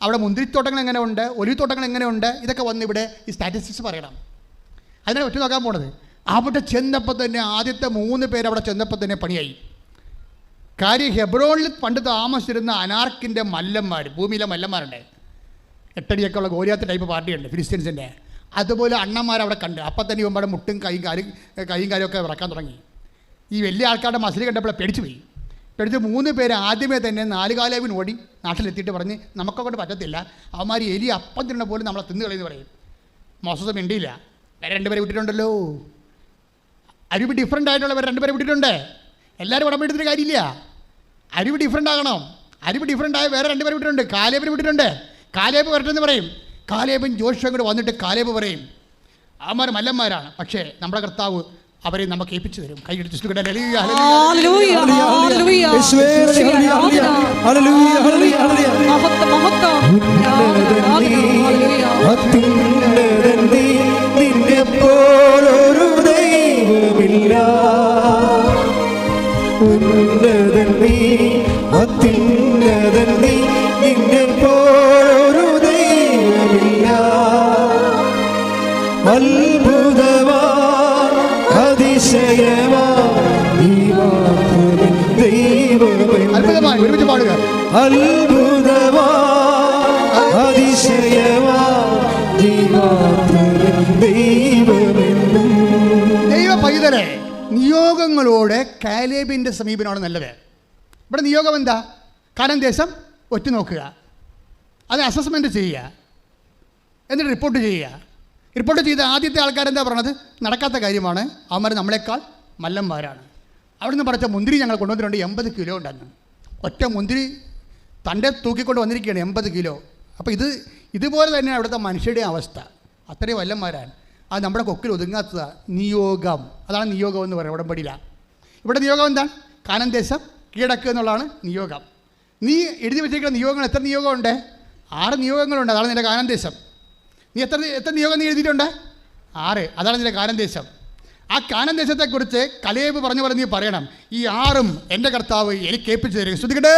അവിടെ മുന്തിരിത്തോട്ടങ്ങൾ എങ്ങനെ ഉണ്ട്, ഒലിത്തോട്ടങ്ങൾ എങ്ങനെയുണ്ട്, ഇതൊക്കെ വന്ന് ഇവിടെ ഈ സ്റ്റാറ്റിസ്റ്റിക്സ് പറയണം. അതിനാണ് ഒറ്റുനോക്കാൻ പോണത്. അവിടെ ചെന്നപ്പോൾ തന്നെ ആദ്യത്തെ 3 പേര് അവിടെ ചെന്നപ്പോൾ തന്നെ പണിയായി. കാര്യം ഹെബ്രോണിൽ പണ്ട് താമസിച്ചിരുന്ന അനാർക്കിൻ്റെ മല്ലന്മാർ, ഭൂമിയിലെ മല്ലന്മാരുണ്ട്. 8 അടിയൊക്കെയുള്ള ഗോലിയാത്ത ടൈപ്പ് പാർട്ടിയുണ്ട് ഫിലിസ്തീൻസിൻ്റെ. അതുപോലെ അണ്ണന്മാരവിടെ കണ്ട്. അപ്പം തന്നെ ഇവന്മാരുടെ മുട്ടും കൈയും കാലും ഒക്കെ വിറക്കാൻ തുടങ്ങി. ഈ വലിയ ആൾക്കാരുടെ മസിൽ കണ്ടപ്പോൾ പേടിച്ച് 3 പേര് ആദ്യമേ തന്നെ 4 കാലേവിന് ഓടി നാട്ടിലെത്തിയിട്ട് പറഞ്ഞ് നമുക്കൊക്കെ പറ്റത്തില്ല, അവന്മാർ എലി അപ്പം തിന്നണ പോലും നമ്മളെ തിന്നു കളയെന്ന് പറയും. മോസസ് മിണ്ടിയില്ല. വേറെ 2 പേരെ വിട്ടിട്ടുണ്ടല്ലോ. അരിവ് ഡിഫറെൻ്റ് ആയിട്ടുള്ളവർ 2 പേരെ വിട്ടിട്ടുണ്ട്. എല്ലാവരും ഉടമ്പ എടുത്തിട്ട് കാര്യമില്ല. അരിവ് ഡിഫറെൻ്റ് ആകണം. അരിവ് ഡിഫറെൻ്റ് ആയ വേറെ 2 പേരെ വിട്ടിട്ടുണ്ട്. കാലേബിന് വിട്ടിട്ടുണ്ട്. കാലേബ് വരട്ടെന്ന് പറയും. കാലേബും ജോഷുവും കൂടെ വന്നിട്ട് കാലേബ് പറയും അവന്മാർ മല്ലന്മാരാണ്, പക്ഷേ നമ്മുടെ കർത്താവ് അവരെ നമുക്ക് ഏൽപ്പിച്ചു തരും. കൈയെടുത്ത് ഒരുമിച്ച് പാടുക. ദൈവ പൈതലെ, നിയോഗങ്ങളോട് കാലേബിൻ്റെ സമീപനമാണ് നല്ലത്. ഇവിടെ നിയോഗം എന്താ? കാനാൻ ദേശം ഒറ്റുനോക്കുക, അത് അസസ്മെൻറ്റ് ചെയ്യുക, എന്നിട്ട് റിപ്പോർട്ട് ചെയ്യുക. റിപ്പോർട്ട് ചെയ്ത ആദ്യത്തെ ആൾക്കാരെന്താ പറഞ്ഞത്? നടക്കാത്ത കാര്യമാണ്, അവന്മാർ നമ്മളെക്കാൾ മല്ലന്മാരാണ്. അവിടെ നിന്ന് പറിച്ച മുന്തിരി ഞങ്ങൾ കൊണ്ടുവന്നിട്ടുണ്ട്, 80 കിലോ ഉണ്ടെന്ന്. ഒറ്റ മുന്തിരി തൻ്റെ തൂക്കിക്കൊണ്ട് വന്നിരിക്കുകയാണ്, 80 കിലോ. അപ്പോൾ ഇതുപോലെ തന്നെയാണ് അവിടുത്തെ മനുഷ്യരുടെ അവസ്ഥ. അത്രയും വല്ലന്മാരാണ്. അത് നമ്മുടെ കൊക്കിൽ ഒതുങ്ങാത്തതാണ്. നിയോഗം, അതാണ് നിയോഗം എന്ന് പറയുന്നത് ഉടമ്പടിയില്ല. ഇവിടെ നിയോഗം എന്താണ്? കാനാൻ ദേശം കീഴടക്കുക എന്നുള്ളതാണ് നിയോഗം. നീ എഴുതി വെച്ചിരിക്കുന്ന നിയോഗങ്ങൾ എത്ര നിയോഗമുണ്ട്? 6 നിയോഗങ്ങളുണ്ട്. അതാണ് നിൻ്റെ കാനാൻ ദേശം. നീ എത്ര നിയോഗം നീ എഴുതിയിട്ടുണ്ട്? 6. അതാണ് നിൻ്റെ കാനാൻ ദേശം. ആ കാനാൻ ദേശത്തെക്കുറിച്ച് കലേബ് പറഞ്ഞു നീ പറയണം, ഈ 6ഉം എൻ്റെ കർത്താവ് എനിക്ക് ഏൽപ്പിച്ചു തരും. ശ്രദ്ധിക്കട്ടെ.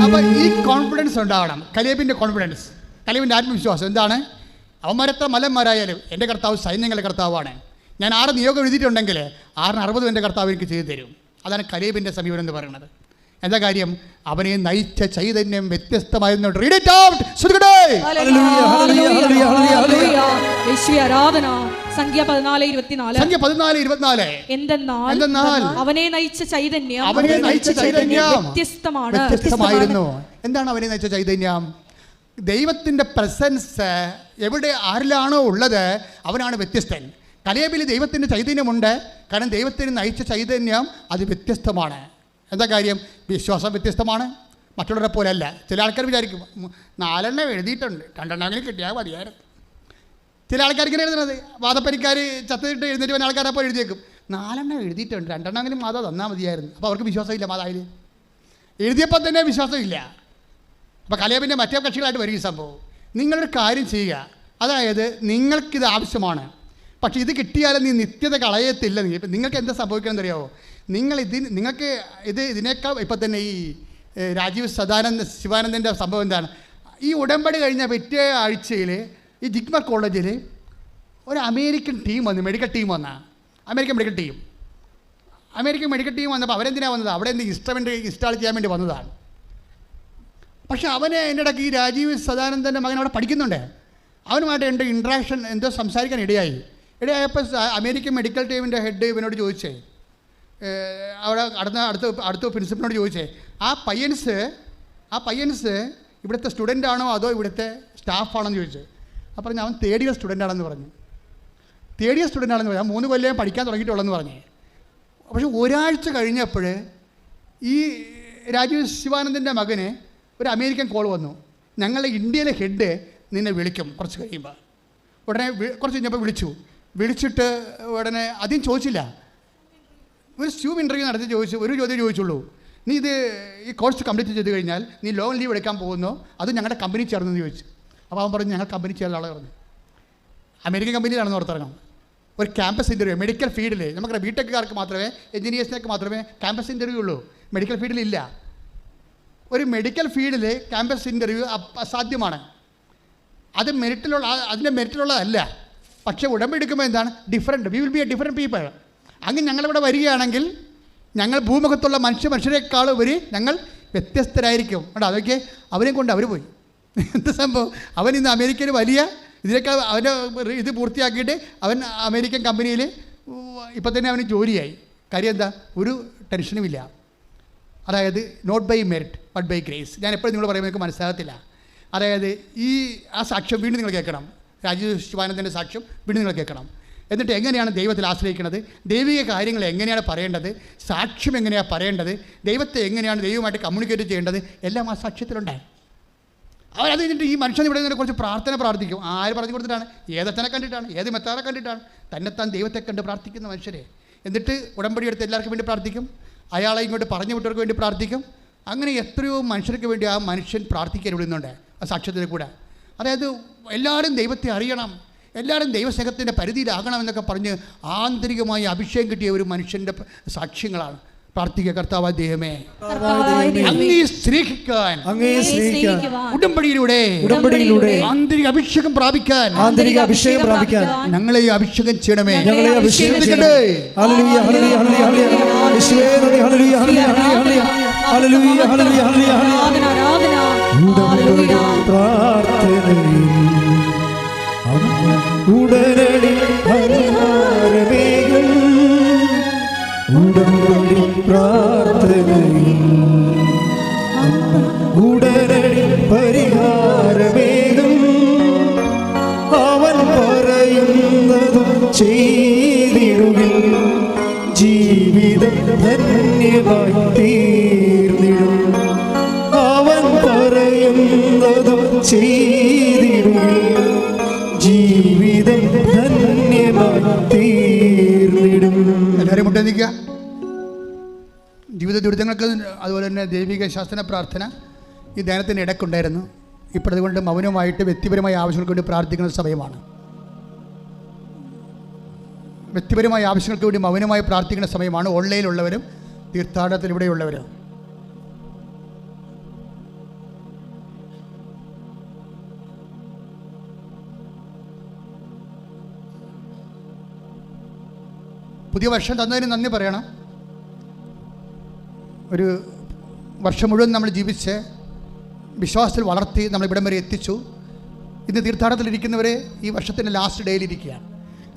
അപ്പൊ ഈ കോൺഫിഡൻസ് ഉണ്ടാവണം. കലേബിന്റെ കോൺഫിഡൻസ്, കലേബിന്റെ ആത്മവിശ്വാസം എന്താണ്? അവന്മാരെത്ര മലന്മാരായാലും എൻ്റെ കർത്താവ് സൈന്യങ്ങളുടെ കർത്താവാണ്. ഞാൻ 6 നിയോഗം എഴുതിയിട്ടുണ്ടെങ്കിൽ 660 എൻ്റെ കർത്താവ് എനിക്ക് ചെയ്തു തരും. അതാണ് കലേബിൻ്റെ സമീപനം എന്ന് പറയുന്നത്. എന്താ കാര്യം? അവനെ നയിച്ച ചൈതന്യം വ്യത്യസ്തമായിരുന്നു. Read it out. സംഖ്യ 14:24. എന്തെന്നാൽ അവനെ നയിച്ച ചൈതന്യം വ്യത്യസ്തമായിരുന്നു. എന്താണ് അവനെ നയിച്ച ചൈതന്യം? ദൈവത്തിൻ്റെ പ്രസൻസ് എവിടെ ആരിലാണോ ഉള്ളത് അവനാണ് വ്യത്യസ്തൻ. കലേബിൽ ദൈവത്തിൻ്റെ ചൈതന്യമുണ്ട്. കാരണം ദൈവത്തിന് നയിച്ച ചൈതന്യം അത് വ്യത്യസ്തമാണ്. എന്താ കാര്യം? വിശ്വാസം വ്യത്യസ്തമാണ്, മറ്റുള്ളവരെ പോലെ അല്ല. ചില ആൾക്കാർ വിചാരിക്കും 4 എഴുതിയിട്ടുണ്ട്, 2 കിട്ടിയാൽ മതിയായിരുന്നു. ചില ആൾക്കാർക്ക് ഇങ്ങനെ എഴുതുന്നത്, വാദപ്പരിക്കാർ ചത്തിട്ട് എഴുന്നേറ്റ് വന്ന ആൾക്കാരപ്പോൾ എഴുതിയേക്കും 4 എഴുതിയിട്ടുണ്ട്, 2 മാതാ തന്നാൽ മതിയായിരുന്നു. അപ്പോൾ അവർക്ക് വിശ്വാസമില്ല. മാതാവിൽ എഴുതിയപ്പോൾ തന്നെ വിശ്വാസമില്ല. അപ്പോൾ കലേബിൻ്റെ മറ്റേ കക്ഷികളായിട്ട് വരും ഈ സംഭവം. നിങ്ങളൊരു കാര്യം ചെയ്യുക, അതായത് നിങ്ങൾക്കിത് ആവശ്യമാണ്, പക്ഷേ ഇത് കിട്ടിയാലും നീ നിത്യത കളയത്തില്ല. നിങ്ങൾക്ക് എന്താ സംഭവിക്കണമെന്നറിയാമോ? നിങ്ങൾക്ക് ഇതിനേക്കാൾ ഇപ്പം തന്നെ ഈ രാജീവ് ശിവാനന്ദൻ്റെ സംഭവം എന്താണ്? ഈ ഉടമ്പടി കഴിഞ്ഞ പിറ്റേ ആഴ്ചയിൽ ഈ ജിഗ്മർ കോളേജിൽ ഒരു അമേരിക്കൻ ടീം വന്നു, മെഡിക്കൽ ടീം വന്ന American medical team. American medical team വന്നപ്പോൾ അവരെന്തിനാണ് വന്നത്? അവിടെ എന്ത് ഇൻസ്ട്രുമെൻ്റ് ഇൻസ്റ്റാൾ ചെയ്യാൻ വേണ്ടി വന്നതാണ്. പക്ഷെ അവനെ എൻ്റെ ഇടയ്ക്ക് ഈ രാജീവ് സദാനന്ദൻ്റെ മകൻ അവിടെ പഠിക്കുന്നുണ്ട്. അവനുമായിട്ട് എൻ്റെ ഇൻട്രാക്ഷൻ എന്തോ സംസാരിക്കാൻ ഇടയായപ്പോൾ അമേരിക്കൻ മെഡിക്കൽ ടീമിൻ്റെ ഹെഡ് ഇവനോട് ചോദിച്ചേ, അവിടെ അടുത്ത പ്രിൻസിപ്പലിനോട് ചോദിച്ചേ, ആ പയ്യൻസ് ഇവിടുത്തെ സ്റ്റുഡൻ്റ് ആണോ അതോ ഇവിടുത്തെ സ്റ്റാഫാണെന്ന് ചോദിച്ചു. അപ്പോൾ പറഞ്ഞു അവൻ തേർഡ് ഇയർ സ്റ്റുഡൻ്റ് ആണെന്ന് പറഞ്ഞു. തേർഡ് ഇയർ സ്റ്റുഡൻ്റ് ആണെന്ന് പറഞ്ഞു. 3 കൊല്ലം പഠിക്കാൻ തുടങ്ങിയിട്ടുള്ളതെന്ന് പറഞ്ഞു. പക്ഷെ ഒരാഴ്ച കഴിഞ്ഞപ്പോൾ ഈ രാജീവ് ശിവാനന്ദൻ്റെ മകന് ഒരു അമേരിക്കൻ കോൾ വന്നു, ഞങ്ങളുടെ ഇന്ത്യയിലെ ഹെഡ് നിന്നെ വിളിക്കും കുറച്ച് കഴിയുമ്പോൾ. ഉടനെ കുറച്ച് കഴിഞ്ഞപ്പോൾ വിളിച്ചിട്ട് ഉടനെ ആദ്യം ചോദിച്ചില്ല, ഒരു സ്യൂം ഇൻ്റർവ്യൂ നടത്തി ഒരു ചോദ്യം ചോദിച്ചുള്ളൂ, നീ ഇത് ഈ കോഴ്സ് കംപ്ലീറ്റ് ചെയ്ത് കഴിഞ്ഞാൽ നീ ലോങ് ലീവ് എടുക്കാൻ പോകുന്നോ അത് ഞങ്ങളുടെ കമ്പനി ചേർന്നെന്ന് ചോദിച്ചു. അപ്പോൾ അവൻ പറഞ്ഞു ഞങ്ങൾ കമ്പനി ചേർന്ന ആളെ പറഞ്ഞു. അമേരിക്കൻ കമ്പനിയിലാണെന്ന് ഓർത്തിറങ്ങാം. ഒരു ക്യാമ്പസ് ഇൻ്റർവ്യൂ മെഡിക്കൽ ഫീൽഡിൽ നമുക്കറിയാം, ബിടെക്കാർക്ക് മാത്രമേ എഞ്ചിനീയേഴ്സിനൊക്കെ മാത്രമേ ക്യാമ്പസ് ഇൻ്റർവ്യൂ ഉള്ളൂ, മെഡിക്കൽ ഫീൽഡിലില്ല. ഒരു മെഡിക്കൽ ഫീൽഡിൽ ക്യാമ്പസ് ഇൻ്റർവ്യൂ അസാധ്യമാണ്. അത് അതിൻ്റെ മെറിറ്റിലുള്ളതല്ല. പക്ഷേ ഉടമ്പെടുക്കുമ്പോൾ എന്താണ് different, we will be a different people. അങ്ങനെ ഞങ്ങളിവിടെ വരികയാണെങ്കിൽ ഞങ്ങൾ ഭൂമുഖത്തുള്ള മനുഷ്യരെക്കാൾ ഉപരി ഞങ്ങൾ വ്യത്യസ്തരായിരിക്കും. കേട്ടോ, അതൊക്കെ അവരെ കൊണ്ട് അവർ പോയി. എന്ത് സംഭവം, അവൻ ഇന്ന് അമേരിക്കയിൽ വലിയ ഇതിനൊക്കെ അവൻ്റെ ഇത് പൂർത്തിയാക്കിയിട്ട് അവൻ അമേരിക്കൻ കമ്പനിയിൽ ഇപ്പം തന്നെ അവന് ജോലിയായി. കാര്യം എന്താ, ഒരു ടെൻഷനുമില്ല. അതായത് not by merit but by grace. ഞാൻ എപ്പോഴും നിങ്ങൾ പറയുമ്പോൾ എനിക്ക് മനസ്സിലാകത്തില്ല. അതായത് ആ സാക്ഷ്യം വീണ്ടും നിങ്ങൾ കേൾക്കണം, രാജീവ് ശിവാനന്ദൻ്റെ സാക്ഷ്യം വീണ്ടും നിങ്ങൾ കേൾക്കണം. എന്നിട്ട് എങ്ങനെയാണ് ദൈവത്തിൽ ആശ്രയിക്കുന്നത്, ദൈവിക കാര്യങ്ങൾ എങ്ങനെയാണ് പറയേണ്ടത്, സാക്ഷ്യം എങ്ങനെയാണ് പറയേണ്ടത്, ദൈവത്തെ എങ്ങനെയാണ് ദൈവമായിട്ട് കമ്മ്യൂണിക്കേറ്റ് ചെയ്യേണ്ടത്, എല്ലാം ആ സാക്ഷ്യത്തിലുണ്ടായി. അവരത് കഴിഞ്ഞിട്ട് ഈ മനുഷ്യൻ ഇവിടെ നിന്ന് കുറച്ച് പ്രാർത്ഥന പ്രാർത്ഥിക്കും. ആര് പറഞ്ഞു കൊടുത്തിട്ടാണ്? ഏതച്ഛനെ കണ്ടിട്ടാണ്, ഏത് മെത്താറെ കണ്ടിട്ടാണ്? തന്നെത്താൻ ദൈവത്തെ കണ്ട് പ്രാർത്ഥിക്കുന്ന മനുഷ്യരെ. എന്നിട്ട് ഉടമ്പടി എടുത്ത് എല്ലാവർക്കും വേണ്ടി പ്രാർത്ഥിക്കും, അയാളെ ഇങ്ങോട്ട് പറഞ്ഞു വിട്ടവർക്ക് വേണ്ടി പ്രാർത്ഥിക്കും. അങ്ങനെ എത്രയോ മനുഷ്യർക്ക് വേണ്ടി ആ മനുഷ്യൻ പ്രാർത്ഥിക്കാൻ വിടുന്നുണ്ട് ആ സാക്ഷ്യത്തിൽ കൂടെ. അതായത് എല്ലാവരും ദൈവത്തെ അറിയണം, എല്ലാവരും ദൈവസ്നേഹത്തിൻ്റെ പരിധിയിലാകണമെന്നൊക്കെ പറഞ്ഞ് ആന്തരികമായി അഭിഷേകം കിട്ടിയ ഒരു മനുഷ്യൻ്റെ സാക്ഷ്യങ്ങളാണ്. പ്രാർത്ഥിക്കുക, കർത്താവായ ദൈവമേ അങ്ങയെ സ്നേഹിക്കാൻ, ഉടമ്പടിയിലൂടെ ആന്തരിക അഭിഷേകം പ്രാപിക്കാൻ ഞങ്ങളെ അഭിഷേകം ചെയ്യണമേ. ഉടനടി പരിഹാരമേകും, ഉടനടി പ്രാർത്ഥനയിൽ ഉടനടി പരിഹാരമേകും. അവൻ പറയുന്നതും ചെയ്തിടുകിൽ ജീവിതം ധന്യമായി തീർന്നിടും. അവൻ പറയുന്നതും ചെയ്തിടുകിൽ ജീവിതം ധന്യമായി തീർന്നിടും. എല്ലാവരും മുട്ടേ നിൽക്കുക. ജീവിത ദുരിതങ്ങൾക്ക് അതുപോലെ തന്നെ ദൈവിക ശാസ്ത്ര പ്രാർത്ഥന ഈ ധ്യാനത്തിൻ്റെ ഇടയ്ക്കുണ്ടായിരുന്നു. ഇപ്പോഴതുകൊണ്ട് മൗനമായിട്ട് വ്യക്തിപരമായ ആവശ്യങ്ങൾക്ക് വേണ്ടി പ്രാർത്ഥിക്കുന്ന സമയമാണ്. വ്യക്തിപരമായ ആവശ്യങ്ങൾക്ക് വേണ്ടി മൗനമായി പ്രാർത്ഥിക്കുന്ന സമയമാണ്. ഓൺലൈനിലുള്ളവരും തീർത്ഥാടനത്തിൽ ഇവിടെയുള്ളവരും. പുതിയ വർഷം തന്നതിന് നന്ദി പറയണം. ഒരു വർഷം മുഴുവൻ നമ്മൾ ജീവിച്ച് വിശ്വാസത്തിൽ വളർത്തി നമ്മൾ ഇവിടം വരെ എത്തിച്ചു. ഇന്ന് തീർത്ഥാടനത്തിലിരിക്കുന്നവരെ ഈ വർഷത്തിൻ്റെ ലാസ്റ്റ് ഡേയിൽ ഇരിക്കുകയാണ്.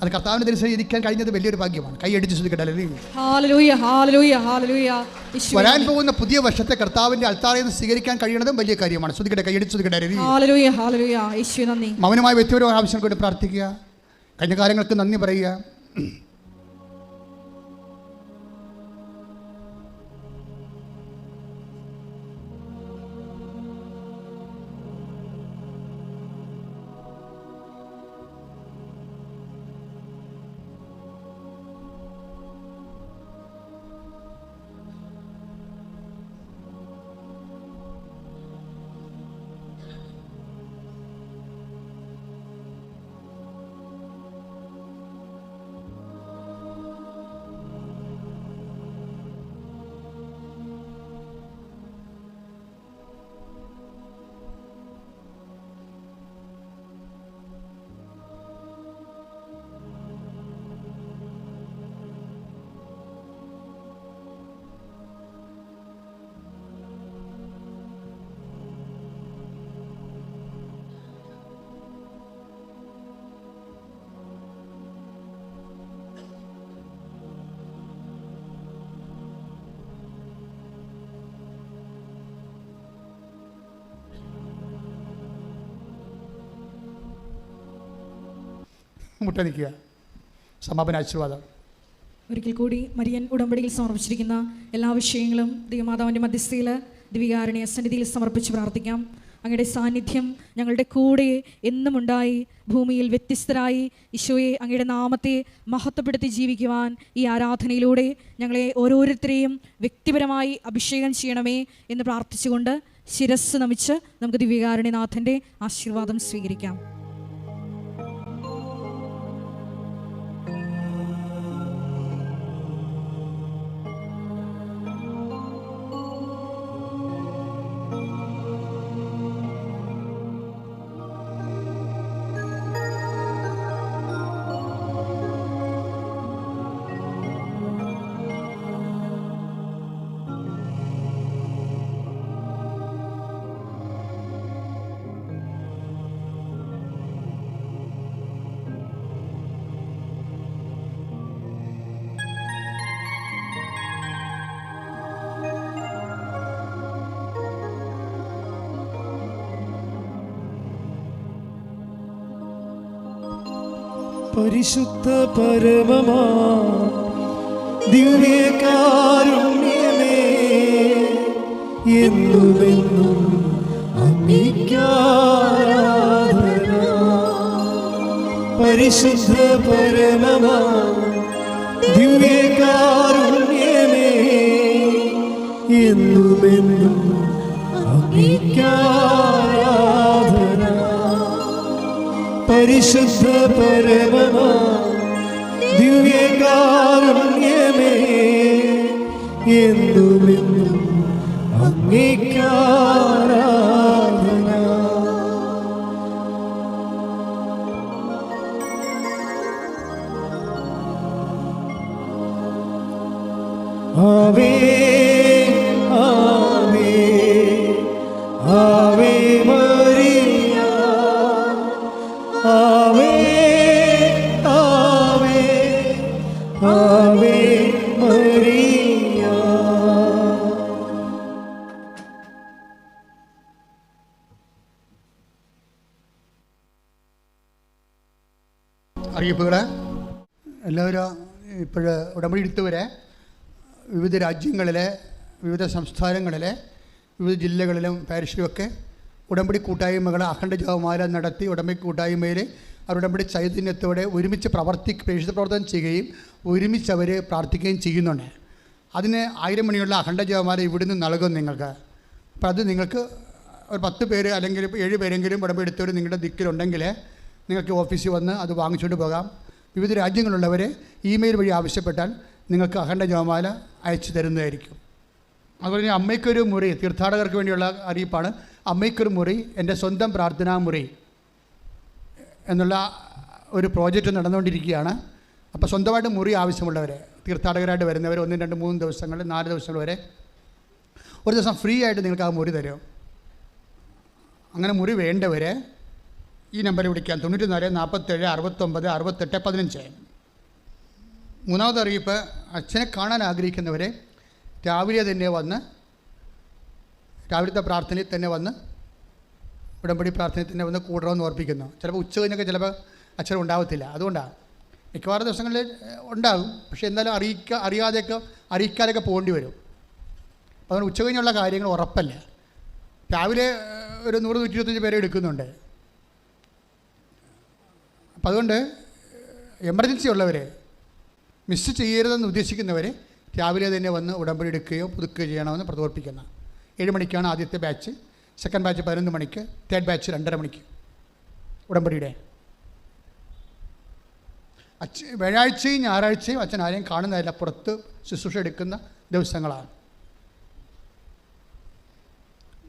അത് കർത്താവിൻ്റെ ദിവസം ഇരിക്കാൻ കഴിഞ്ഞത് വലിയൊരു ഭാഗ്യമാണ്. കൈയടിച്ച് ശ്രദ്ധിക്കട്ടെ. വരാൻ പോകുന്ന പുതിയ വർഷത്തെ കർത്താവിൻ്റെ അൾത്താരയിൽ നിന്ന് സ്വീകരിക്കാൻ കഴിയുന്നതും വലിയ കാര്യമാണ്. ശ്രദ്ധിക്കട്ടെ, കൈയടിച്ച് ശ്രദ്ധിക്കട്ടെ. മൗനമായ വ്യക്തിപരമായ ആവശ്യങ്ങൾക്ക് വേണ്ടി പ്രാർത്ഥിക്കുക. കഴിഞ്ഞ കാര്യങ്ങൾക്ക് നന്ദി പറയുക. മുട്ട നിൽക്കുക. സമാപന ആശീർവാദം. ഒരിക്കൽ കൂടി മരിയൻ ഉടമ്പടിയിൽ സമർപ്പിച്ചിരിക്കുന്ന എല്ലാ വിഷയങ്ങളും ദൈവമാതാവിൻ്റെ മധ്യസ്ഥയിൽ ദിവികാരുണ്യ സന്നിധിയിൽ സമർപ്പിച്ച് പ്രാർത്ഥിക്കാം. അങ്ങയുടെ സാന്നിധ്യം ഞങ്ങളുടെ കൂടെ എന്നും ഉണ്ടായി ഭൂമിയിൽ വ്യത്യസ്തരായി ഈശോയെ അങ്ങയുടെ നാമത്തെ മഹത്വപ്പെടുത്തി ജീവിക്കുവാൻ ഈ ആരാധനയിലൂടെ ഞങ്ങളെ ഓരോരുത്തരെയും വ്യക്തിപരമായി അഭിഷേകം ചെയ്യണമേ എന്ന് പ്രാർത്ഥിച്ചുകൊണ്ട് ശിരസ് നമിച്ച് നമുക്ക് ദിവികാരുണ്യനാഥൻ്റെ ആശീർവാദം സ്വീകരിക്കാം. പരിശുദ്ധ പരമമാ ദിവ്യകാരുണ്യമേ, എന്നുമെന്നും അങ്ങേയ്ക്കാരാധന. പരിശുദ്ധ പരമമാ ദിവ്യകാരുണ്യമേ, എന്നുമെന്നും അങ്ങേയ്ക്കാരാധന. പരിശുദ്ധ പരമമാ ദിവ്യകാരുണ്യമേ, എന്നുമെന്നും അങ്ങേയ്ക്കാരാധന. ആവേ ആവേ ആവേ മരിയ, ആവേ ആവേ ആവേ മരിയ. അറിയിപ്പുകൾ എല്ലാവരും ഇപ്പോൾ ഉടമ്പടി എടുത്തവരെ വിവിധ രാജ്യങ്ങളിലെ വിവിധ സംസ്ഥാനങ്ങളിലെ വിവിധ ജില്ലകളിലും പാരിഷിലുമൊക്കെ ഉടമ്പടി കൂട്ടായ്മകൾ അഖണ്ഡ ജപമാല നടത്തി ഉടമ്പടി കൂട്ടായ്മയിൽ അവർ ഉടമ്പടി ചൈതന്യത്തോടെ ഒരുമിച്ച് പ്രേക്ഷിത പ്രവർത്തനം ചെയ്യുകയും ഒരുമിച്ച് അവർ പ്രാർത്ഥിക്കുകയും ചെയ്യുന്നുണ്ട്. അതിന് 1000 മണിയുള്ള അഖണ്ഡ ജപമാല ഇവിടുന്ന് നൽകും നിങ്ങൾക്ക്. അപ്പോൾ അത് നിങ്ങൾക്ക് ഒരു 10 പേര് അല്ലെങ്കിൽ 7 പേരെങ്കിലും ഉടമ്പടി എടുത്തവർ നിങ്ങളുടെ ദിക്കിലുണ്ടെങ്കിൽ നിങ്ങൾക്ക് ഓഫീസിൽ വന്ന് അത് വാങ്ങിച്ചുകൊണ്ട് പോകാം. വിവിധ രാജ്യങ്ങളുള്ളവർ ഇമെയിൽ വഴി ആവശ്യപ്പെട്ടാൽ നിങ്ങൾക്ക് അഖണ്ഡ ജപമാല അയച്ചു തരുന്നതായിരിക്കും. അതുപോലെ തന്നെ അമ്മയ്ക്കൊരു മുറി, തീർത്ഥാടകർക്ക് വേണ്ടിയുള്ള അറിയിപ്പാണ്. അമ്മയ്ക്കൊരു മുറി, എൻ്റെ സ്വന്തം പ്രാർത്ഥനാ മുറി എന്നുള്ള ഒരു പ്രോജക്റ്റ് നടന്നുകൊണ്ടിരിക്കുകയാണ്. അപ്പോൾ സ്വന്തമായിട്ട് മുറി ആവശ്യമുള്ളവർ, തീർത്ഥാടകരായിട്ട് വരുന്നവർ 1, 2, 3 ദിവസങ്ങൾ 4 ദിവസങ്ങൾ വരെ ഒരു ദിവസം ഫ്രീ ആയിട്ട് നിങ്ങൾക്ക് ആ മുറി തരും. അങ്ങനെ മുറി വേണ്ടവർ ഈ നമ്പറിൽ വിളിക്കാം. 94 47 69 68 15. മൂന്നാമത്തെ അറിയിപ്പ്, അച്ഛനെ കാണാൻ ആഗ്രഹിക്കുന്നവരെ രാവിലെ തന്നെ വന്ന് രാവിലത്തെ പ്രാർത്ഥനയിൽ തന്നെ വന്ന് ഉടമ്പടി പ്രാർത്ഥനയിൽ തന്നെ വന്ന് കൂടണമെന്ന് ഓർപ്പിക്കുന്നു. ചിലപ്പോൾ ഉച്ച കഴിഞ്ഞൊക്കെ ചിലപ്പോൾ അച്ഛൻ ഉണ്ടാവത്തില്ല. അതുകൊണ്ടാണ് മിക്കവാറും ദിവസങ്ങളിൽ ഉണ്ടാകും. പക്ഷേ എന്നാലും അറിയിക്കാതെയൊക്കെ പോകേണ്ടി വരും. അതുകൊണ്ട് ഉച്ച കഴിഞ്ഞുള്ള കാര്യങ്ങൾ ഉറപ്പല്ല. രാവിലെ ഒരു 100-125 പേരെ എടുക്കുന്നുണ്ട്. അപ്പം അതുകൊണ്ട് എമർജൻസി ഉള്ളവർ, മിസ് ചെയ്യരുതെന്ന് ഉദ്ദേശിക്കുന്നവർ രാവിലെ തന്നെ വന്ന് ഉടമ്പടി എടുക്കുകയോ പുതുക്കുകയോ ചെയ്യണമെന്ന് പ്രതോർപ്പിക്കുന്ന. 7 മണിക്കാണ് ആദ്യത്തെ ബാച്ച്, സെക്കൻഡ് ബാച്ച് 11 മണിക്ക്, തേർഡ് ബാച്ച് 2:30 മണിക്ക് ഉടമ്പടിയുടെ. വ്യാഴാഴ്ചയും ഞായറാഴ്ചയും അച്ഛൻ ആരെയും കാണുന്നതല്ല, പുറത്ത് ശുശ്രൂഷ എടുക്കുന്ന ദിവസങ്ങളാണ്.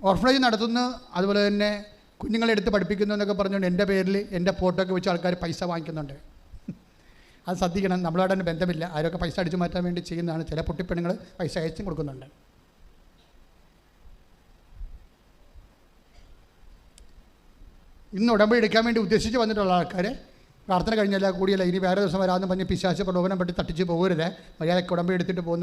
ഓർഫനേജ് നടത്തുന്നു, അതുപോലെ തന്നെ കുഞ്ഞുങ്ങളെ എടുത്ത് പഠിപ്പിക്കുന്നു എന്നൊക്കെ പറഞ്ഞുകൊണ്ട് എൻ്റെ പേരിൽ എൻ്റെ ഫോട്ടോ ഒക്കെ വെച്ച് ആൾക്കാർ പൈസ വാങ്ങിക്കുന്നുണ്ട്. അത് ശ്രദ്ധിക്കണം. നമ്മളോട് തന്നെ ബന്ധമില്ല. ആരൊക്കെ പൈസ അടിച്ചു മാറ്റാൻ വേണ്ടി ചെയ്യുന്നതാണ്. ചില പൊട്ടിപ്പെണ്ണുങ്ങൾ പൈസ അയച്ചും കൊടുക്കുന്നുണ്ട്. ഇന്ന് ഉടമ്പടി എടുക്കാൻ വേണ്ടി ഉദ്ദേശിച്ച് വന്നിട്ടുള്ള ആൾക്കാർ പ്രാർത്ഥന കഴിഞ്ഞല്ല കൂടിയല്ല, ഇനി വേറെ ദിവസം വരാമെന്ന് പറഞ്ഞ് പിശാച് പ്രലോഭനം പെട്ട് തട്ടിച്ച് പോകരുത്. മര്യാദയ്ക്ക് ഉടമ്പടി എടുത്തിട്ട് പോകുന്ന